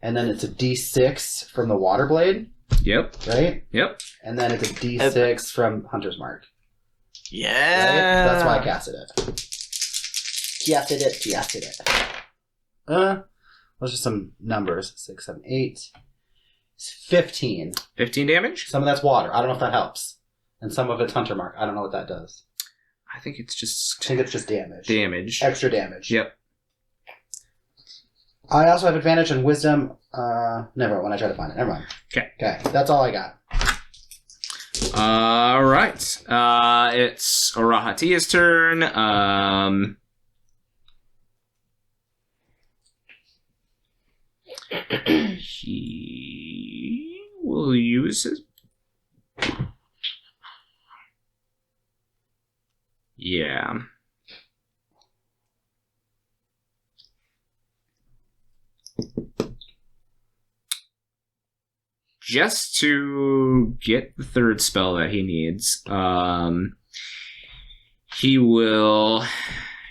And then it's a d6 from the water blade. Yep. Right? Yep. And then it's a d6 from Hunter's Mark. Yeah. Right? That's why I casted it. Casted it. Those are some numbers. 6, 7, 8. It's 15. 15 damage? Some of that's water. I don't know if that helps. And some of it's Hunter Mark. I don't know what that does. I think it's just I think it's just damage. damage. Extra damage. Yep. I also have advantage on wisdom. Never when I try to find it. Never mind. Okay. Okay. That's all I got. All right. It's Arahatia's turn. He will use his. Yeah. Just to get the third spell that he needs, he will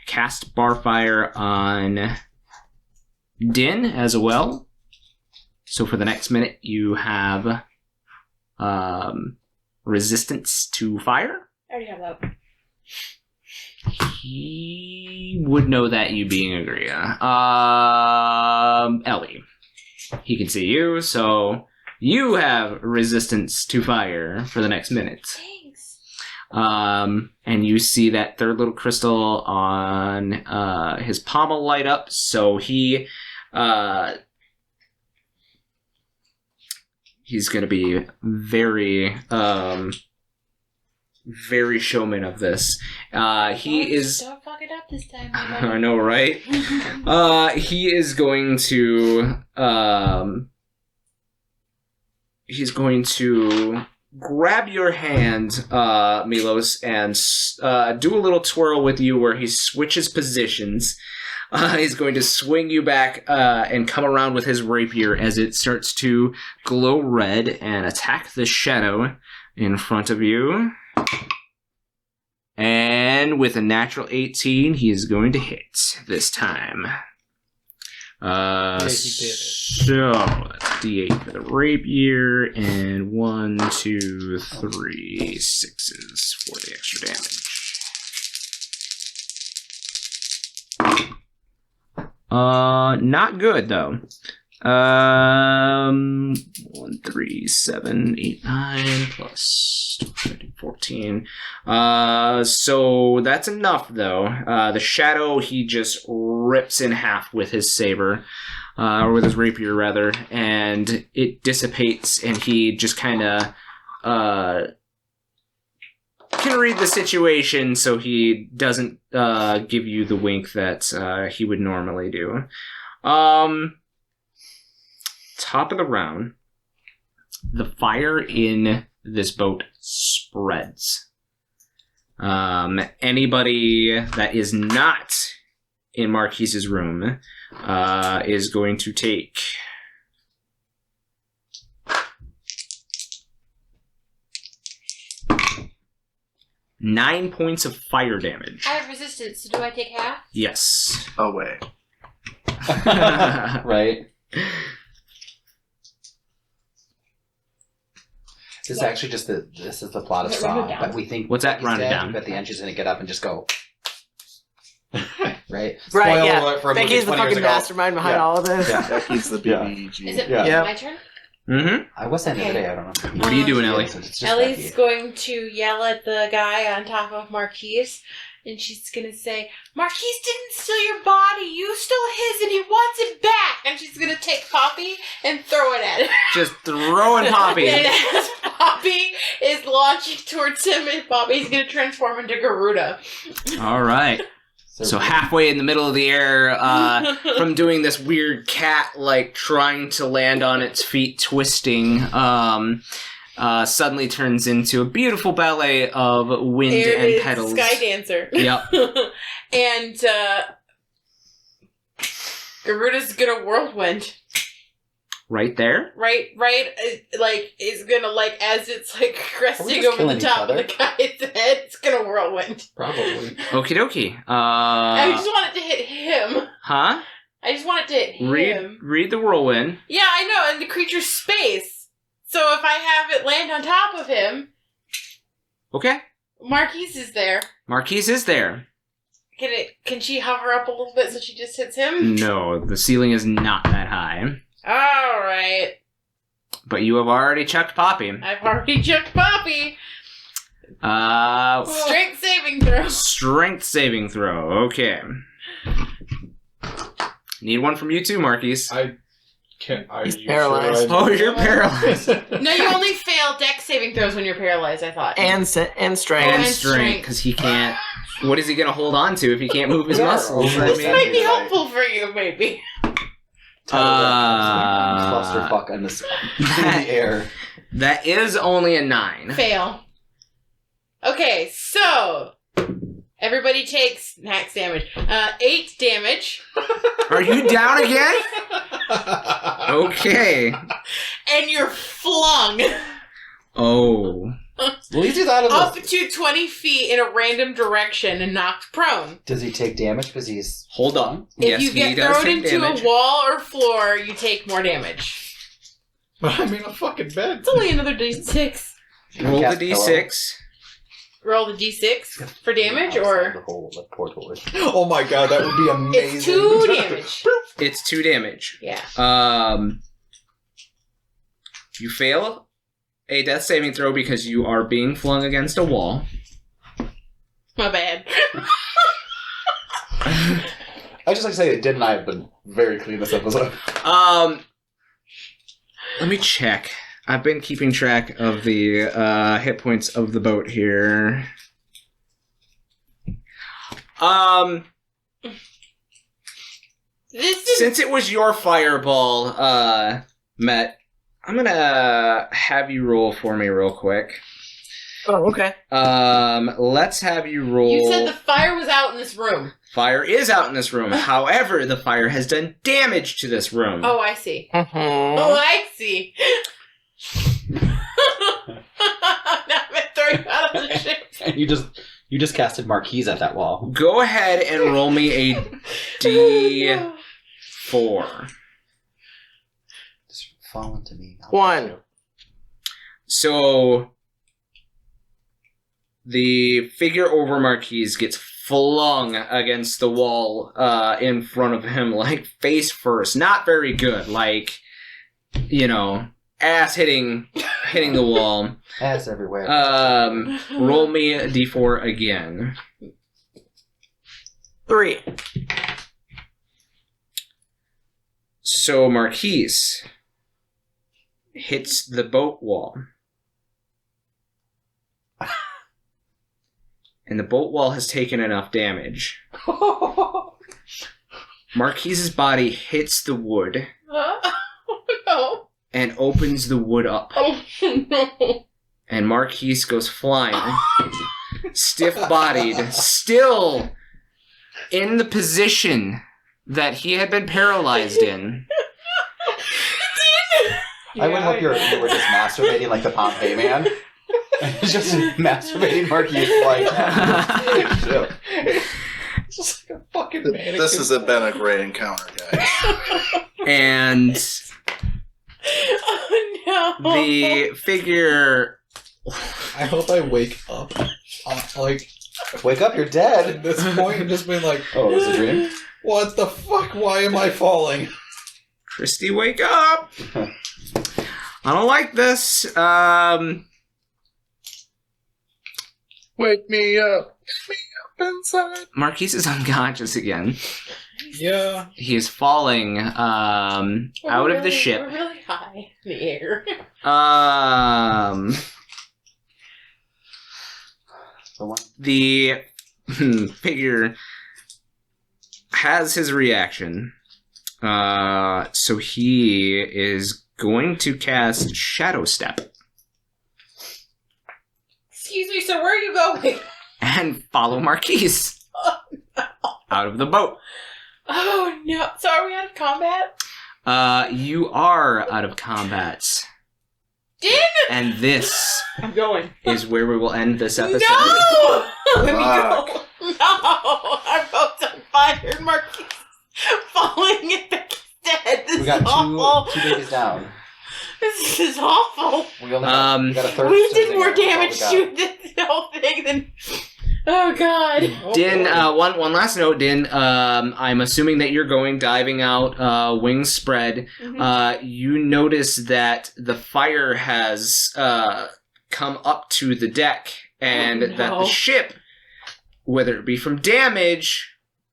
cast Barfire on Din as well. So for the next minute, you have resistance to fire. I already have that. He would know that, you being Agria. Ellie. He can see you, so you have resistance to fire for the next minute. Thanks. And you see that third little crystal on his pommel light up, so he's going to be very very showman of this. He is. Don't fuck it up this time. I know, right? He is going to. He's going to grab your hand, Milos, and do a little twirl with you where he switches positions. He's going to swing you back and come around with his rapier as it starts to glow red and attack the shadow in front of you. And And with a natural 18, he is going to hit this time. Yeah, he did it. So, D8 for the rapier, and 1, 2, 3 6s for the extra damage. Not good though. 1, 3, 7, 8, 9 plus 13, 14. So that's enough though. The shadow he just rips in half with his saber, or with his rapier rather, and it dissipates, and he just kind of can read the situation, so he doesn't give you the wink that he would normally do. Top of the round, the fire in this boat spreads. Anybody that is not in Marquies' room is going to take 9 points of fire damage. I have resistance, so do I take half? Yes. Away. Right? This is actually just this is the plot of Is it rounded Saw, down? but we think What's that, he's rounded dead, down? But the engine's gonna get up and just go. Right? Right, Spoiler yeah. alert for a movie Becky's the 20 years fucking ago. mastermind behind Yeah. all of this. Yeah. Becky's the Yeah. BBG. Is it Yeah. my turn? Mm-hmm. I was saying the other Okay. day, I don't know. What are you doing, Ellie? So it's just Ellie's Becky. going to yell at the guy on top of Marquies, and she's going to say, Marquies didn't steal your body, you stole his and he wants it back! And she's going to take Poppy and throw it at him. Just throwing Poppy. And as Poppy is launching towards him, and Poppy's going to transform into Garuda. All right. So halfway in the middle of the air, from doing this weird cat, like trying to land on its feet, twisting, suddenly turns into a beautiful ballet of wind There and is petals. Sky Dancer. Yep. And Garuda's going to whirlwind. Right there. Right, like, is gonna, like, as it's, like, Are we cresting just over the killing each top of other? the guy's head, it's gonna whirlwind. Probably. Okie dokie. I just want it to hit him. Huh? I just want it to hit him. Read the whirlwind. Yeah, I know, and the creature's space. So if I have it land on top of him, Okay. Marquies is there. Marquies is there. Can she hover up a little bit so she just hits him? No, the ceiling is not that high. Alright. But you have already chucked Poppy. I've already chucked Poppy. Uh, Strength saving throw. Strength saving throw. Okay. Need one from you too, Marquies. I can't. Are He's you paralyzed. Sure Oh, you're paralyzed. No, you only fail dex saving throws when you're paralyzed, I thought. And strength. And and strength, strength. because he can't. What is he gonna hold on to if he can't move his Yeah, muscles? over I This mean, might be helpful for you, maybe. Clusterfuck in the air. that is only a 9. Fail. Okay, so everybody takes max damage. 8 damage. Are you down again? Okay. And you're flung Oh. Luigi's out of up this. to 20 feet in a random direction and knocked prone. Does he take damage because he's... Hold on. If Yes, you he get does thrown take into damage. a wall or floor, you take more damage. But I'm in a fucking bed. It's only another d6. Roll the Cast pillow. d6. Roll the d6 for damage, The or whole poor toy. Oh my god, that would be amazing. it's 2 damage. It's 2 damage. Yeah. You fail a death saving throw because you are being flung against a wall. My bad. I just like to say that Did and I have been very clean this episode. Let me check. I've been keeping track of the hit points of the boat here. This is Since it was your fireball, Met, I'm gonna have you roll for me real quick. Oh, okay. Let's have you roll. You said the fire was out in this room. Fire is out in this room. However, the fire has done damage to this room. Oh, I see. Mhm. Oh, I see. Now I'm gonna throw you out of the ship. And you just You just casted Marquies at that wall. Go ahead and roll me a D4. Just fall into me. 1. So the figure over Marquies gets flung against the wall in front of him, like face first. Not very good. Like, you know, ass hitting the wall. Ass everywhere. Roll me a D4 again. 3. So Marquies hits the boat wall. And the boat wall has taken enough damage. Marquies' body hits the wood Oh, no. and opens the wood up. Oh, no. And Marquies goes flying, stiff-bodied, still in the position that he had been paralyzed in. I would hope you were just masturbating like the Pompeii man. Just masturbating Marquies like that. Just like a fucking mannequin. This has been a great encounter, guys. And Oh, no. the figure... I hope I wake up. Like, Wake up, you're dead. at this point, and just being like, Oh, it was a dream? what the fuck? Why am I falling? Christy, wake up! I don't like this. Wake me up. Inside. Marquies is unconscious again. Yeah. He is falling out of the ship. We're really high in the air. The figure has his reaction. So he is going to cast Shadow Step Excuse me, sir, where are you going? and follow Marquies out of the boat. Oh, no. So are we out of combat? You are out of combat. Din! And this I'm going. is where we will end this episode. No! Let me Fuck. go. No! Our boat's on fire. Marquis falling and Becky's dead. This We got is awful. two babies down. This is awful. We only we got a third. We did sitting more there. damage That's all we to this whole thing than... Oh, God. Din, one last note, Din. I'm assuming that you're going diving out, wings spread. Mhm. You notice that the fire has come up to the deck, and Oh, that no. the ship, whether it be from damage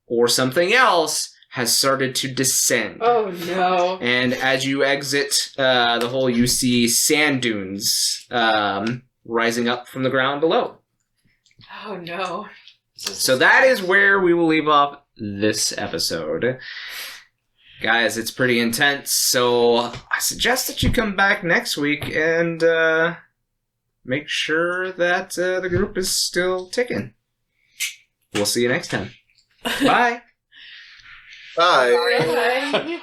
or something else, has started to descend. Oh, no. And as you exit the hole, you see sand dunes rising up from the ground below. Oh, no. got. So that is where we will leave off this episode. Guys, it's pretty intense, so I suggest that you come back next week and make sure that the group is still ticking. We'll see you next time. Bye! Bye. Bye.